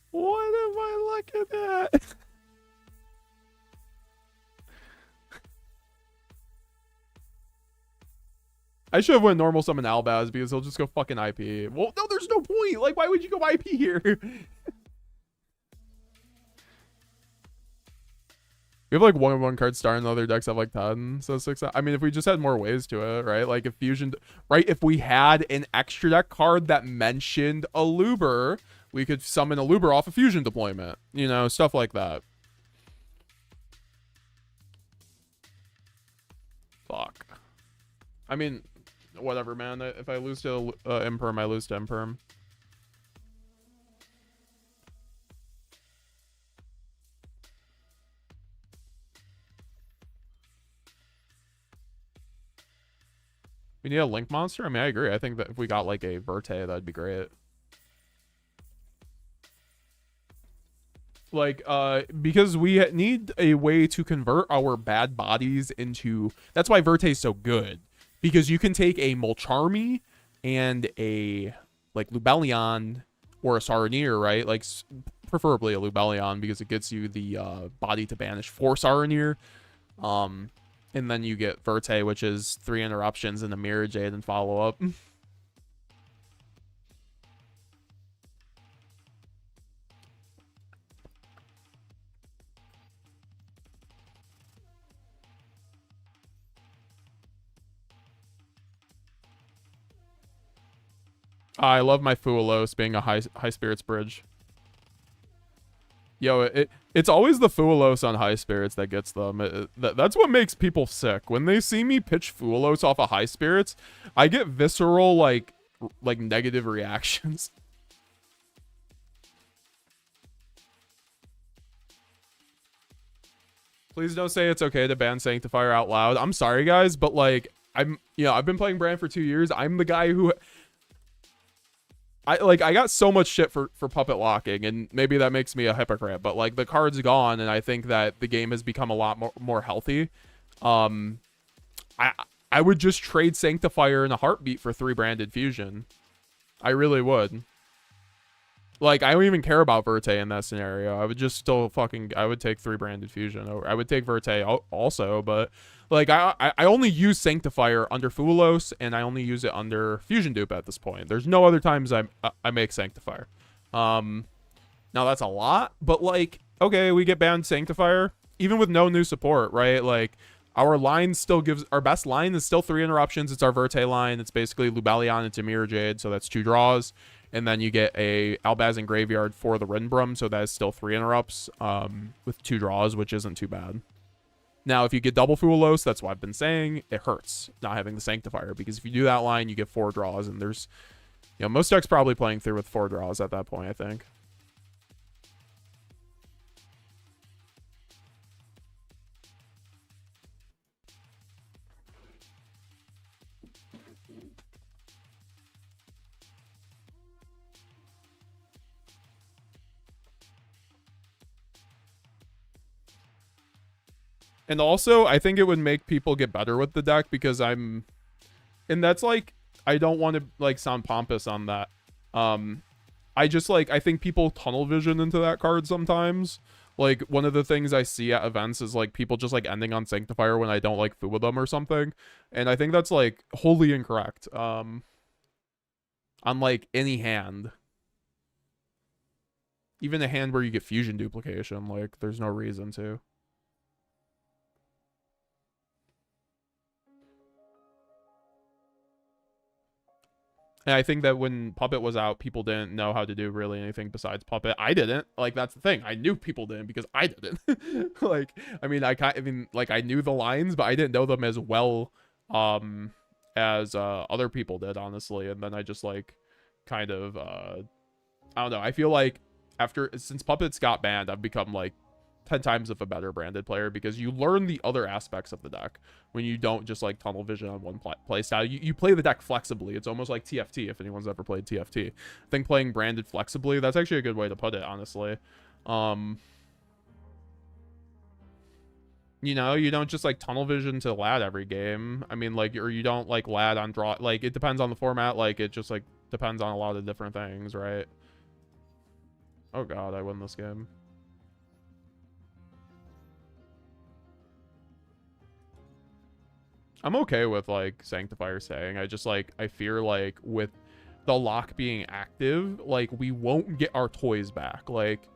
What am I looking at? I should have went normal summon Albaz because he'll just go fucking IP. Well, no, there's no point. Like, why would you go IP here? We have like 1-1 card star and the other decks have like 10. So 6. I mean, if we just had more ways to it, right? Like if Fusion, right? If we had an extra deck card that mentioned a Luber, we could summon a Luber off a Fusion deployment. You know, stuff like that. Fuck. I mean, whatever, man. If I lose to Imperm, I lose to Imperm. We need a Link monster? I mean, I agree. I think that if we got like a Verte, that'd be great. Like, because we need a way to convert our bad bodies into... That's why Verte is so good. Because you can take a Molcharmy and a, like, Lubellion or a Saronir, right? Like, preferably a Lubellion because it gets you the body to banish for Saronir. And then you get Verte, which is 3 interruptions and a Mirror Jade and follow up. I love my Fuelos being a high spirits bridge. Yo, it's always the Fuelos on high spirits that gets them. That's what makes people sick. When they see me pitch Fuelos off of high spirits, I get visceral, like negative reactions. Please don't say it's okay to ban Sanctifier out loud. I'm sorry, guys, but like, I've been playing Brand for 2 years. I'm the guy who... I got so much shit for puppet locking, and maybe that makes me a hypocrite, but like the card's gone, and I think that the game has become a lot more healthy. I would just trade Sanctifier in a heartbeat for 3 branded fusion. I really would. Like, I don't even care about Verte in that scenario. I would just still I would take 3 branded fusion. Or I would take Verte also, but like I only use Sanctifier under Fuelos, and I only use it under Fusion Dupe at this point. There's no other times I make Sanctifier. Now that's a lot, but like, okay, we get banned Sanctifier even with no new support, right? Like our line still gives, our best line is still 3 interruptions. It's our Verte line. It's basically Lubellion into Mirror Jade, so that's 2 draws. And then you get a Albaz in Graveyard for the Rinbrum, so that is still 3 interrupts with 2 draws, which isn't too bad. Now, if you get double Fuelos, that's what I've been saying, it hurts not having the Sanctifier, because if you do that line, you get 4 draws, and there's, you know, most decks probably playing through with 4 draws at that point, I think. And also, I think it would make people get better with the deck because and that's like, I don't want to like sound pompous on that. I just like, I think people tunnel vision into that card sometimes. Like one of the things I see at events is like people just like ending on Sanctifier when I don't like food with them or something. And I think that's like wholly incorrect. On like any hand. Even a hand where you get fusion duplication, like there's no reason to. And I think that when Puppet was out, people didn't know how to do really anything besides Puppet. I didn't. Like, that's the thing. I knew people didn't because I didn't. Like, I mean, like, I knew the lines, but I didn't know them as well as other people did, honestly. And then I just, like, kind of, I don't know. I feel like since Puppets got banned, I've become, like, 10 times of a better branded player because you learn the other aspects of the deck when you don't just like tunnel vision on one play style. You play the deck flexibly. It's almost like TFT if anyone's ever played TFT. I think playing branded flexibly, that's actually a good way to put it, honestly. You know, you don't just like tunnel vision to lad every game. I mean, like, or you don't like lad on draw. Like, it depends on the format. Like, it just like depends on a lot of different things, right? Oh god, I win this game. I'm okay with like Sanctifier staying. I just like, I fear like with the lock being active, like we won't get our toys back. Like,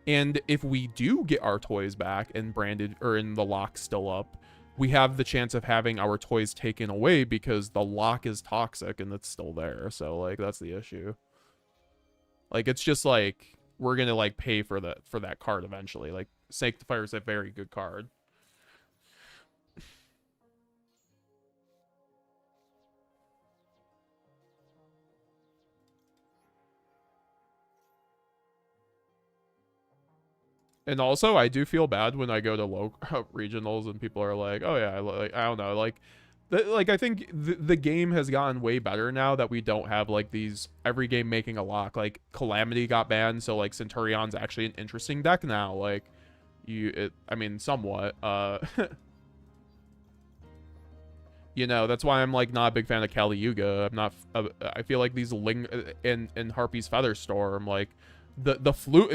and if we do get our toys back and branded or in the lock still up, we have the chance of having our toys taken away because the lock is toxic and it's still there. So like that's the issue. Like it's just like we're gonna like pay for that card eventually. Like Sanctifier is a very good card. And also, I do feel bad when I go to local regionals and people are like, "Oh yeah, I don't know." Like, I think the game has gotten way better now that we don't have like these every game making a lock. Like Calamity got banned, so like Centurion's actually an interesting deck now. Like, I mean, somewhat. You know, that's why I'm like not a big fan of Kali Yuga. I'm not. I feel like these in Harpy's Featherstorm, like the flute.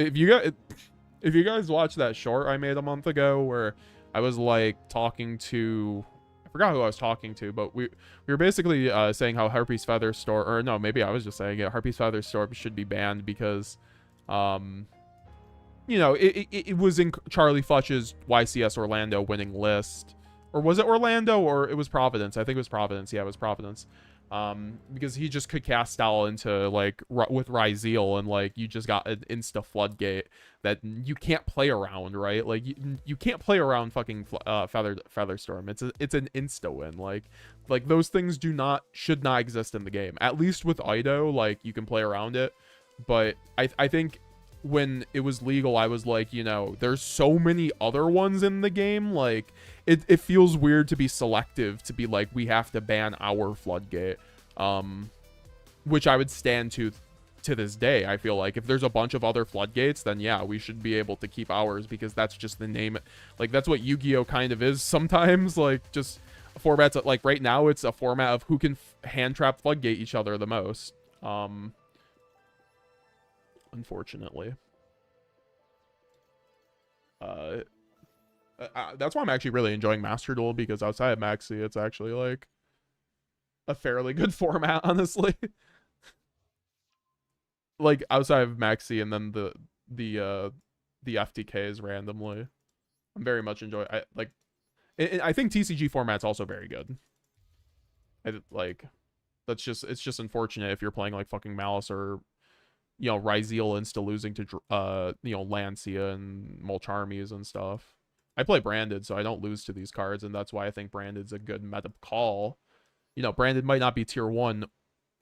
If you guys watched that short I made a month ago where I was like talking to, I forgot who I was talking to, but we were basically saying how Harpy's Featherstorm, or no, maybe I was just saying it, Harpy's Featherstorm should be banned because, you know, it was in Charlie Futch's YCS Orlando winning list. Or was it Orlando or it was Providence? I think it was Providence. Yeah, it was Providence. Because he just could cast Owl into like with Ryzeal and like you just got an insta floodgate that you can't play around, right? Like you can't play around fucking Featherstorm. It's an insta win. Like those things should not exist in the game. At least with Ido, like you can play around it. But I think when it was legal, I was like, you know, there's so many other ones in the game. Like, it feels weird to be selective, to be like, we have to ban our floodgate. Which I would stand to this day. I feel like if there's a bunch of other floodgates, then yeah, we should be able to keep ours because that's just the name. Like, that's what Yu-Gi-Oh kind of is sometimes. Like, just formats, like right now, it's a format of who can hand trap floodgate each other the most. Unfortunately. That's why I'm actually really enjoying Master Duel, because outside of Maxi, it's actually like a fairly good format, honestly. Like outside of Maxi and then the FTKs randomly, I'm very much enjoying. I think TCG format's also very good. It's just unfortunate if you're playing like fucking Malice or, you know, Ryzeal insta losing to you know, Lancia and Molcharmies and stuff. I play branded, so I don't lose to these cards, and that's why I think branded's a good meta call. You know, branded might not be tier 1,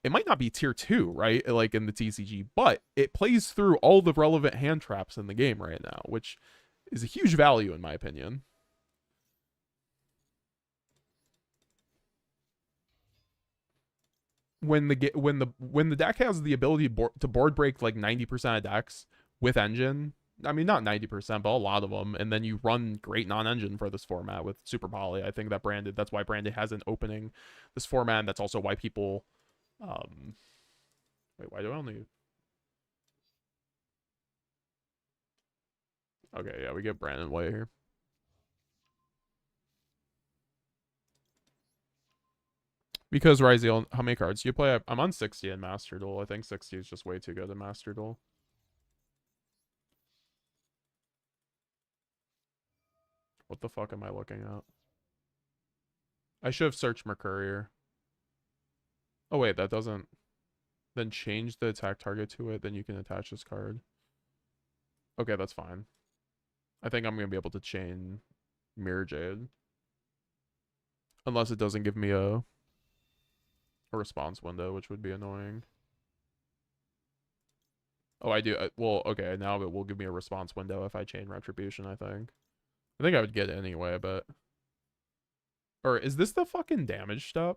it might not be tier 2, right? Like in the TCG, but it plays through all the relevant hand traps in the game right now, which is a huge value in my opinion. When the deck has the ability to board break like 90% of decks with engine, I mean not 90%, but a lot of them, and then you run great non-engine for this format with Super Poly. I think that's why branded has an opening this format, and that's also why people wait, why do I only okay, yeah, we get Brandon Way here. Because Ryzeal, how many cards do you play? I'm on 60 in Master Duel. I think 60 is just way too good in Master Duel. What the fuck am I looking at? I should have searched Mercurier. Oh wait, that doesn't. Then change the attack target to it, then you can attach this card. Okay, that's fine. I think I'm going to be able to chain Mirror Jade. Unless it doesn't give me a response window, which would be annoying. Oh, I do. Well, okay, now it will give me a response window if I chain retribution, I think. I think I would get it anyway, but... Or is this the fucking damage step?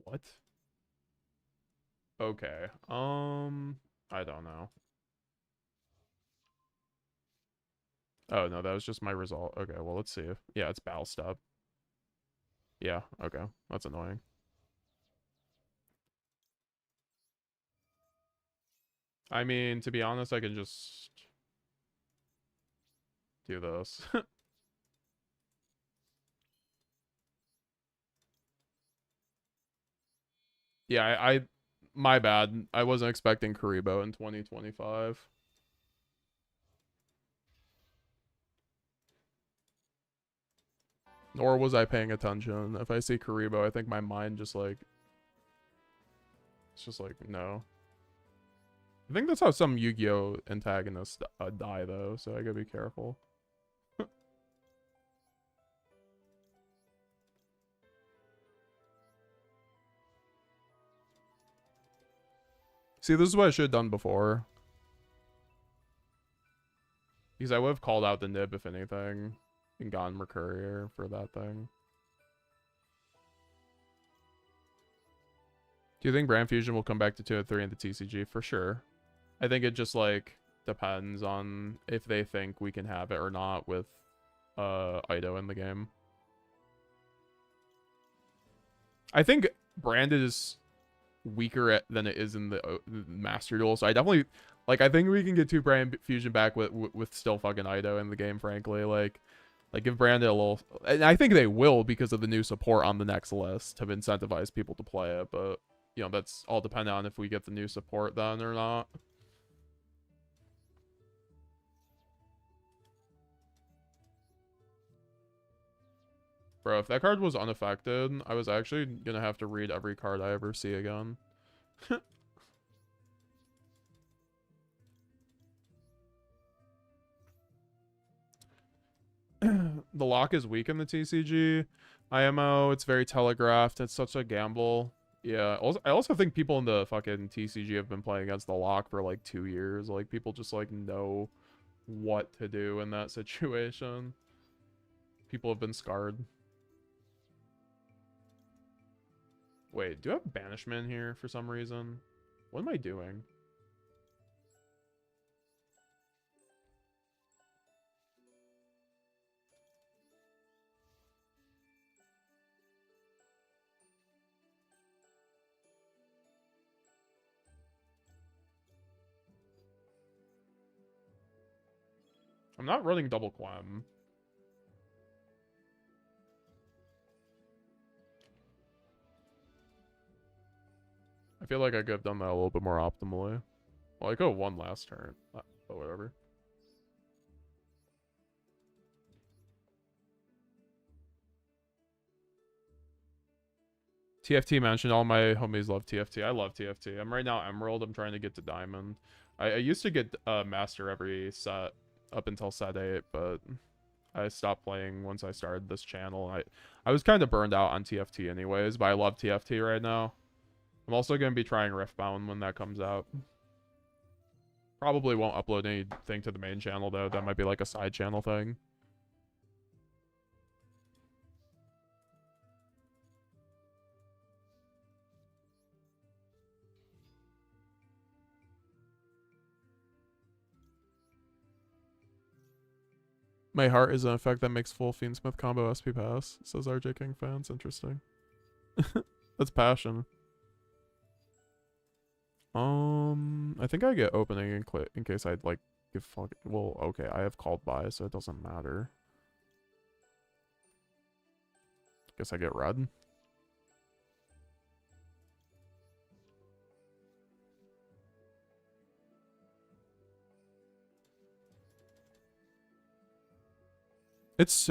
What? Okay. I don't know. Oh, no, that was just my result. Okay, well, let's see. Yeah, it's battle step. Yeah, okay. That's annoying. I mean, to be honest, I can just do this. Yeah, my bad. I wasn't expecting Karibo in 2025. Nor was I paying attention. If I see Karibo, I think my mind just like... It's just like, no. I think that's how some Yu-Gi-Oh! Antagonists die, though, so I gotta be careful. See, this is what I should have done before. Because I would have called out the nib, if anything, and gone Mercurier for that thing. Do you think Brand Fusion will come back to 2 and 3 in the TCG? For sure. I think it just, like, depends on if they think we can have it or not with Ido in the game. I think Branded is weaker than it is in the Master Duel, so I definitely... Like, I think we can get 2 Brand Fusion back with still fucking Ido in the game, frankly. Like give Branded a little... And I think they will because of the new support on the next list to incentivize people to play it, but... You know, that's all dependent on if we get the new support then or not. Bro, if that card was unaffected, I was actually gonna have to read every card I ever see again. The lock is weak in the TCG. IMO, it's very telegraphed. It's such a gamble. Yeah, I also think people in the fucking TCG have been playing against the lock for like 2 years. Like, people just like know what to do in that situation. People have been scarred. Wait, do I have banishment here for some reason? What am I doing? I'm not running double Quem. I feel like I could have done that a little bit more optimally. Well, I could have won last turn, but whatever. TFT mentioned all my homies love TFT. I love TFT. I'm right now Emerald. I'm trying to get to Diamond. I used to get Master every set up until set 8, but I stopped playing once I started this channel. I was kind of burned out on TFT anyways, but I love TFT right now. I'm also going to be trying Riftbound when that comes out. Probably won't upload anything to the main channel, though. That might be like a side channel thing. My heart is an effect that makes full Fiendsmith combo SP pass, says RJ King fans. Interesting. That's passion. I think I get opening in case I'd like give fuck. Well, okay, I have called by, so it doesn't matter. Guess I get red. It's,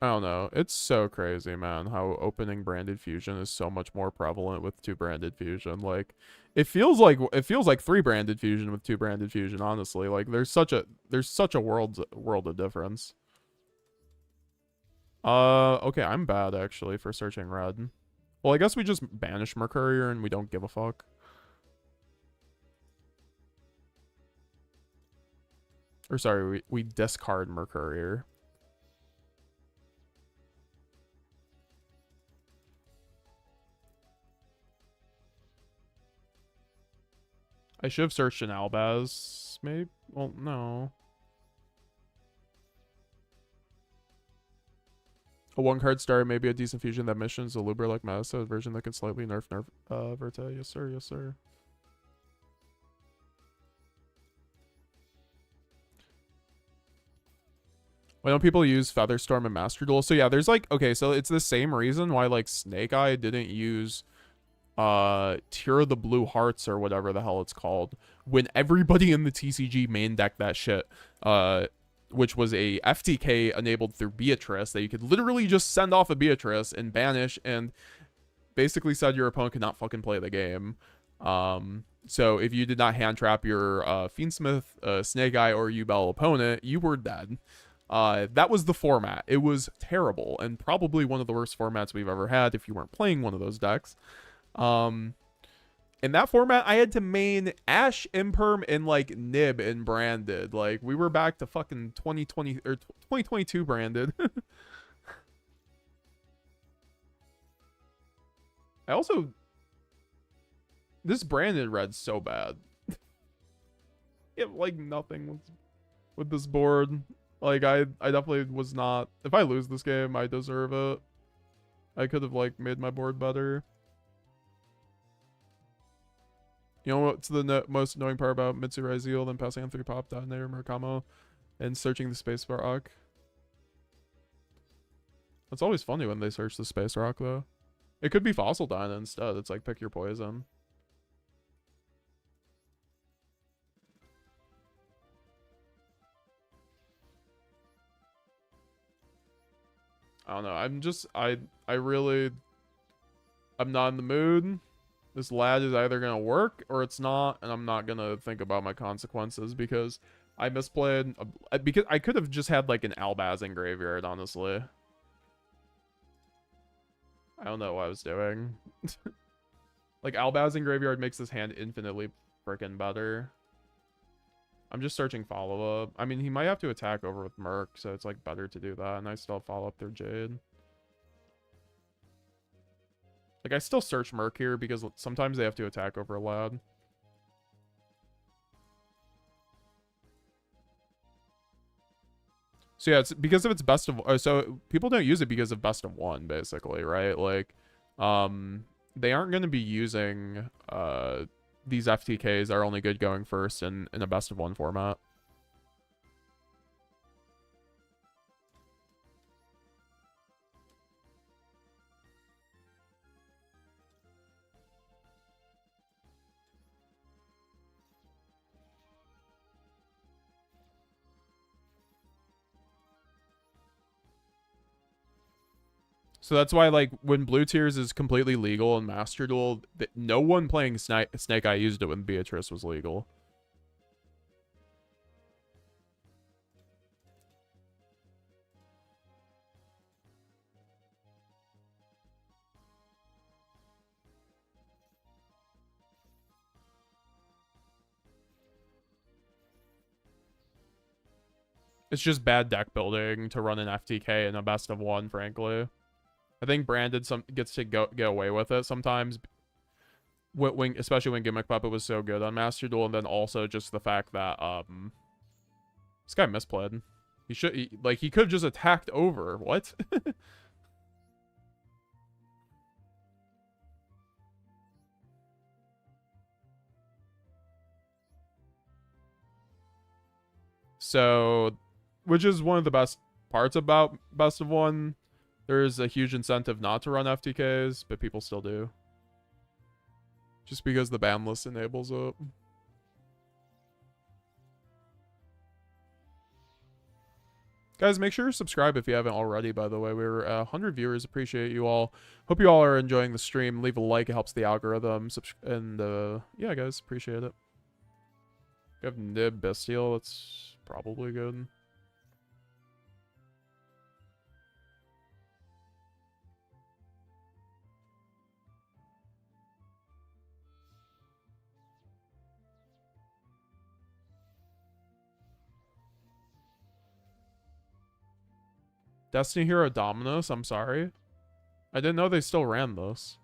I don't know. It's so crazy, man, how opening branded fusion is so much more prevalent with 2 branded fusion. Like, it feels like 3 branded fusion with 2 branded fusion, honestly. Like, there's such a world of difference. Okay, I'm bad actually for searching red. Well, I guess we just banish Mercourier and we don't give a fuck. Or sorry, we discard Mercourier. I should have searched an Albaz, maybe? Well, no. A one-card star may be a decent fusion that missions a Lubra like Mesa, a version that can slightly nerf Verta. Yes, sir, yes, sir. Why don't people use Featherstorm and Master Duel? So yeah, there's like, okay, so it's the same reason why like Snake Eye didn't use Tear of the Blue Hearts or whatever the hell it's called when everybody in the TCG main decked that shit, which was a FTK enabled through Beatrice that you could literally just send off a Beatrice and banish and basically said your opponent could not fucking play the game. So if you did not hand trap your Fiendsmith, Snake Eye, or Yubel opponent, you were dead. That was the format. It was terrible and probably one of the worst formats we've ever had if you weren't playing one of those decks. In that format, I had to main Ash, Imperm, and like Nib and Branded. Like we were back to fucking 2020 or 2022 Branded. I also, this Branded red's so bad. You have like nothing with this board. Like I definitely was not. If I lose this game, I deserve it. I could have like made my board better. You know what's the most annoying part about Mitsurai Zeal than passing on 3 pop, Detonator, Murakamo, and searching the Space Rock? It's always funny when they search the Space Rock, though. It could be Fossil Dyna instead. It's like, pick your poison. I don't know. I'm not in the mood. This lad is either going to work or it's not, and I'm not going to think about my consequences because I misplayed. Because I could have just had like an Albaz in graveyard, honestly. I don't know what I was doing. Like, Albaz in graveyard makes this hand infinitely freaking better. I'm just searching follow-up. I mean, he might have to attack over with Merc, so it's like better to do that, and I still have follow-up through Jade. Like, I still search Merc here because sometimes they have to attack over a lad. So yeah, it's because of its best of... so people don't use it because of best of one, basically, right? Like, they aren't going to be using these FTKs are only good going first in a best of one format. So that's why, like, when Blue Tears is completely legal in Master Duel, no one playing Snake Eye used it when Beatrice was legal. It's just bad deck building to run an FTK in a best of one, frankly. I think Branded gets to get away with it sometimes, especially when Gimmick Puppet was so good on Master Duel, and then also just the fact that this guy misplayed. He could have just attacked over. What? So, which is one of the best parts about best of one. There's a huge incentive not to run FTKs, but people still do. Just because the ban list enables it. Guys, make sure to subscribe if you haven't already, by the way. We're 100 viewers. Appreciate you all. Hope you all are enjoying the stream. Leave a like. It helps the algorithm. And, yeah, guys. Appreciate it. You have Nib Bestial. That's probably good. Destiny Hero Dominus, I'm sorry. I didn't know they still ran this.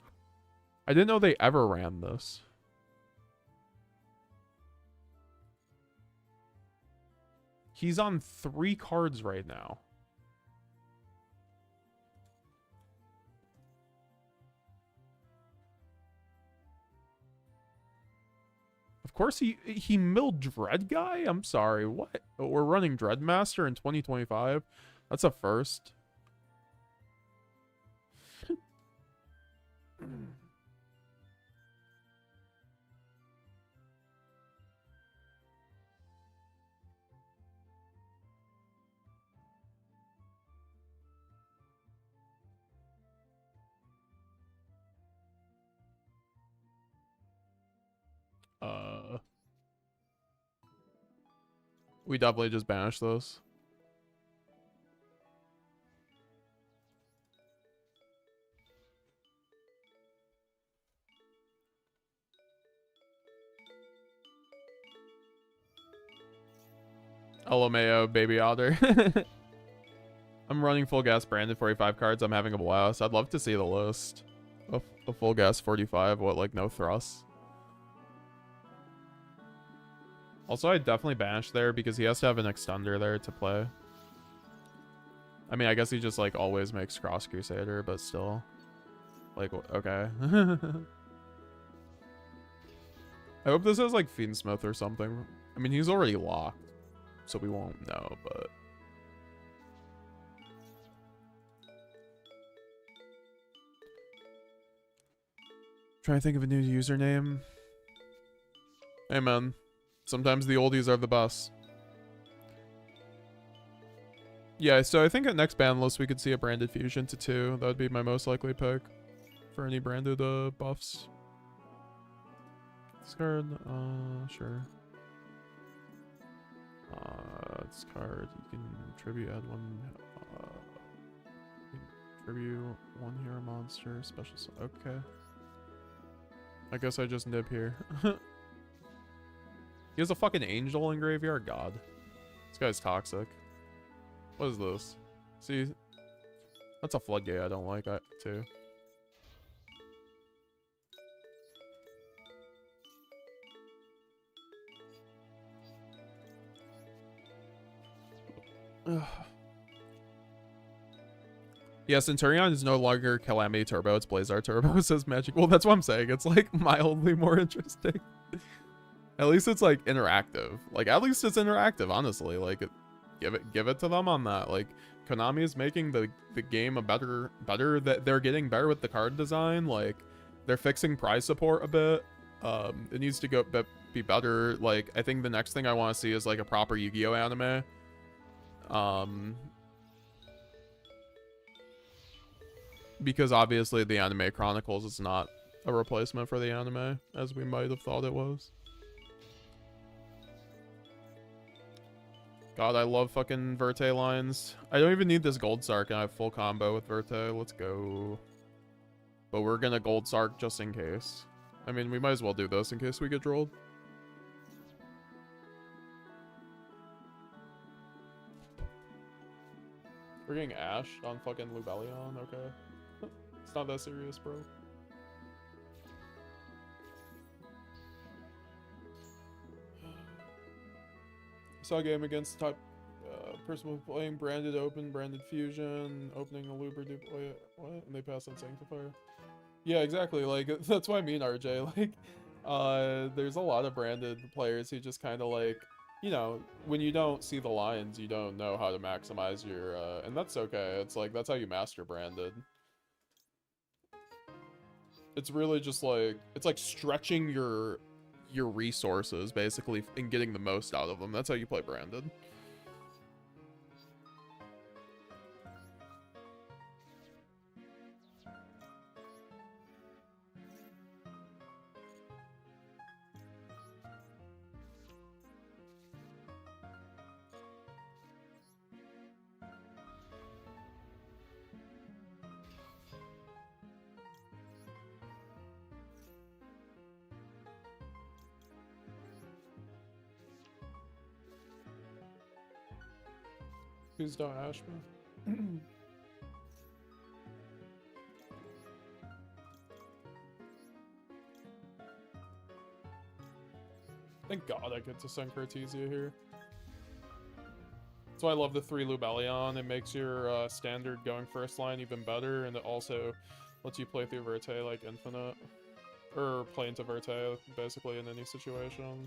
I didn't know they ever ran this. He's on 3 cards right now. Of course he milled Dread Guy? I'm sorry, what? We're running Dreadmaster in 2025? That's a first. We definitely just banished those. LMAO, Baby Otter. I'm running full gas branded 45 cards. I'm having a blast. I'd love to see the list. A full gas 45, what, like no thrusts? Also, I definitely banished there because he has to have an extender there to play. I mean, I guess he just, like, always makes Cross Crusader, but still. Like, okay. I hope this is, like, Fiendsmith or something. I mean, he's already locked, so we won't know, but... Trying to think of a new username. Hey, man. Sometimes the oldies are the best. Yeah, so I think at next ban list we could see a branded fusion to 2. That would be my most likely pick for any branded buffs. Discard, sure. Discard, you can tribute, add 1, you can tribute 1 hero monster, special, okay. I guess I just nib here. He has a fucking angel in graveyard? God. This guy's toxic. What is this? See? That's a floodgate I don't like, too. Yeah, Centurion is no longer Calamity Turbo, it's Blazar Turbo, says Magic. Well, that's what I'm saying. It's, like, mildly more interesting. At least it's, like, interactive. Like, at least it's interactive, honestly. Like, give it to them on that. Like, Konami is making the game a better, that they're getting better with the card design. Like, they're fixing prize support a bit. It needs to be better. Like, I think the next thing I want to see is, like, a proper Yu-Gi-Oh anime. Because obviously the Anime Chronicles is not a replacement for the anime, as we might have thought it was. God, I love fucking Verte lines. I don't even need this Gold Sark, and I have full combo with Verte. Let's go. But we're gonna Gold Sark just in case. I mean, we might as well do this in case we get trolled. We're getting ashed on fucking Lubellion, okay. It's not that serious, bro. Saw a game against type person playing branded open, branded fusion, opening a looper duplicate, what? And they pass on Sanctifier. Yeah, exactly. Like, that's what I mean, RJ. Like, there's a lot of branded players who just kind of like, you know, when you don't see the lines, you don't know how to maximize your, and that's okay. It's like, that's how you master branded. It's really just like, it's like stretching your resources, basically, and getting the most out of them. That's how you play branded. Please don't ash me. Thank God I get to Syncretizia here. That's why I love the 3 Lubellion. It makes your standard going first line even better, and it also lets you play through Verte like infinite. Or play into Verte, basically, in any situation.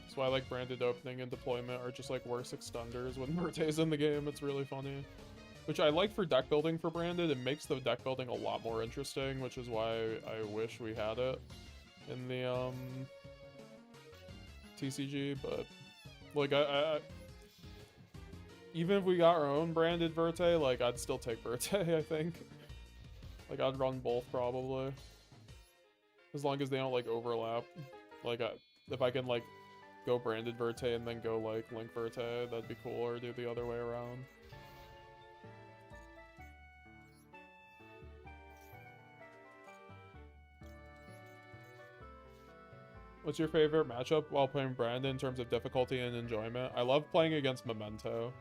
That's why I like branded opening and deployment are just like worse extenders when Verte's in the game. It's really funny. Which I like for deck building for branded. It makes the deck building a lot more interesting, which is why I wish we had it in the TCG, but like I even if we got our own branded Verte, like I'd still take Verte, I think. Like I'd run both probably. As long as they don't like overlap. Like if I can like go branded Verte and then go like Link Verte, that'd be cool, or do the other way around. What's your favorite matchup while playing Brandon in terms of difficulty and enjoyment? I love playing against Memento.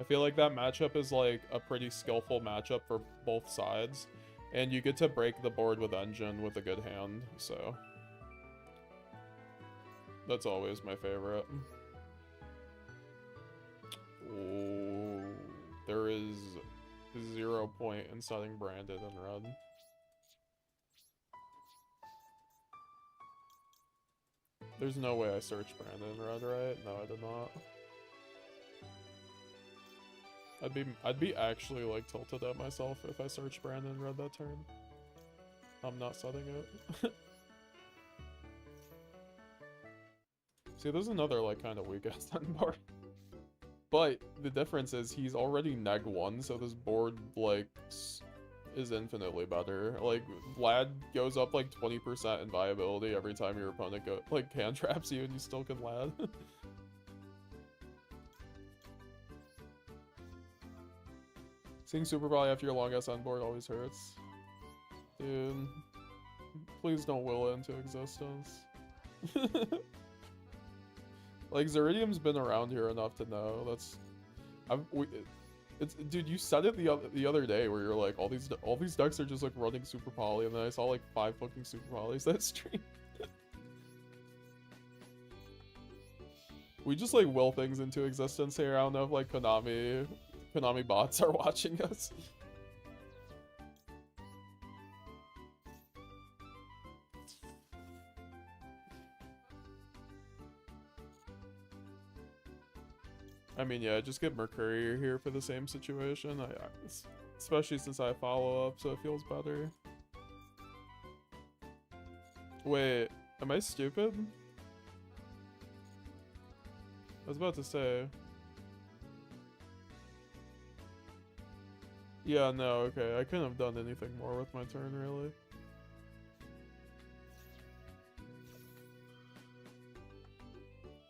I feel like that matchup is like a pretty skillful matchup for both sides. And you get to break the board with Engine with a good hand, so... That's always my favorite. Ooh, there is 0 point in setting Branded in red. There's no way I searched Brandon in red, right? No, I did not. I'd be actually like tilted at myself if I searched Brandon in red that turn. I'm not setting it. See, there's another like kind of weak ass end board. But the difference is he's already neg1, so this board like is infinitely better. Like Lad goes up like 20% in viability every time your opponent like hand traps you, and you still can Lad. Seeing Super Volley after your long ass end board always hurts. Dude, please don't will it into existence. Like Zeridium's been around here enough to know. That's, dude. You said it the other day where you're like, all these decks are just like running Super Poly, and then I saw like 5 fucking Super Polys that stream. We just like will things into existence here. I don't know if like Konami bots are watching us. I mean, yeah, just get Mercury here for the same situation. Especially since I follow up, so it feels better. Wait, am I stupid? I was about to say. Yeah, no, okay. I couldn't have done anything more with my turn, really.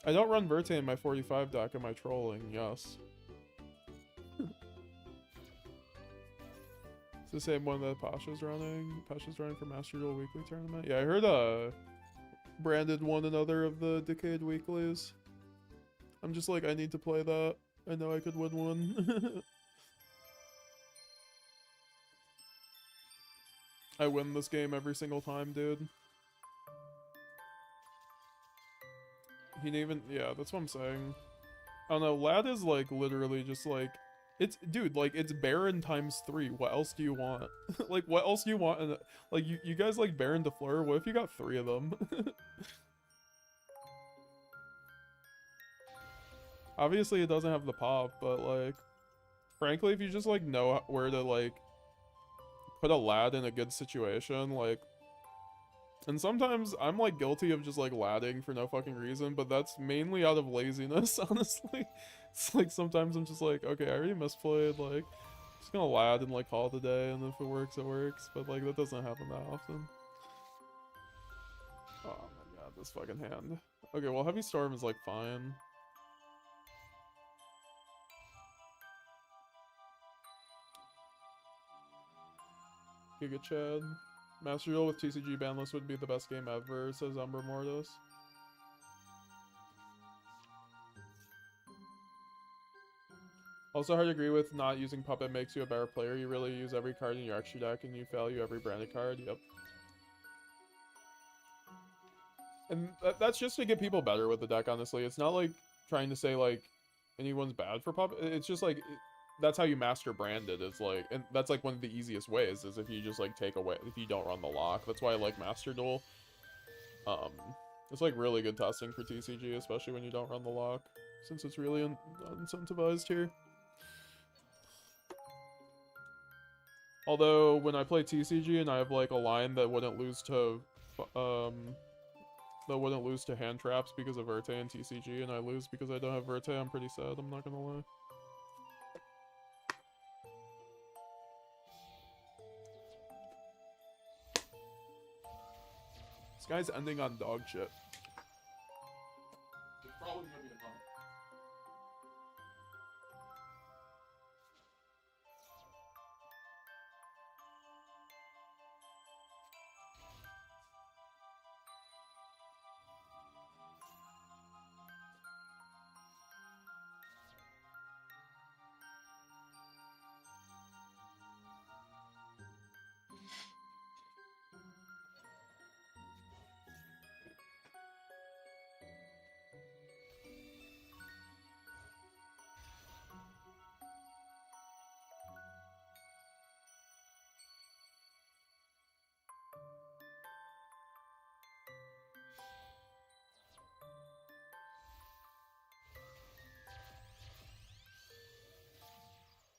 I don't run Verte in my 45 deck. Am I trolling? Yes. It's the same one that Pasha's running. Pasha's running for Master Duel Weekly Tournament. Yeah, I heard Branded won another of the Decade Weeklies. I'm just like, I need to play that. I know I could win one. I win this game every single time, dude. He didn't even, yeah, that's what I'm saying. I don't know, Lad is like literally just like, it's, dude, like it's Baron times 3. What else do you want? Like, what else do you want? And like, you guys like Baron de Fleur? What if you got 3 of them? Obviously, it doesn't have the pop, but like, frankly, if you just like know where to like put a Lad in a good situation, like. And sometimes I'm like guilty of just like ladding for no fucking reason, but that's mainly out of laziness, honestly. It's like sometimes I'm just like, okay, I already misplayed, like, just gonna lad and like call it a day, and if it works, it works. But like that doesn't happen that often. Oh my god, this fucking hand. Okay, well Heavy Storm is like fine. Giga Chad. Master Duel with TCG banlist would be the best game ever, says Umbra Mortis. Also hard to agree with not using Puppet makes you a better player. You really use every card in your extra deck and you value every branded card. Yep. And that's just to get people better with the deck, honestly. It's not like trying to say, like, anyone's bad for pop. It's just, like, that's how you master branded. It's, like, and that's, like, one of the easiest ways is if you just, like, take away, if you don't run the lock. That's why I like Master Duel. It's, like, really good testing for TCG, especially when you don't run the lock, since it's really incentivized here. Although, when I play TCG and I have, like, a line that wouldn't lose to, hand traps because of Verte and TCG, and I lose because I don't have Verte, I'm pretty sad, I'm not gonna lie. This guy's ending on dog shit. It's probably gonna be a dog.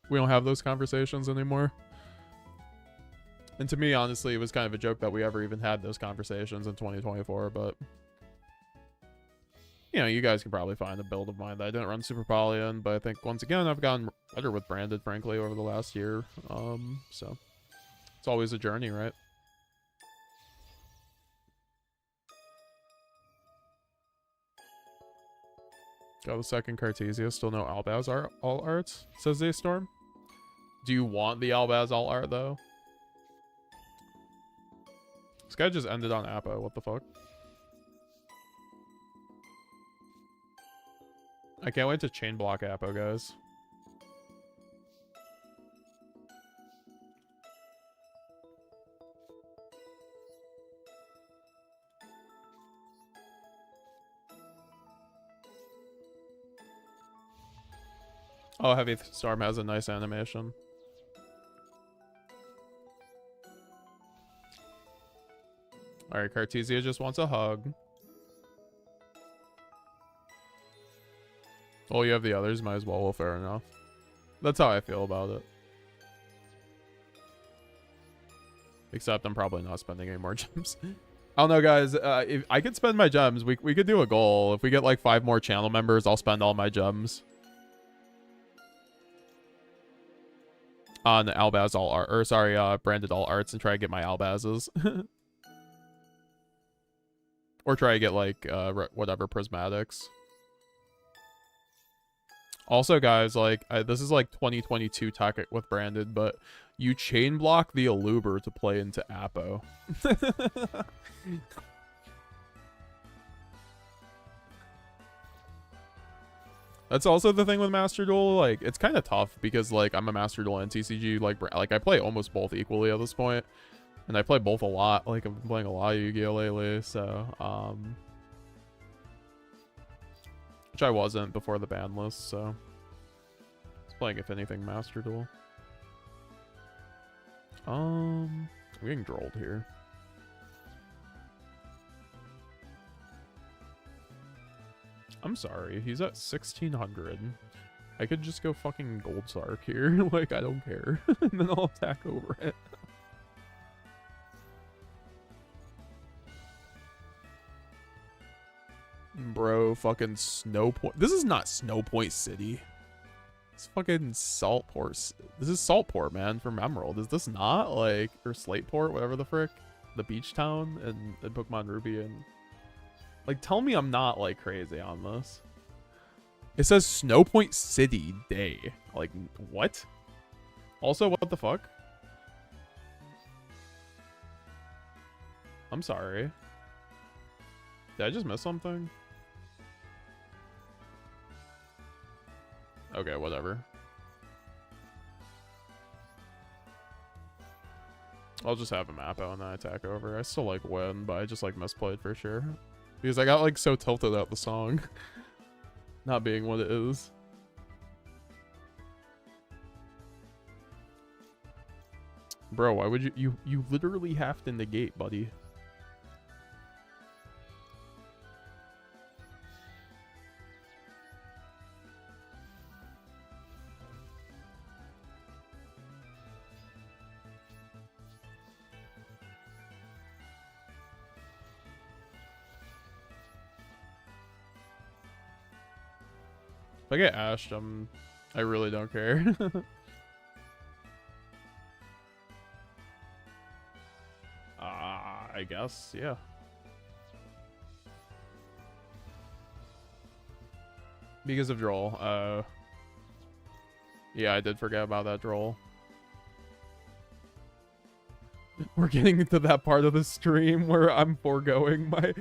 We don't have those conversations anymore. And to me, honestly, it was kind of a joke that we ever even had those conversations in 2024, but... You know, you guys can probably find a build of mine that I didn't run Super Poly in, but I think, once again, I've gotten better with Branded, frankly, over the last year. So... It's always a journey, right? Got the second Cartesia, still no Albaz alt arts, says Storm. Do you want the Albaz alt art, though? This guy just ended on Appo, what the fuck? I can't wait to chain block Appo, guys. Oh, Heavy Storm has a nice animation. Alright, Cartesia just wants a hug. Oh, you have the others, might as well. Well, fair enough. That's how I feel about it. Except I'm probably not spending any more gems. I don't know, guys. If I could spend my gems, we could do a goal. If we get like 5 more channel members, I'll spend all my gems on Albaz all art, or sorry, branded all arts, and try to get my Albazes. Or try to get like whatever prismatics. Also, guys, like this is like 2022 tech with branded, but you chain block the Aluber to play into Appo. That's also the thing with Master Duel. Like, it's kind of tough because like I'm a Master Duel and TCG. Like I play almost both equally at this point, and I play both a lot. Like I've been playing a lot of Yu-Gi-Oh lately, so which I wasn't before the ban list. So I was playing, if anything, Master Duel. I'm getting drolled here. I'm sorry, he's at 1600. I could just go fucking Gold Sark here. Like, I don't care. And then I'll attack over it. Bro, fucking Snow Point. This is not Snow Point City. It's fucking Saltport. This is Saltport, man, from Emerald. Is this not, like, or Slateport, whatever the frick? The beach town and Pokemon Ruby and... Like, tell me I'm not, like, crazy on this. It says Snow Point City Day. Like, what? Also, what the fuck? I'm sorry. Did I just miss something? Okay, whatever. I'll just have a map out and then attack over. I still, like, win, but I just, like, misplayed for sure. Because I got like so tilted at the song not being what it is. Bro, why would you literally have to negate, buddy. If I get ashed, I really don't care. I guess, yeah. Because of Droll. Yeah, I did forget about that Droll. We're getting to that part of the stream where I'm foregoing my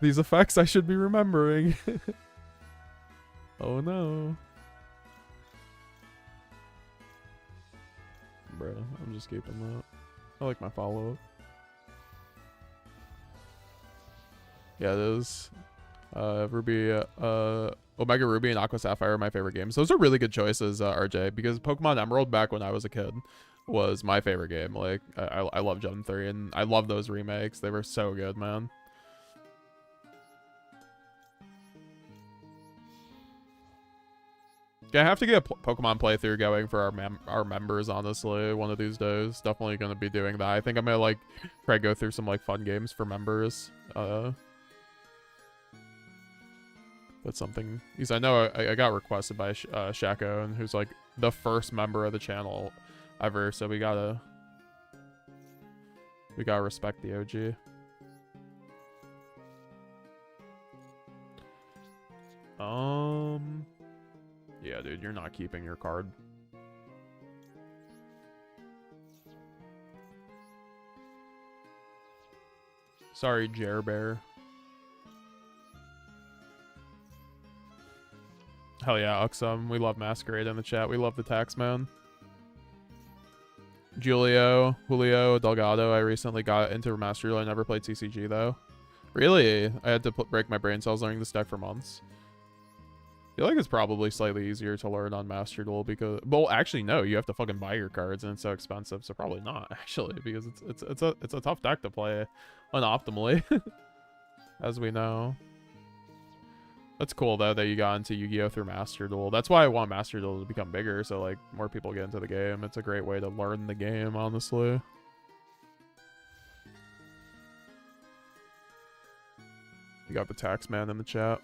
these effects I should be remembering. Oh no. Bro, I'm just keeping that. I like my follow-up. Yeah, it is. Ruby, Omega Ruby and Aqua Sapphire are my favorite games. Those are really good choices, RJ, because Pokemon Emerald back when I was a kid was my favorite game. Like, I love Gen 3, and I love those remakes. They were so good, man. Yeah, I have to get a Pokemon playthrough going for our members, honestly, one of these days. Definitely gonna be doing that. I think I'm gonna, like, try to go through some, like, fun games for members. That's something, because I know I got requested by Shaco, and who's, like, the first member of the channel ever, so we gotta respect the OG. Yeah, dude, you're not keeping your card. Sorry, Jerbear. Hell yeah, Uxum. We love Masquerade in the chat. We love the Taxman. Julio, Delgado. I recently got into Master Duel. I never played CCG, though. Really? I had to break my brain cells learning this deck for months. I feel like it's probably slightly easier to learn on Master Duel because, well, actually no, you have to fucking buy your cards and it's so expensive, so probably not actually, because it's a tough deck to play unoptimally, as we know. That's cool though that you got into Yu-Gi-Oh through Master Duel. That's why I want Master Duel to become bigger, so like more people get into the game. It's a great way to learn the game, honestly. You got the Taxman in the chat.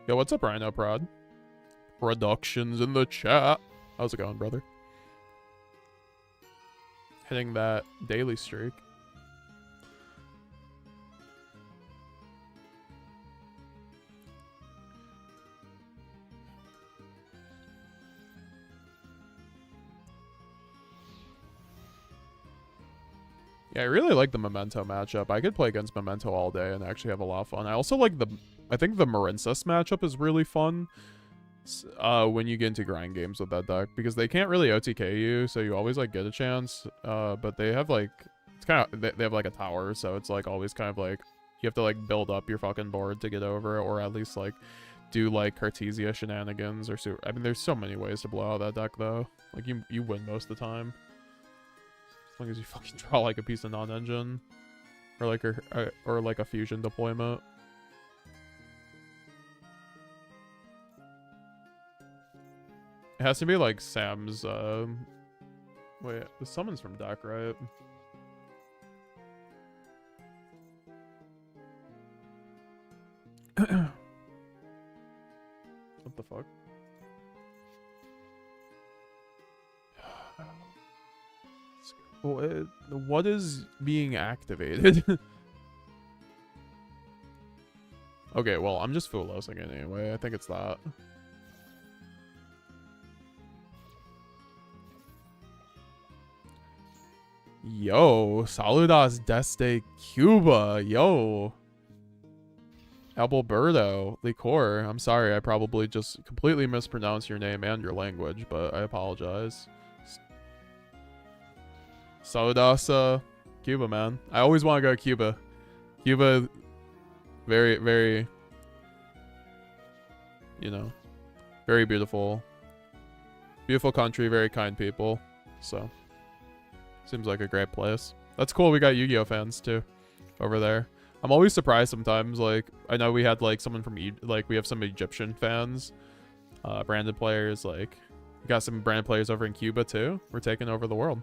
Yo, what's up, Rhino Prod? Productions in the chat. How's it going, brother? Hitting that daily streak. Yeah, I really like the Memento matchup. I could play against Memento all day and actually have a lot of fun. I also like I think the Marincess matchup is really fun when you get into grind games with that deck, because they can't really OTK you, so you always like get a chance. But they have like, it's kind of, they have like a tower, so it's like always kind of like, you have to like build up your fucking board to get over it, or at least like do like Cartesia shenanigans or I mean, there's so many ways to blow out that deck though. Like you win most of the time. As long as you fucking draw like a piece of non-engine, or like a fusion deployment. It has to be like Sam's. Wait, the summons from deck, right? What the fuck? What is being activated? Okay, well, I'm just full-losing it anyway. I think it's that. Yo, saludas desde Cuba. Yo. Alberto Licor. I'm sorry, I probably just completely mispronounced your name and your language, but I apologize. Saludas, Cuba, man. I always want to go to Cuba. Cuba, very, very, you know, very beautiful. Beautiful country, very kind people. So, seems like a great place. That's cool. We got Yu-Gi-Oh fans too over there. I'm always surprised sometimes. Like, I know we had like someone from we have some Egyptian fans, branded players. Like, we got some branded players over in Cuba too. We're taking over the world.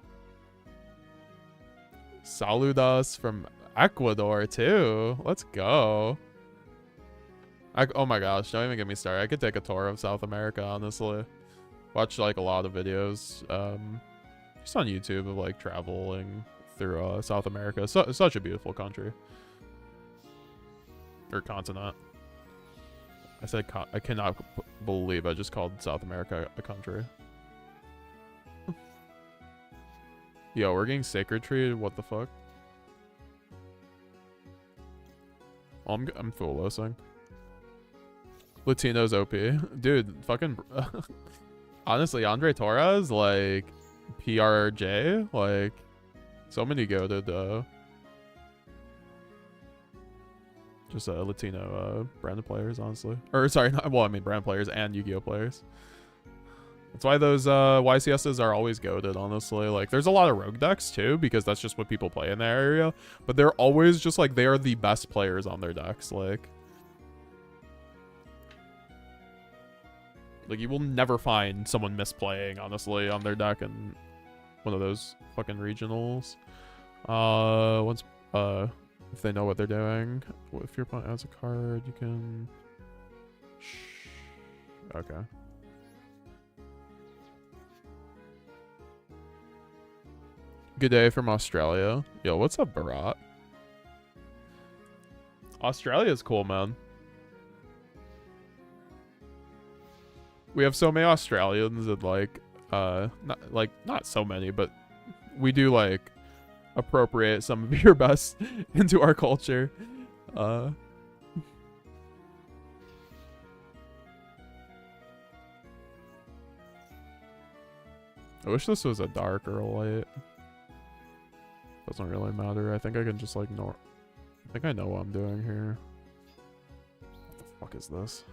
Saludas from Ecuador too. Let's go. Oh my gosh, don't even get me started. I could take a tour of South America, honestly. Watch like a lot of videos, just on YouTube of like traveling through South America. Such a beautiful country. Or continent. I said I cannot believe I just called South America a country. Yo, we're getting sacred treated. What the fuck? Oh, I'm full losing. Latino's OP, dude. Fucking. Honestly, Andre Torres, like PRJ, like so many goated. Just Latino branded players, honestly. Or sorry, I mean brand players and Yu-Gi-Oh players. That's why those YCSs are always goated, honestly. Like, there's a lot of rogue decks too, because that's just what people play in that area. But they're always just like, they are the best players on their decks. Like you will never find someone misplaying, honestly, on their deck in one of those fucking regionals. If they know what they're doing. If your opponent has a card, you can... Okay. Good day from Australia. Yo, what's up, Barat? Australia's cool, man. We have so many Australians and not so many, but we do like appropriate some of your best into our culture. I wish this was a dark or a light. Doesn't really matter. I think I can just like I think I know what I'm doing here. What the fuck is this?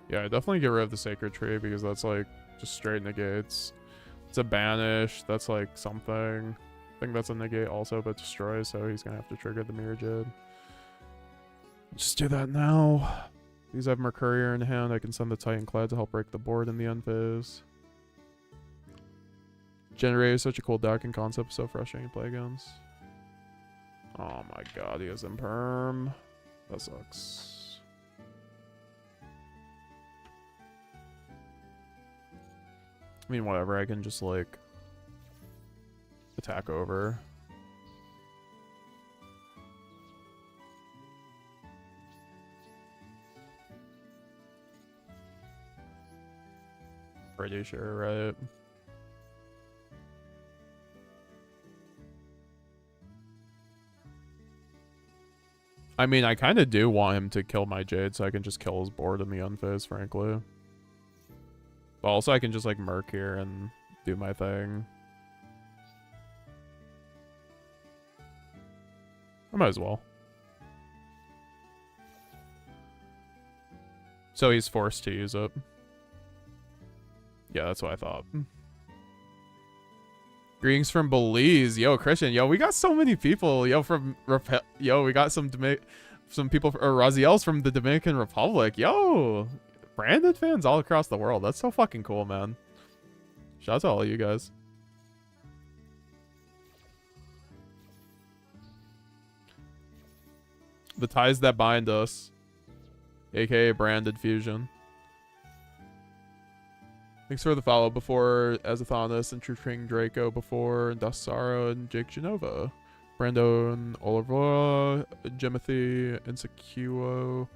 Yeah, definitely get rid of the Sacred Tree because that's like just straight negates. It's a banish. That's like something. I think that's a negate also, but destroys, so he's gonna have to trigger the Mirror Jade. Just do that now. Because I have Mercurier in hand, I can send the Titan Clad to help break the board in the end phase. Generator is such a cool deck and concept, so frustrating to play against. Oh my god, he has Imperm. That sucks. I mean, whatever, I can just, like, attack over. Pretty sure, right? I mean, I kind of do want him to kill my Jade so I can just kill his board in the unphase, frankly. But also I can just like Merc here and do my thing. I might as well. So he's forced to use it. Yeah, that's what I thought. Greetings from Belize. Yo, Christian. Yo, we got so many people. Yo, we got some people, or Raziel's from the Dominican Republic. Yo, branded fans all across the world. That's so fucking cool, man. Shout out to all you guys. The ties that bind us, aka branded fusion. Thanks for the follow before Azathonis and Trutring Draco before and Dasara and Jake Genova. Brandon Oliver, Jimothy, Insecuro,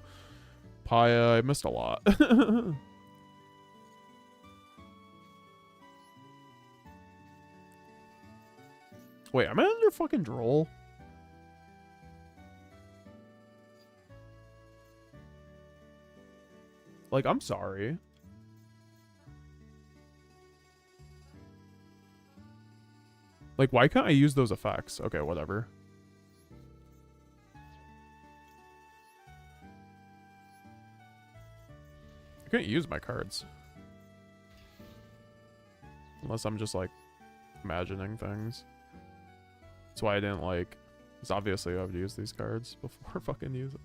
Paya. I missed a lot. Wait, am I under fucking Droll? Like, I'm sorry. Like, why can't I use those effects? Okay, whatever. I can't use my cards. Unless I'm just, like, imagining things. That's why I didn't, like... Because obviously I have to use these cards before fucking use it.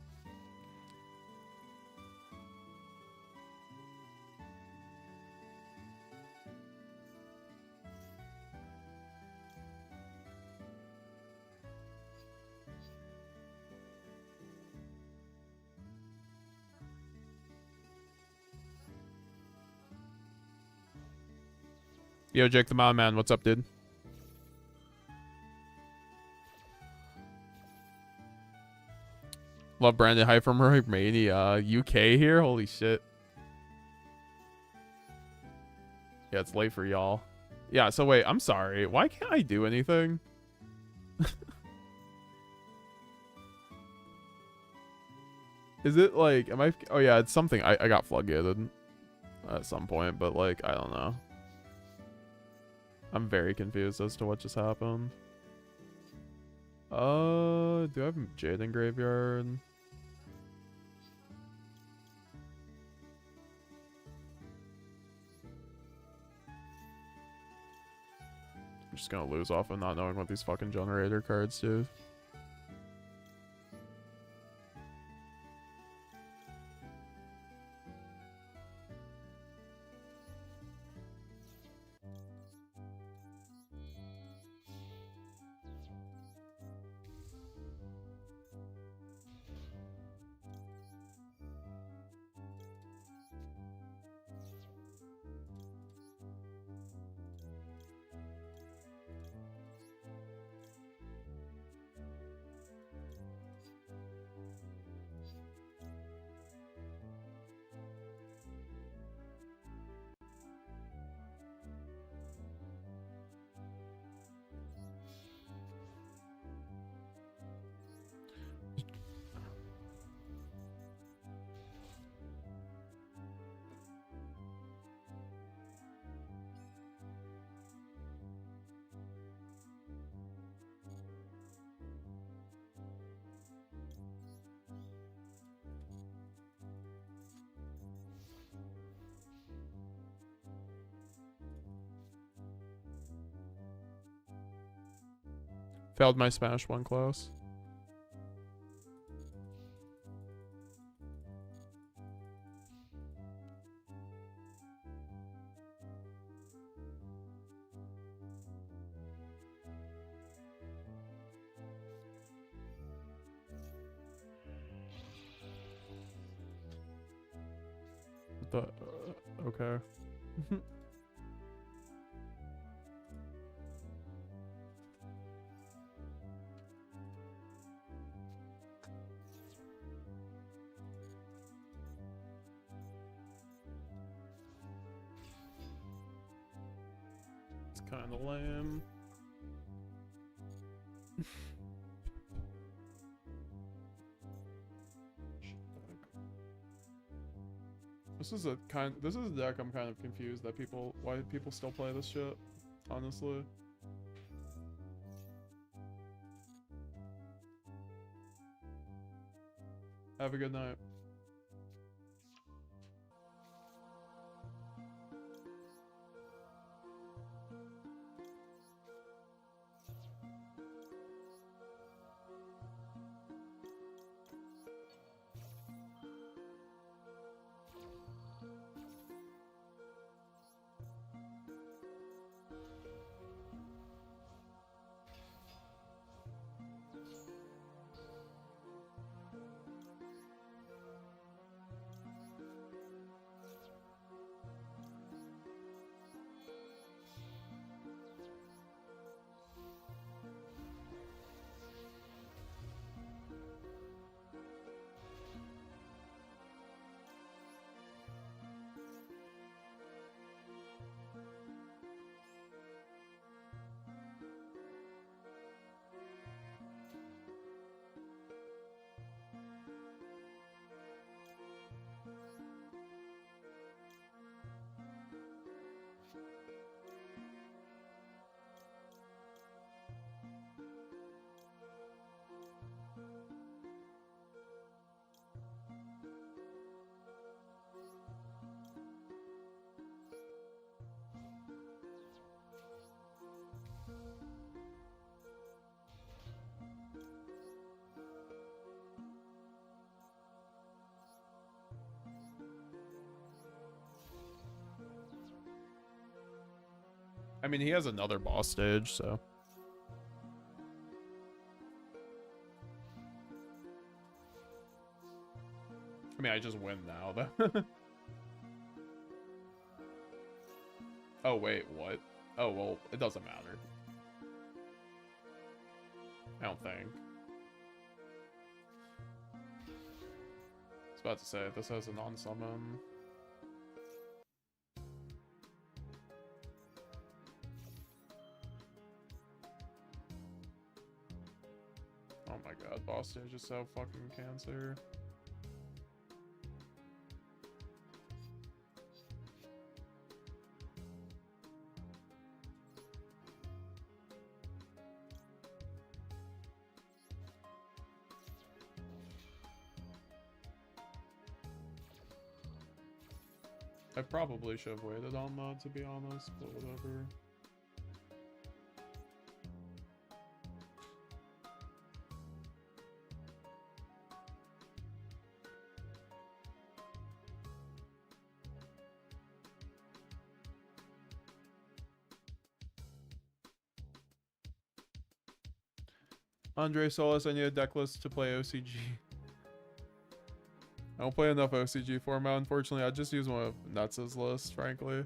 Yo, JaketheMtnMan, what's up, dude? Love Brandon. Hi from Romania. UK here? Holy shit. Yeah, it's late for y'all. Yeah, so wait, I'm sorry. Why can't I do anything? Is it like, am I... Oh yeah, it's something. I got floodgated at some point, but like, I don't know. I'm very confused as to what just happened. Do I have Jade in Graveyard? I'm just gonna lose off of not knowing what these fucking generator cards do. Failed my Smash 1 class. Okay. It's kind of lame. This is a deck I'm kind of confused that why people still play this shit, honestly. Have a good night. I mean, he has another boss stage, so. I mean, I just win now, though. Oh, wait, what? Oh, well, it doesn't matter. I don't think. I was about to say, this has a non-summon. Oh my god, boss stage is so fucking cancer. I probably should have waited on that, to be honest, but whatever. Andre Solis, I need a deck list to play OCG. I don't play enough OCG format, unfortunately. I just use one of Nuts' list, frankly.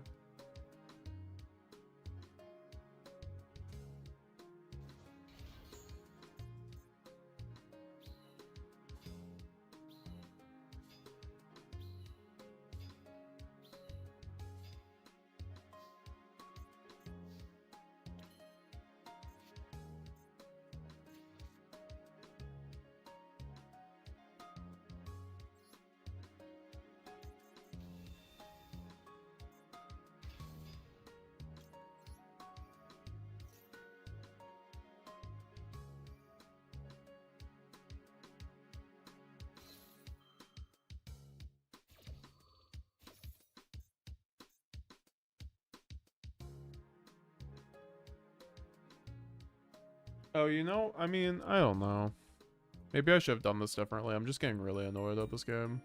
Oh, you know, I mean, I don't know. Maybe I should have done this differently. I'm just getting really annoyed at this game.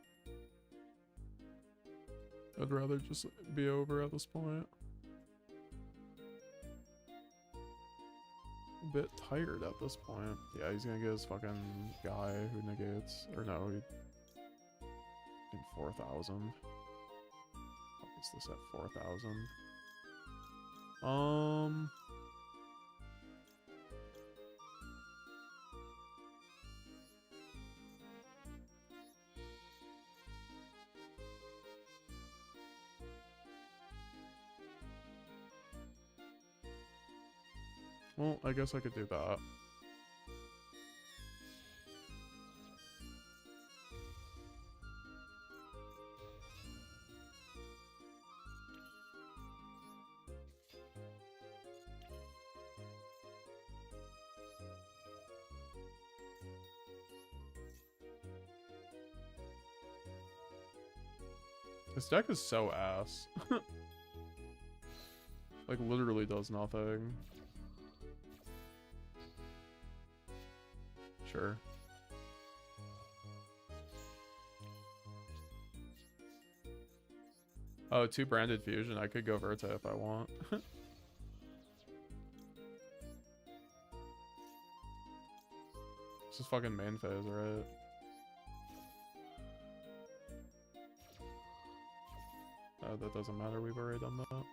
I'd rather just be over at this point. A bit tired at this point. Yeah, he's gonna get his fucking guy who negates. Or no, he... in 4,000. What is this at 4,000? Well, I guess I could do that. This deck is so ass. Like, literally does nothing. Sure. Oh, 2 branded fusion. I could go Verta if I want. This is fucking main phase, right? Oh, that doesn't matter. We've already done that.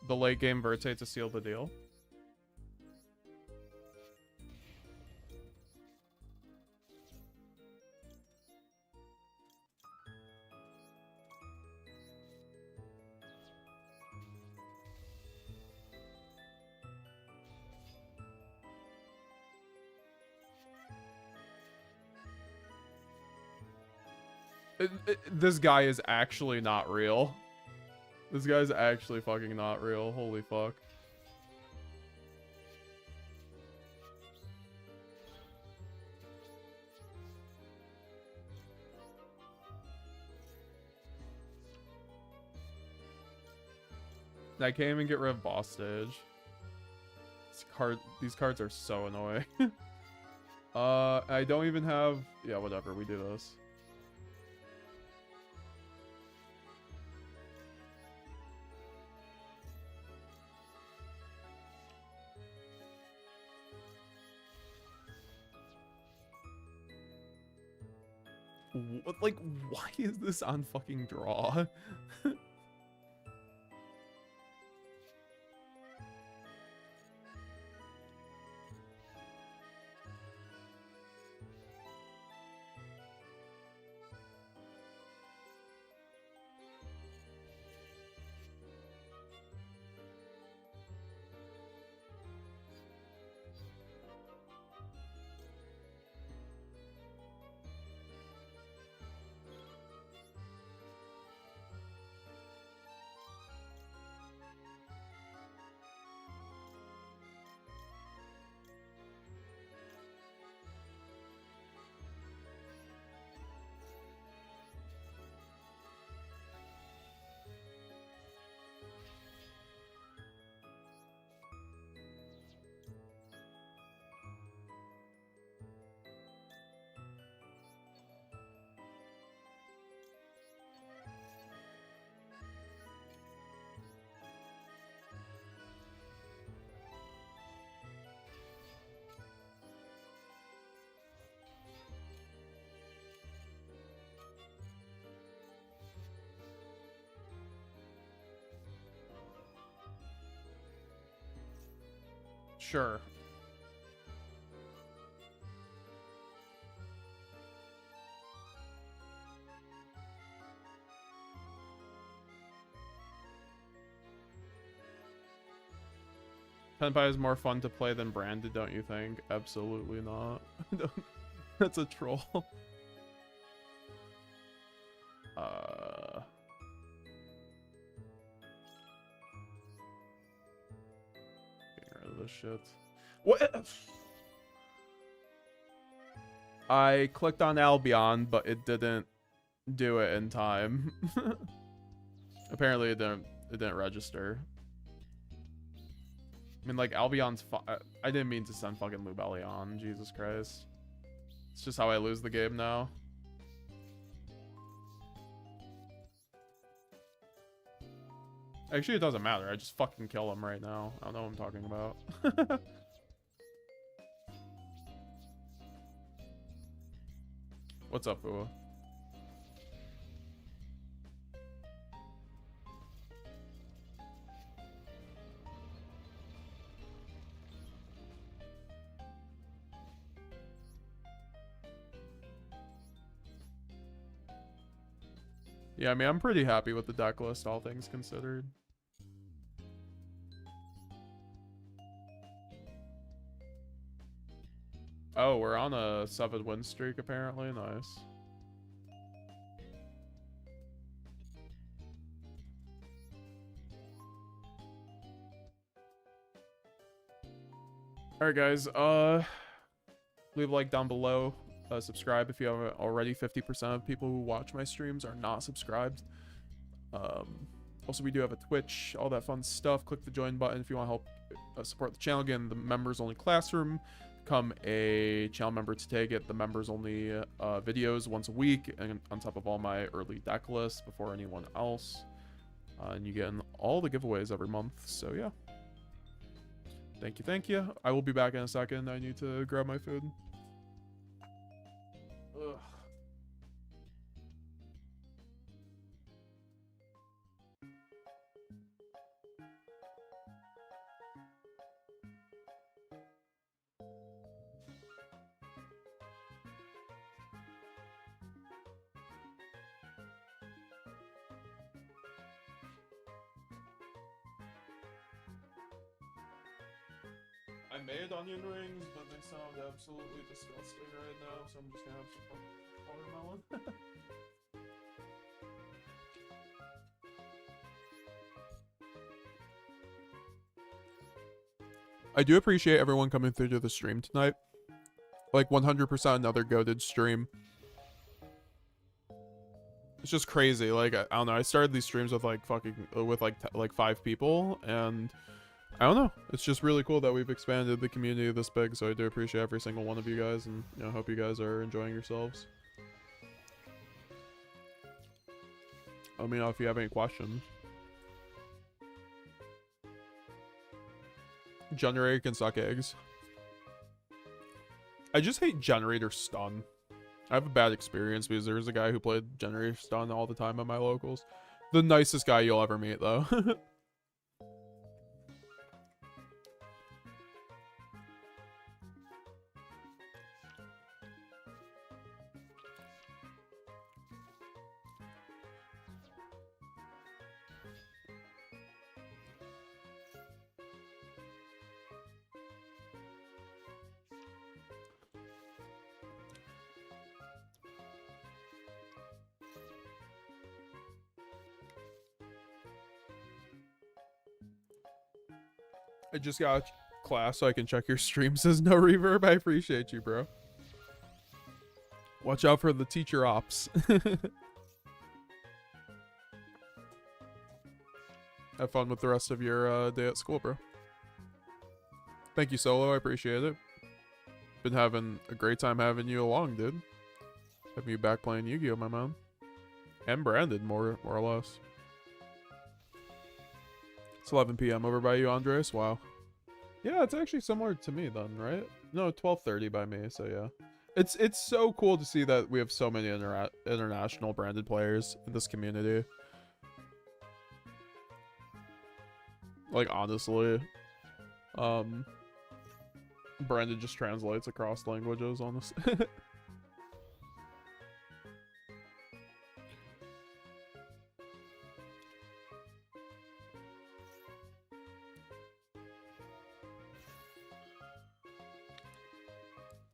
The late game Verte to seal the deal. This guy is actually not real. This guy's actually fucking not real. Holy fuck. I can't even get rid of boss stage. These cards are so annoying. I don't even have... Yeah, whatever, we do this. Like, why is this on fucking draw? Sure. Tenpai is more fun to play than branded, don't you think? Absolutely not. That's a troll. Getting rid of this shit. What? I clicked on Albion, but it didn't do it in time. Apparently it didn't register. I mean, like, Albion's I didn't mean to send fucking Lubellion. Jesus Christ. It's just how I lose the game now. Actually, it doesn't matter. I just fucking kill him right now. I don't know what I'm talking about. What's up, Fua? Yeah, I mean, I'm pretty happy with the deck list, all things considered. Oh, we're on a 7-win streak, apparently. Nice. Alright, guys. Leave a like down below. Subscribe if you haven't already. 50% of people who watch my streams are not subscribed. Also, we do have a Twitch, all that fun stuff. Click the join button if you want to help support the channel. Again, the members only classroom. Become a channel member today. Get the members only videos once a week, and on top of all my early deck lists before anyone else. And you get all the giveaways every month. So yeah. Thank you, thank you. I will be back in a second. I need to grab my food. Ugh. I made onion rings, but they sound absolutely disgusting right now, so I'm just gonna have some watermelon. I do appreciate everyone coming through to the stream tonight. Like 100% another goated stream. It's just crazy. Like I don't know. I started these streams with like like 5 people, and I don't know. It's just really cool that we've expanded the community this big. So I do appreciate every single one of you guys, and you know, hope you guys are enjoying yourselves. Let me know if you have any questions. Generator can suck eggs. I just hate generator stun. I have a bad experience because there's a guy who played generator stun all the time at my locals. The nicest guy you'll ever meet, though. I just got class so I can check your stream. Says no reverb. I appreciate you, bro. Watch out for the teacher ops. Have fun with the rest of your day at school, bro. Thank you, Solo. I appreciate it. Been having a great time having you along, dude. Having you back playing Yu-Gi-Oh, my man. And Brandon, more or less. It's 11 p.m. over by you, Andres. Wow. Yeah, it's actually similar to me then, right? No, 12:30 by me. So yeah, it's so cool to see that we have so many international branded players in this community. Like honestly, branded just translates across languages, honestly.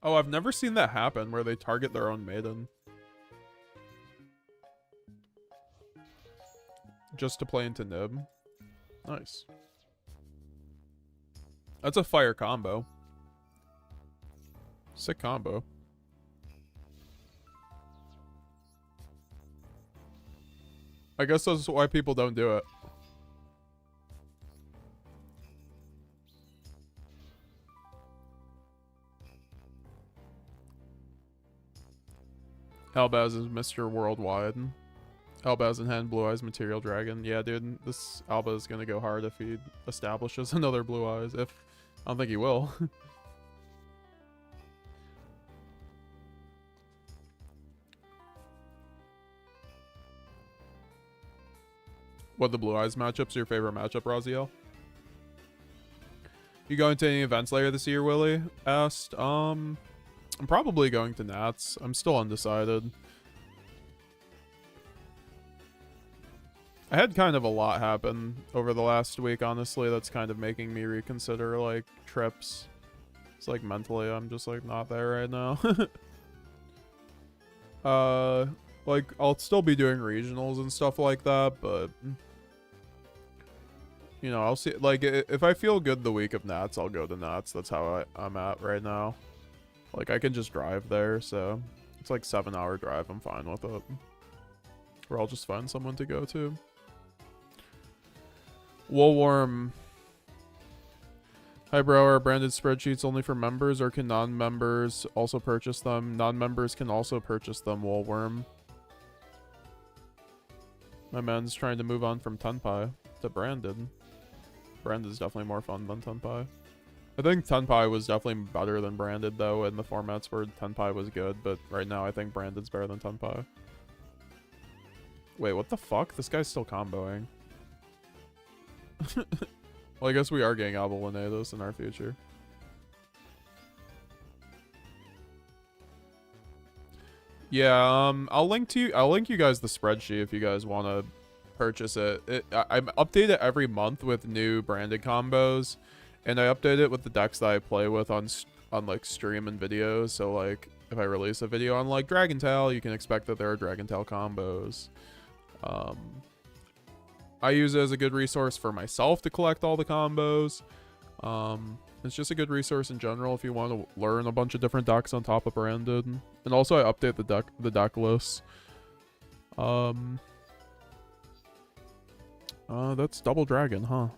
Oh, I've never seen that happen where they target their own maiden. Just to play into Nib. Nice. That's a fire combo. Sick combo. I guess that's why people don't do it. Albaz is Mr. Worldwide. Albaz in hand, Blue Eyes, Material Dragon. Yeah, dude, this Alba is gonna go hard if he establishes another Blue Eyes. I don't think he will. What the Blue Eyes matchups are your favorite matchup, Raziel? You going to any events later this year, Willie? Asked. I'm probably going to Nats. I'm still undecided. I had kind of a lot happen over the last week, honestly. That's kind of making me reconsider, like, trips. It's like mentally, I'm just, like, not there right now. Like, I'll still be doing regionals and stuff like that, but... You know, I'll see, like, if I feel good the week of Nats, I'll go to Nats. That's how I'm at right now. Like, I can just drive there, so it's like 7-hour drive. I'm fine with it. Or I'll just find someone to go to. Woolworm. Hi, bro. Are branded spreadsheets only for members, or can non-members also purchase them? Non-members can also purchase them, Woolworm. My man's trying to move on from Tenpai to branded. Branded is definitely more fun than Tenpai. I think Tenpai was definitely better than Branded, though, in the formats where Tenpai was good, but right now I think Branded's better than Tenpai. Wait, what the fuck? This guy's still comboing. Well, I guess we are getting Abelonados in our future. Yeah, I'll link you guys the spreadsheet if you guys want to purchase it. I update it every month with new branded combos. And I update it with the decks that I play with on like stream and videos. So like if I release a video on like Dragon Tail, you can expect that there are Dragon Tail combos. I use it as a good resource for myself to collect all the combos. It's just a good resource in general if you want to learn a bunch of different decks on top of branded. And also I update the deck list. That's double dragon, huh?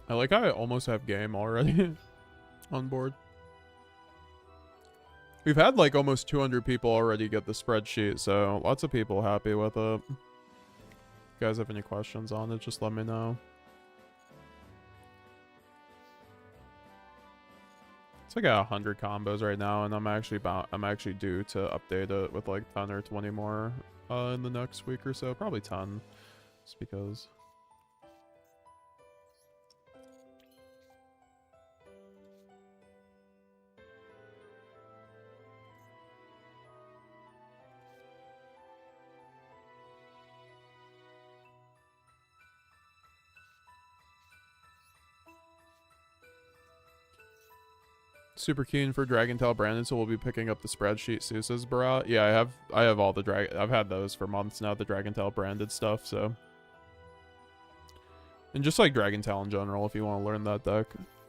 I like how I almost have game already on board. We've had like almost 200 people already get the spreadsheet, so lots of people happy with it. If you guys have any questions on it, just let me know. It's like 100 combos right now, and I'm actually due to update it with like 10 or 20 more in the next week or so. Probably 10, just because. Super keen for Dragon Tail Brandon, so we'll be picking up the spreadsheet. Sue says Barat. Yeah, I have all the I've had those for months now, the Dragon Tail branded stuff, so. And just like Dragon Tail in general, if you want to learn that deck.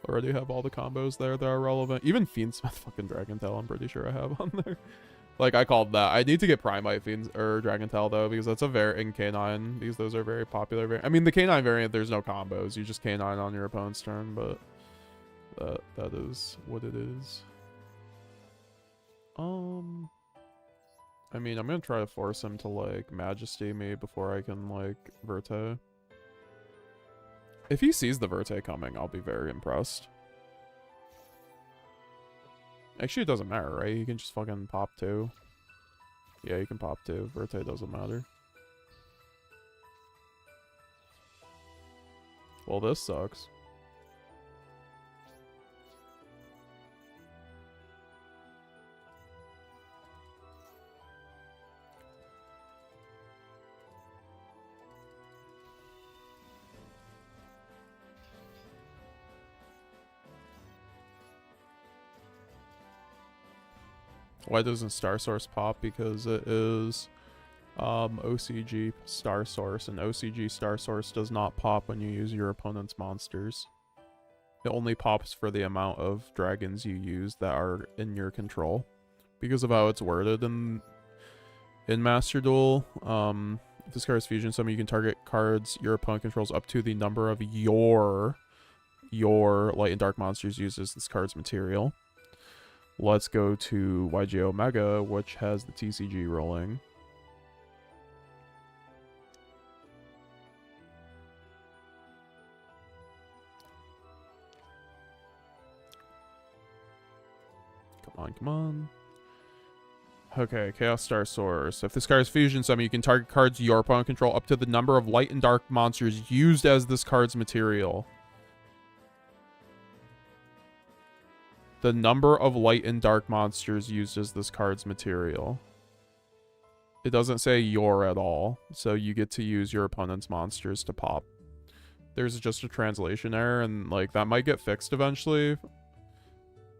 Already have all the combos there that are relevant. Even Fiendsmith fucking Dragon Tail, I'm pretty sure I have on there. Like I called that. I need to get Primite Fiends or Dragon Tail though, because that's a very in K9, because those are very popular. I mean the K9 variant, there's no combos. You just K9 on your opponent's turn, but that is what it is. I mean, I'm gonna try to force him to like Majesty me before I can like Verte. If he sees the Verte coming, I'll be very impressed. Actually, it doesn't matter, right? You can just fucking pop 2. Yeah, you can pop 2. Verte doesn't matter. Well, this sucks. Why doesn't Star Source pop? Because it is OCG Star Source, and OCG Star Source does not pop when you use your opponent's monsters. It only pops for the amount of dragons you use that are in your control. Because of how it's worded in Master Duel, if this card is Fusion Summon, you can target cards your opponent controls up to the number of your light and dark monsters used as this card's material. Let's go to yugioh Mega, which has the TCG rolling. Come on, come on. Okay, Chaos Star Source. If this card is Fusion Summon, you can target cards your opponent control up to the number of light and dark monsters used as this card's material. The number of light and dark monsters used as this card's material. It doesn't say your at all, so you get to use your opponent's monsters to pop. There's just a translation error, and like that might get fixed eventually.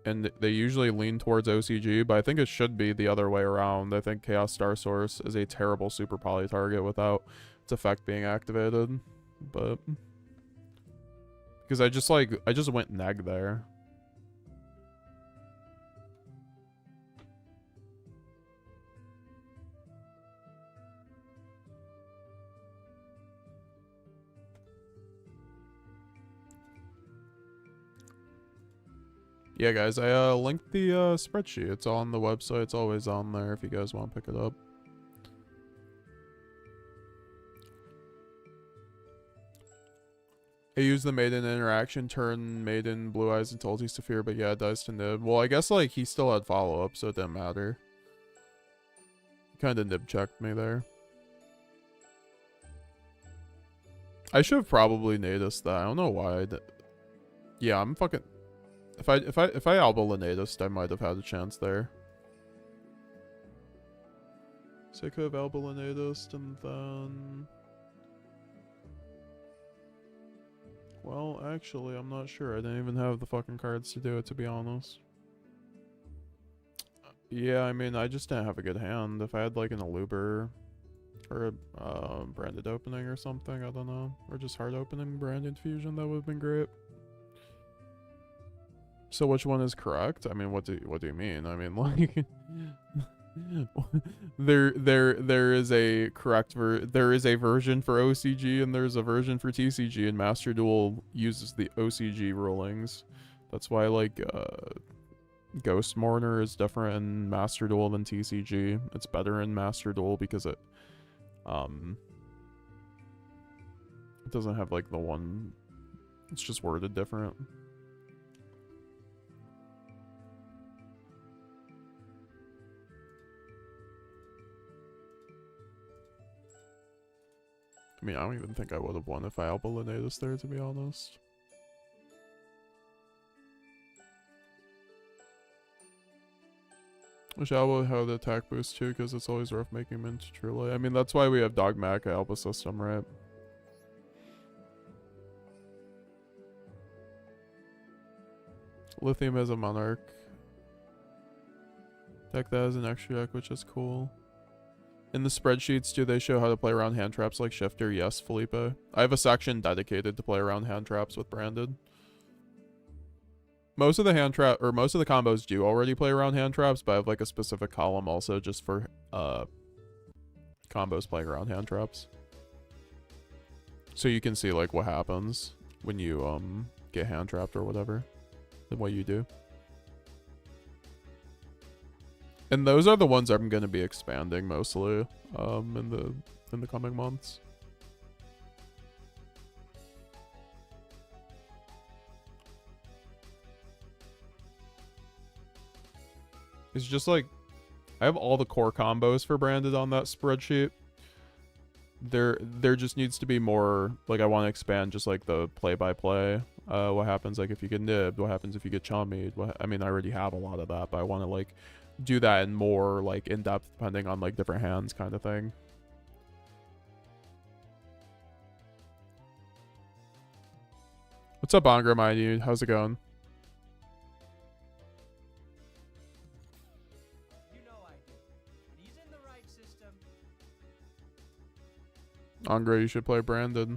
And they usually lean towards OCG, but I think it should be the other way around. I think Chaos Star Source is a terrible super poly target without its effect being activated. But because I just went neg there. Yeah, guys, I linked the spreadsheet. It's on the website. It's always on there if you guys want to pick it up. I use the Maiden interaction, turn Maiden, Blue Eyes, and Tulsi Saphir, but yeah, it dies to Nib. Well, I guess, like, he still had follow-up, so it didn't matter. He kind of Nib-checked me there. I should have probably Natus that. I don't know why I did. Yeah, I'm fucking. If I Alba Linnaeus, I might have had a chance there. So I could have Alba Linnaeus and then. Well, actually, I'm not sure. I didn't even have the fucking cards to do it, to be honest. Yeah, I mean, I just didn't have a good hand. If I had like an Aluber or a branded opening or something, I don't know. Or just hard opening branded fusion, that would have been great. So which one is correct? I mean, what do you mean? I mean, like there is a correct there is a version for OCG and there's a version for TCG, and Master Duel uses the OCG rulings. That's why like Ghost Mourner is different in Master Duel than TCG. It's better in Master Duel because it doesn't have like the one, it's just worded different. I mean, I don't even think I would have won if I Alba Linnaeus there, to be honest. Wish Alba had attack boost too, because it's always rough making him into truly. I mean, that's why we have Dogmatic Alba system, right? Lithium as a Monarch. Deck that as an extra deck, which is cool. In the spreadsheets, do they show how to play around hand traps like Shifter? Yes, Felipe. I have a section dedicated to play around hand traps with Branded. Most of the hand trap, or most of the combos do already play around hand traps, but I have like a specific column also just for combos playing around hand traps. So you can see like what happens when you get hand trapped or whatever, and what you do. And those are the ones I'm going to be expanding mostly in the coming months. It's just like I have all the core combos for Branded on that spreadsheet. There just needs to be more, like I want to expand just like the play-by-play. What happens like if you get nibbed? What happens if you get chummied? I mean, I already have a lot of that, but I want to like do that in more like in depth depending on like different hands kind of thing. What's up, Angra, my dude? How's it going? You know I do. He's in the right system. Angra, you should play Branded.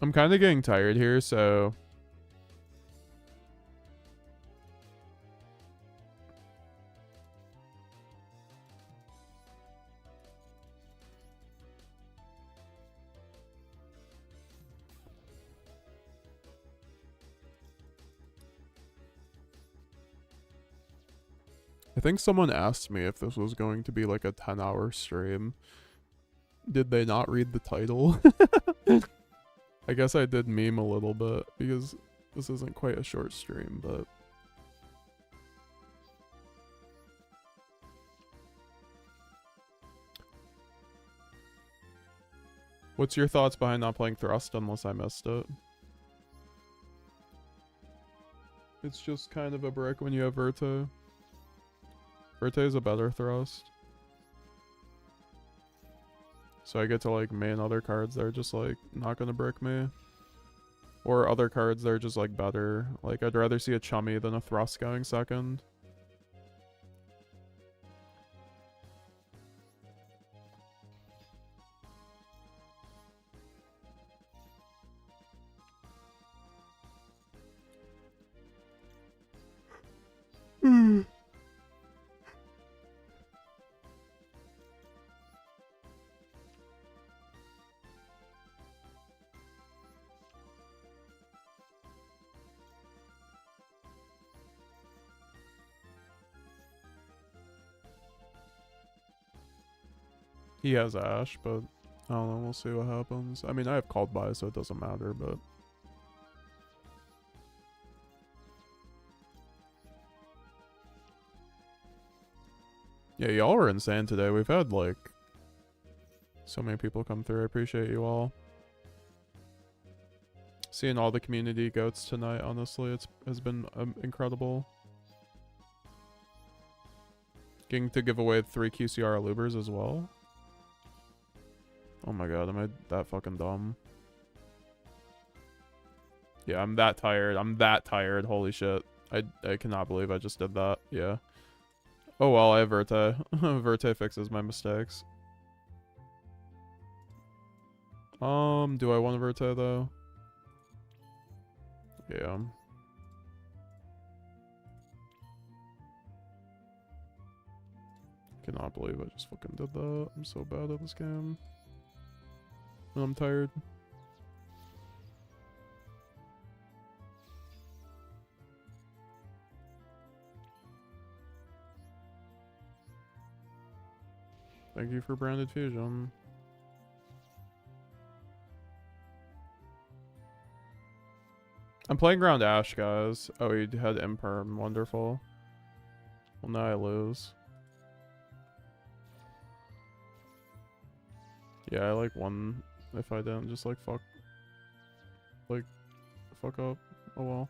I'm kind of getting tired here, so I think someone asked me if this was going to be like a 10-hour stream. Did they not read the title? I guess I did meme a little bit because this isn't quite a short stream, but what's your thoughts behind not playing Thrust unless I missed it? It's just kind of a brick when you have Verte. Verte is a better Thrust. So I get to like main other cards that are just like not gonna brick me. Or other cards that are just like better. Like I'd rather see a Chummy than a Thrust going second. He has Ash, but I don't know. We'll see what happens. I mean, I have called by, so it doesn't matter, but... Yeah, y'all were insane today. We've had, like, so many people come through. I appreciate you all. Seeing all the community goats tonight, honestly, has been incredible. Getting to give away 3 QCR Lubers as well. Oh my god, am I that fucking dumb? Yeah, I'm that tired. I'm that tired. Holy shit. I cannot believe I just did that. Yeah. Oh well, I have Verte. Verte fixes my mistakes. Do I want a Verte though? Yeah. Cannot believe I just fucking did that. I'm so bad at this game. And I'm tired. Thank you for branded fusion. I'm playing ground Ash, guys. Oh, he had Imperm. Wonderful. Well, now I lose. Yeah, I like won if I didn't just like fuck. Like, fuck up. Oh well.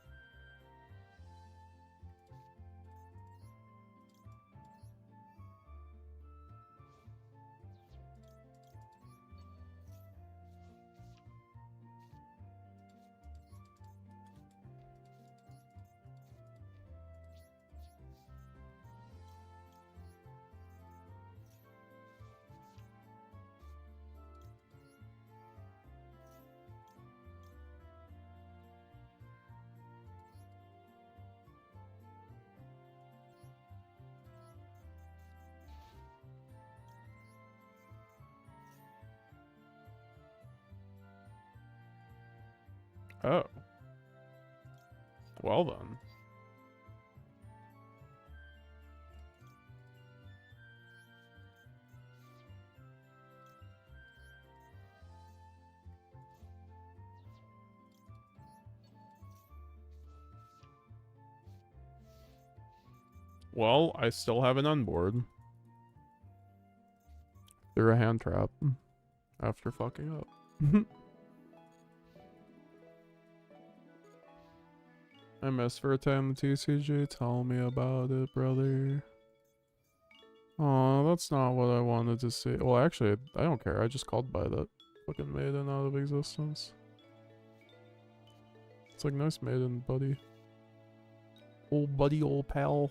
Oh. Well then. Well, I still have an unboard. Through a hand trap. After fucking up. I missed for a time the TCG. Tell me about it, brother. Oh, that's not what I wanted to see. Well, actually, I don't care. I just called by that fucking maiden out of existence. It's like, nice maiden, buddy. Old buddy, old pal.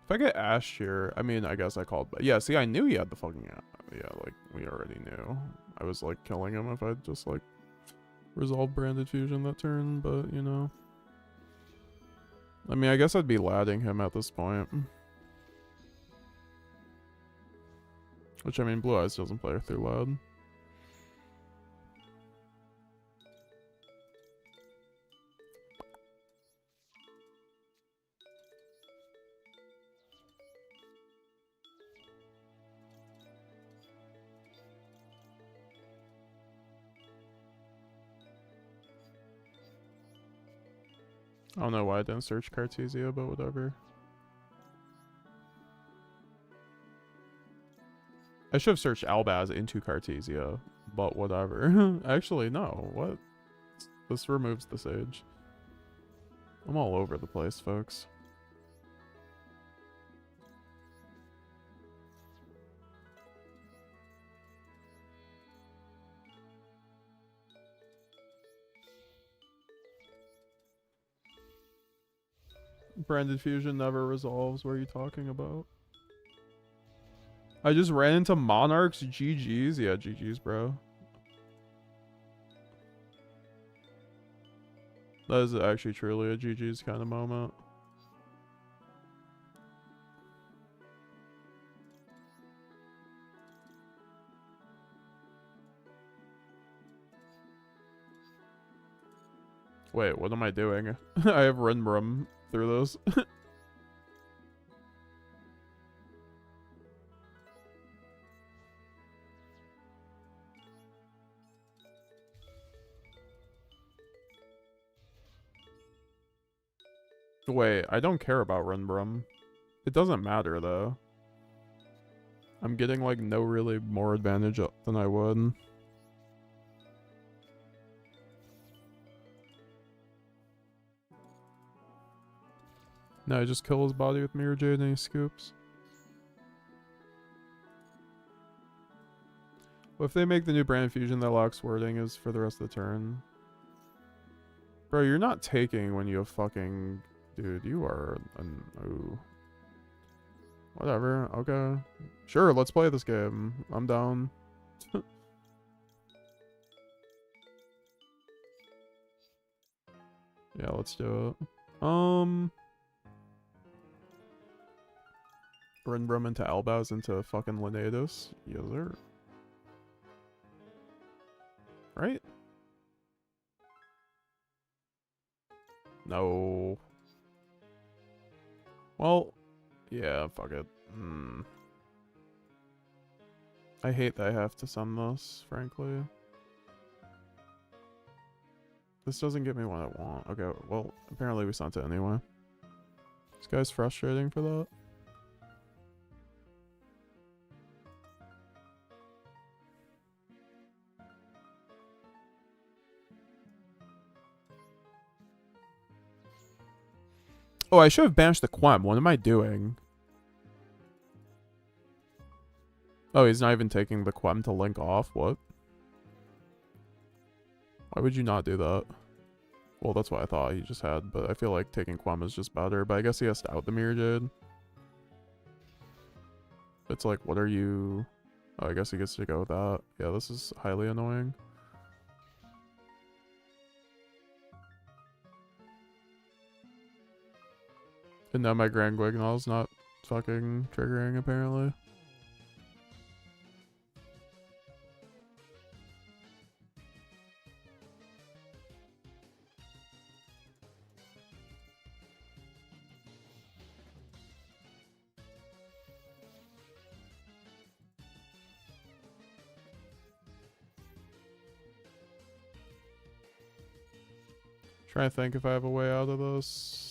If I get Ash here, I mean, I guess I called by. Yeah, see, I knew he had the fucking... Yeah, like, we already knew. I was, like, killing him if I'd just, like... resolve branded fusion that turn, but you know. I mean, I guess I'd be ladding him at this point. Which, I mean, Blue Eyes doesn't play through lad. I don't know why I didn't search Cartesia, but whatever. I should have searched Albaz into Cartesia, but whatever. Actually, no. What? This removes the Sage. I'm all over the place, folks. Branded fusion never resolves. What are you talking about? I just ran into Monarchs. GG's. Yeah, GG's, bro. That is actually truly a GG's kind of moment. Wait, what am I doing? I have Rinbrum through those. Wait, I don't care about Runbrum. It doesn't matter, though. I'm getting, like, no really more advantage than I would. No, I just kill his body with Mirror Jade and he scoops. Well, if they make the new brand fusion that locks wording is for the rest of the turn. Bro, you're not taking when you have fucking... Dude, you are... Ooh. Whatever, okay. Sure, let's play this game. I'm down. Yeah, let's do it. Brum into Albaz into fucking Lenatus. Yes, sir. Right? No. Well, yeah, fuck it. I hate that I have to send this, frankly. This doesn't give me what I want. Okay, well, apparently we sent it anyway. This guy's frustrating for that. Oh, I should have banished the Quem. What am I doing? Oh, he's not even taking the Quem to link off? What? Why would you not do that? Well, that's what I thought he just had, but I feel like taking Quem is just better. But I guess he has to out the Mirror Jade. It's like, what are you... Oh, I guess he gets to go with that. Yeah, this is highly annoying. And now my Grand Guignol's not fucking triggering, apparently. Trying to think if I have a way out of this.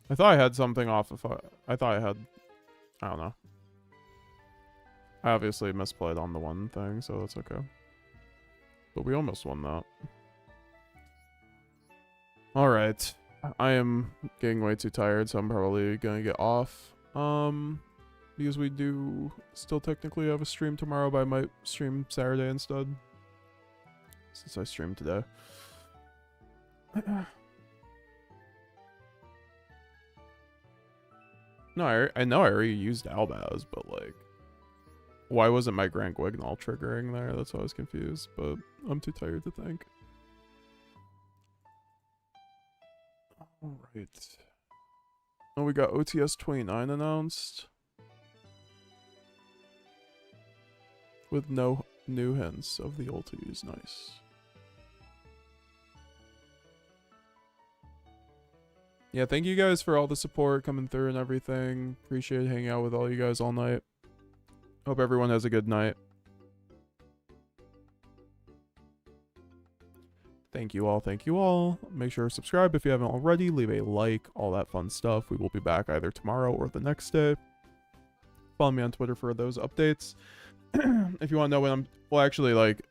I thought I had something off of... I thought I had... I don't know. I obviously misplayed on the one thing, so that's okay. But we almost won that. Alright. I am getting way too tired, so I'm probably gonna get off. Because we do still technically have a stream tomorrow, but I might stream Saturday instead. Since I streamed today. No, I know I already used Albaz, but like, why wasn't my Grand Guignol triggering there? That's why I was confused, but I'm too tired to think. Alright. Oh, we got OTS 29 announced. With no new hints of the ultis. Nice. Yeah, thank you guys for all the support coming through and everything. Appreciate hanging out with all you guys all night. Hope everyone has a good night. Thank you all, thank you all. Make sure to subscribe if you haven't already. Leave a like, all that fun stuff. We will be back either tomorrow or the next day. Follow me on Twitter for those updates. If you want to know when I'm... Well, actually, like,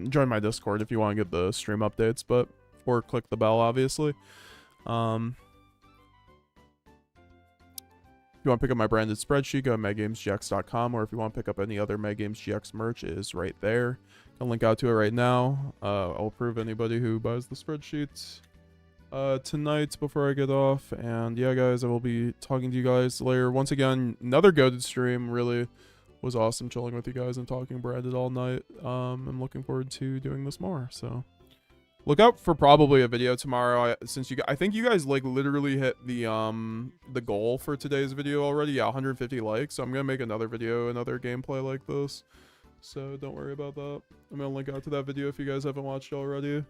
join my Discord if you want to get the stream updates, but... Or click the bell, obviously. If you want to pick up my branded spreadsheet, go to MetaGamesGX.com, or if you want to pick up any other MetaGamesGX merch, it is right there. I'll link out to it right now. I'll approve anybody who buys the spreadsheets tonight before I get off. And yeah, guys, I will be talking to you guys later. Once again, another goated stream. Really was awesome chilling with you guys and talking branded all night. I'm looking forward to doing this more. So look out for probably a video tomorrow. I think you guys like literally hit the goal for today's video already. Yeah, 150 likes. So I'm gonna make another video, another gameplay like this. So don't worry about that. I'm gonna link out to that video if you guys haven't watched already.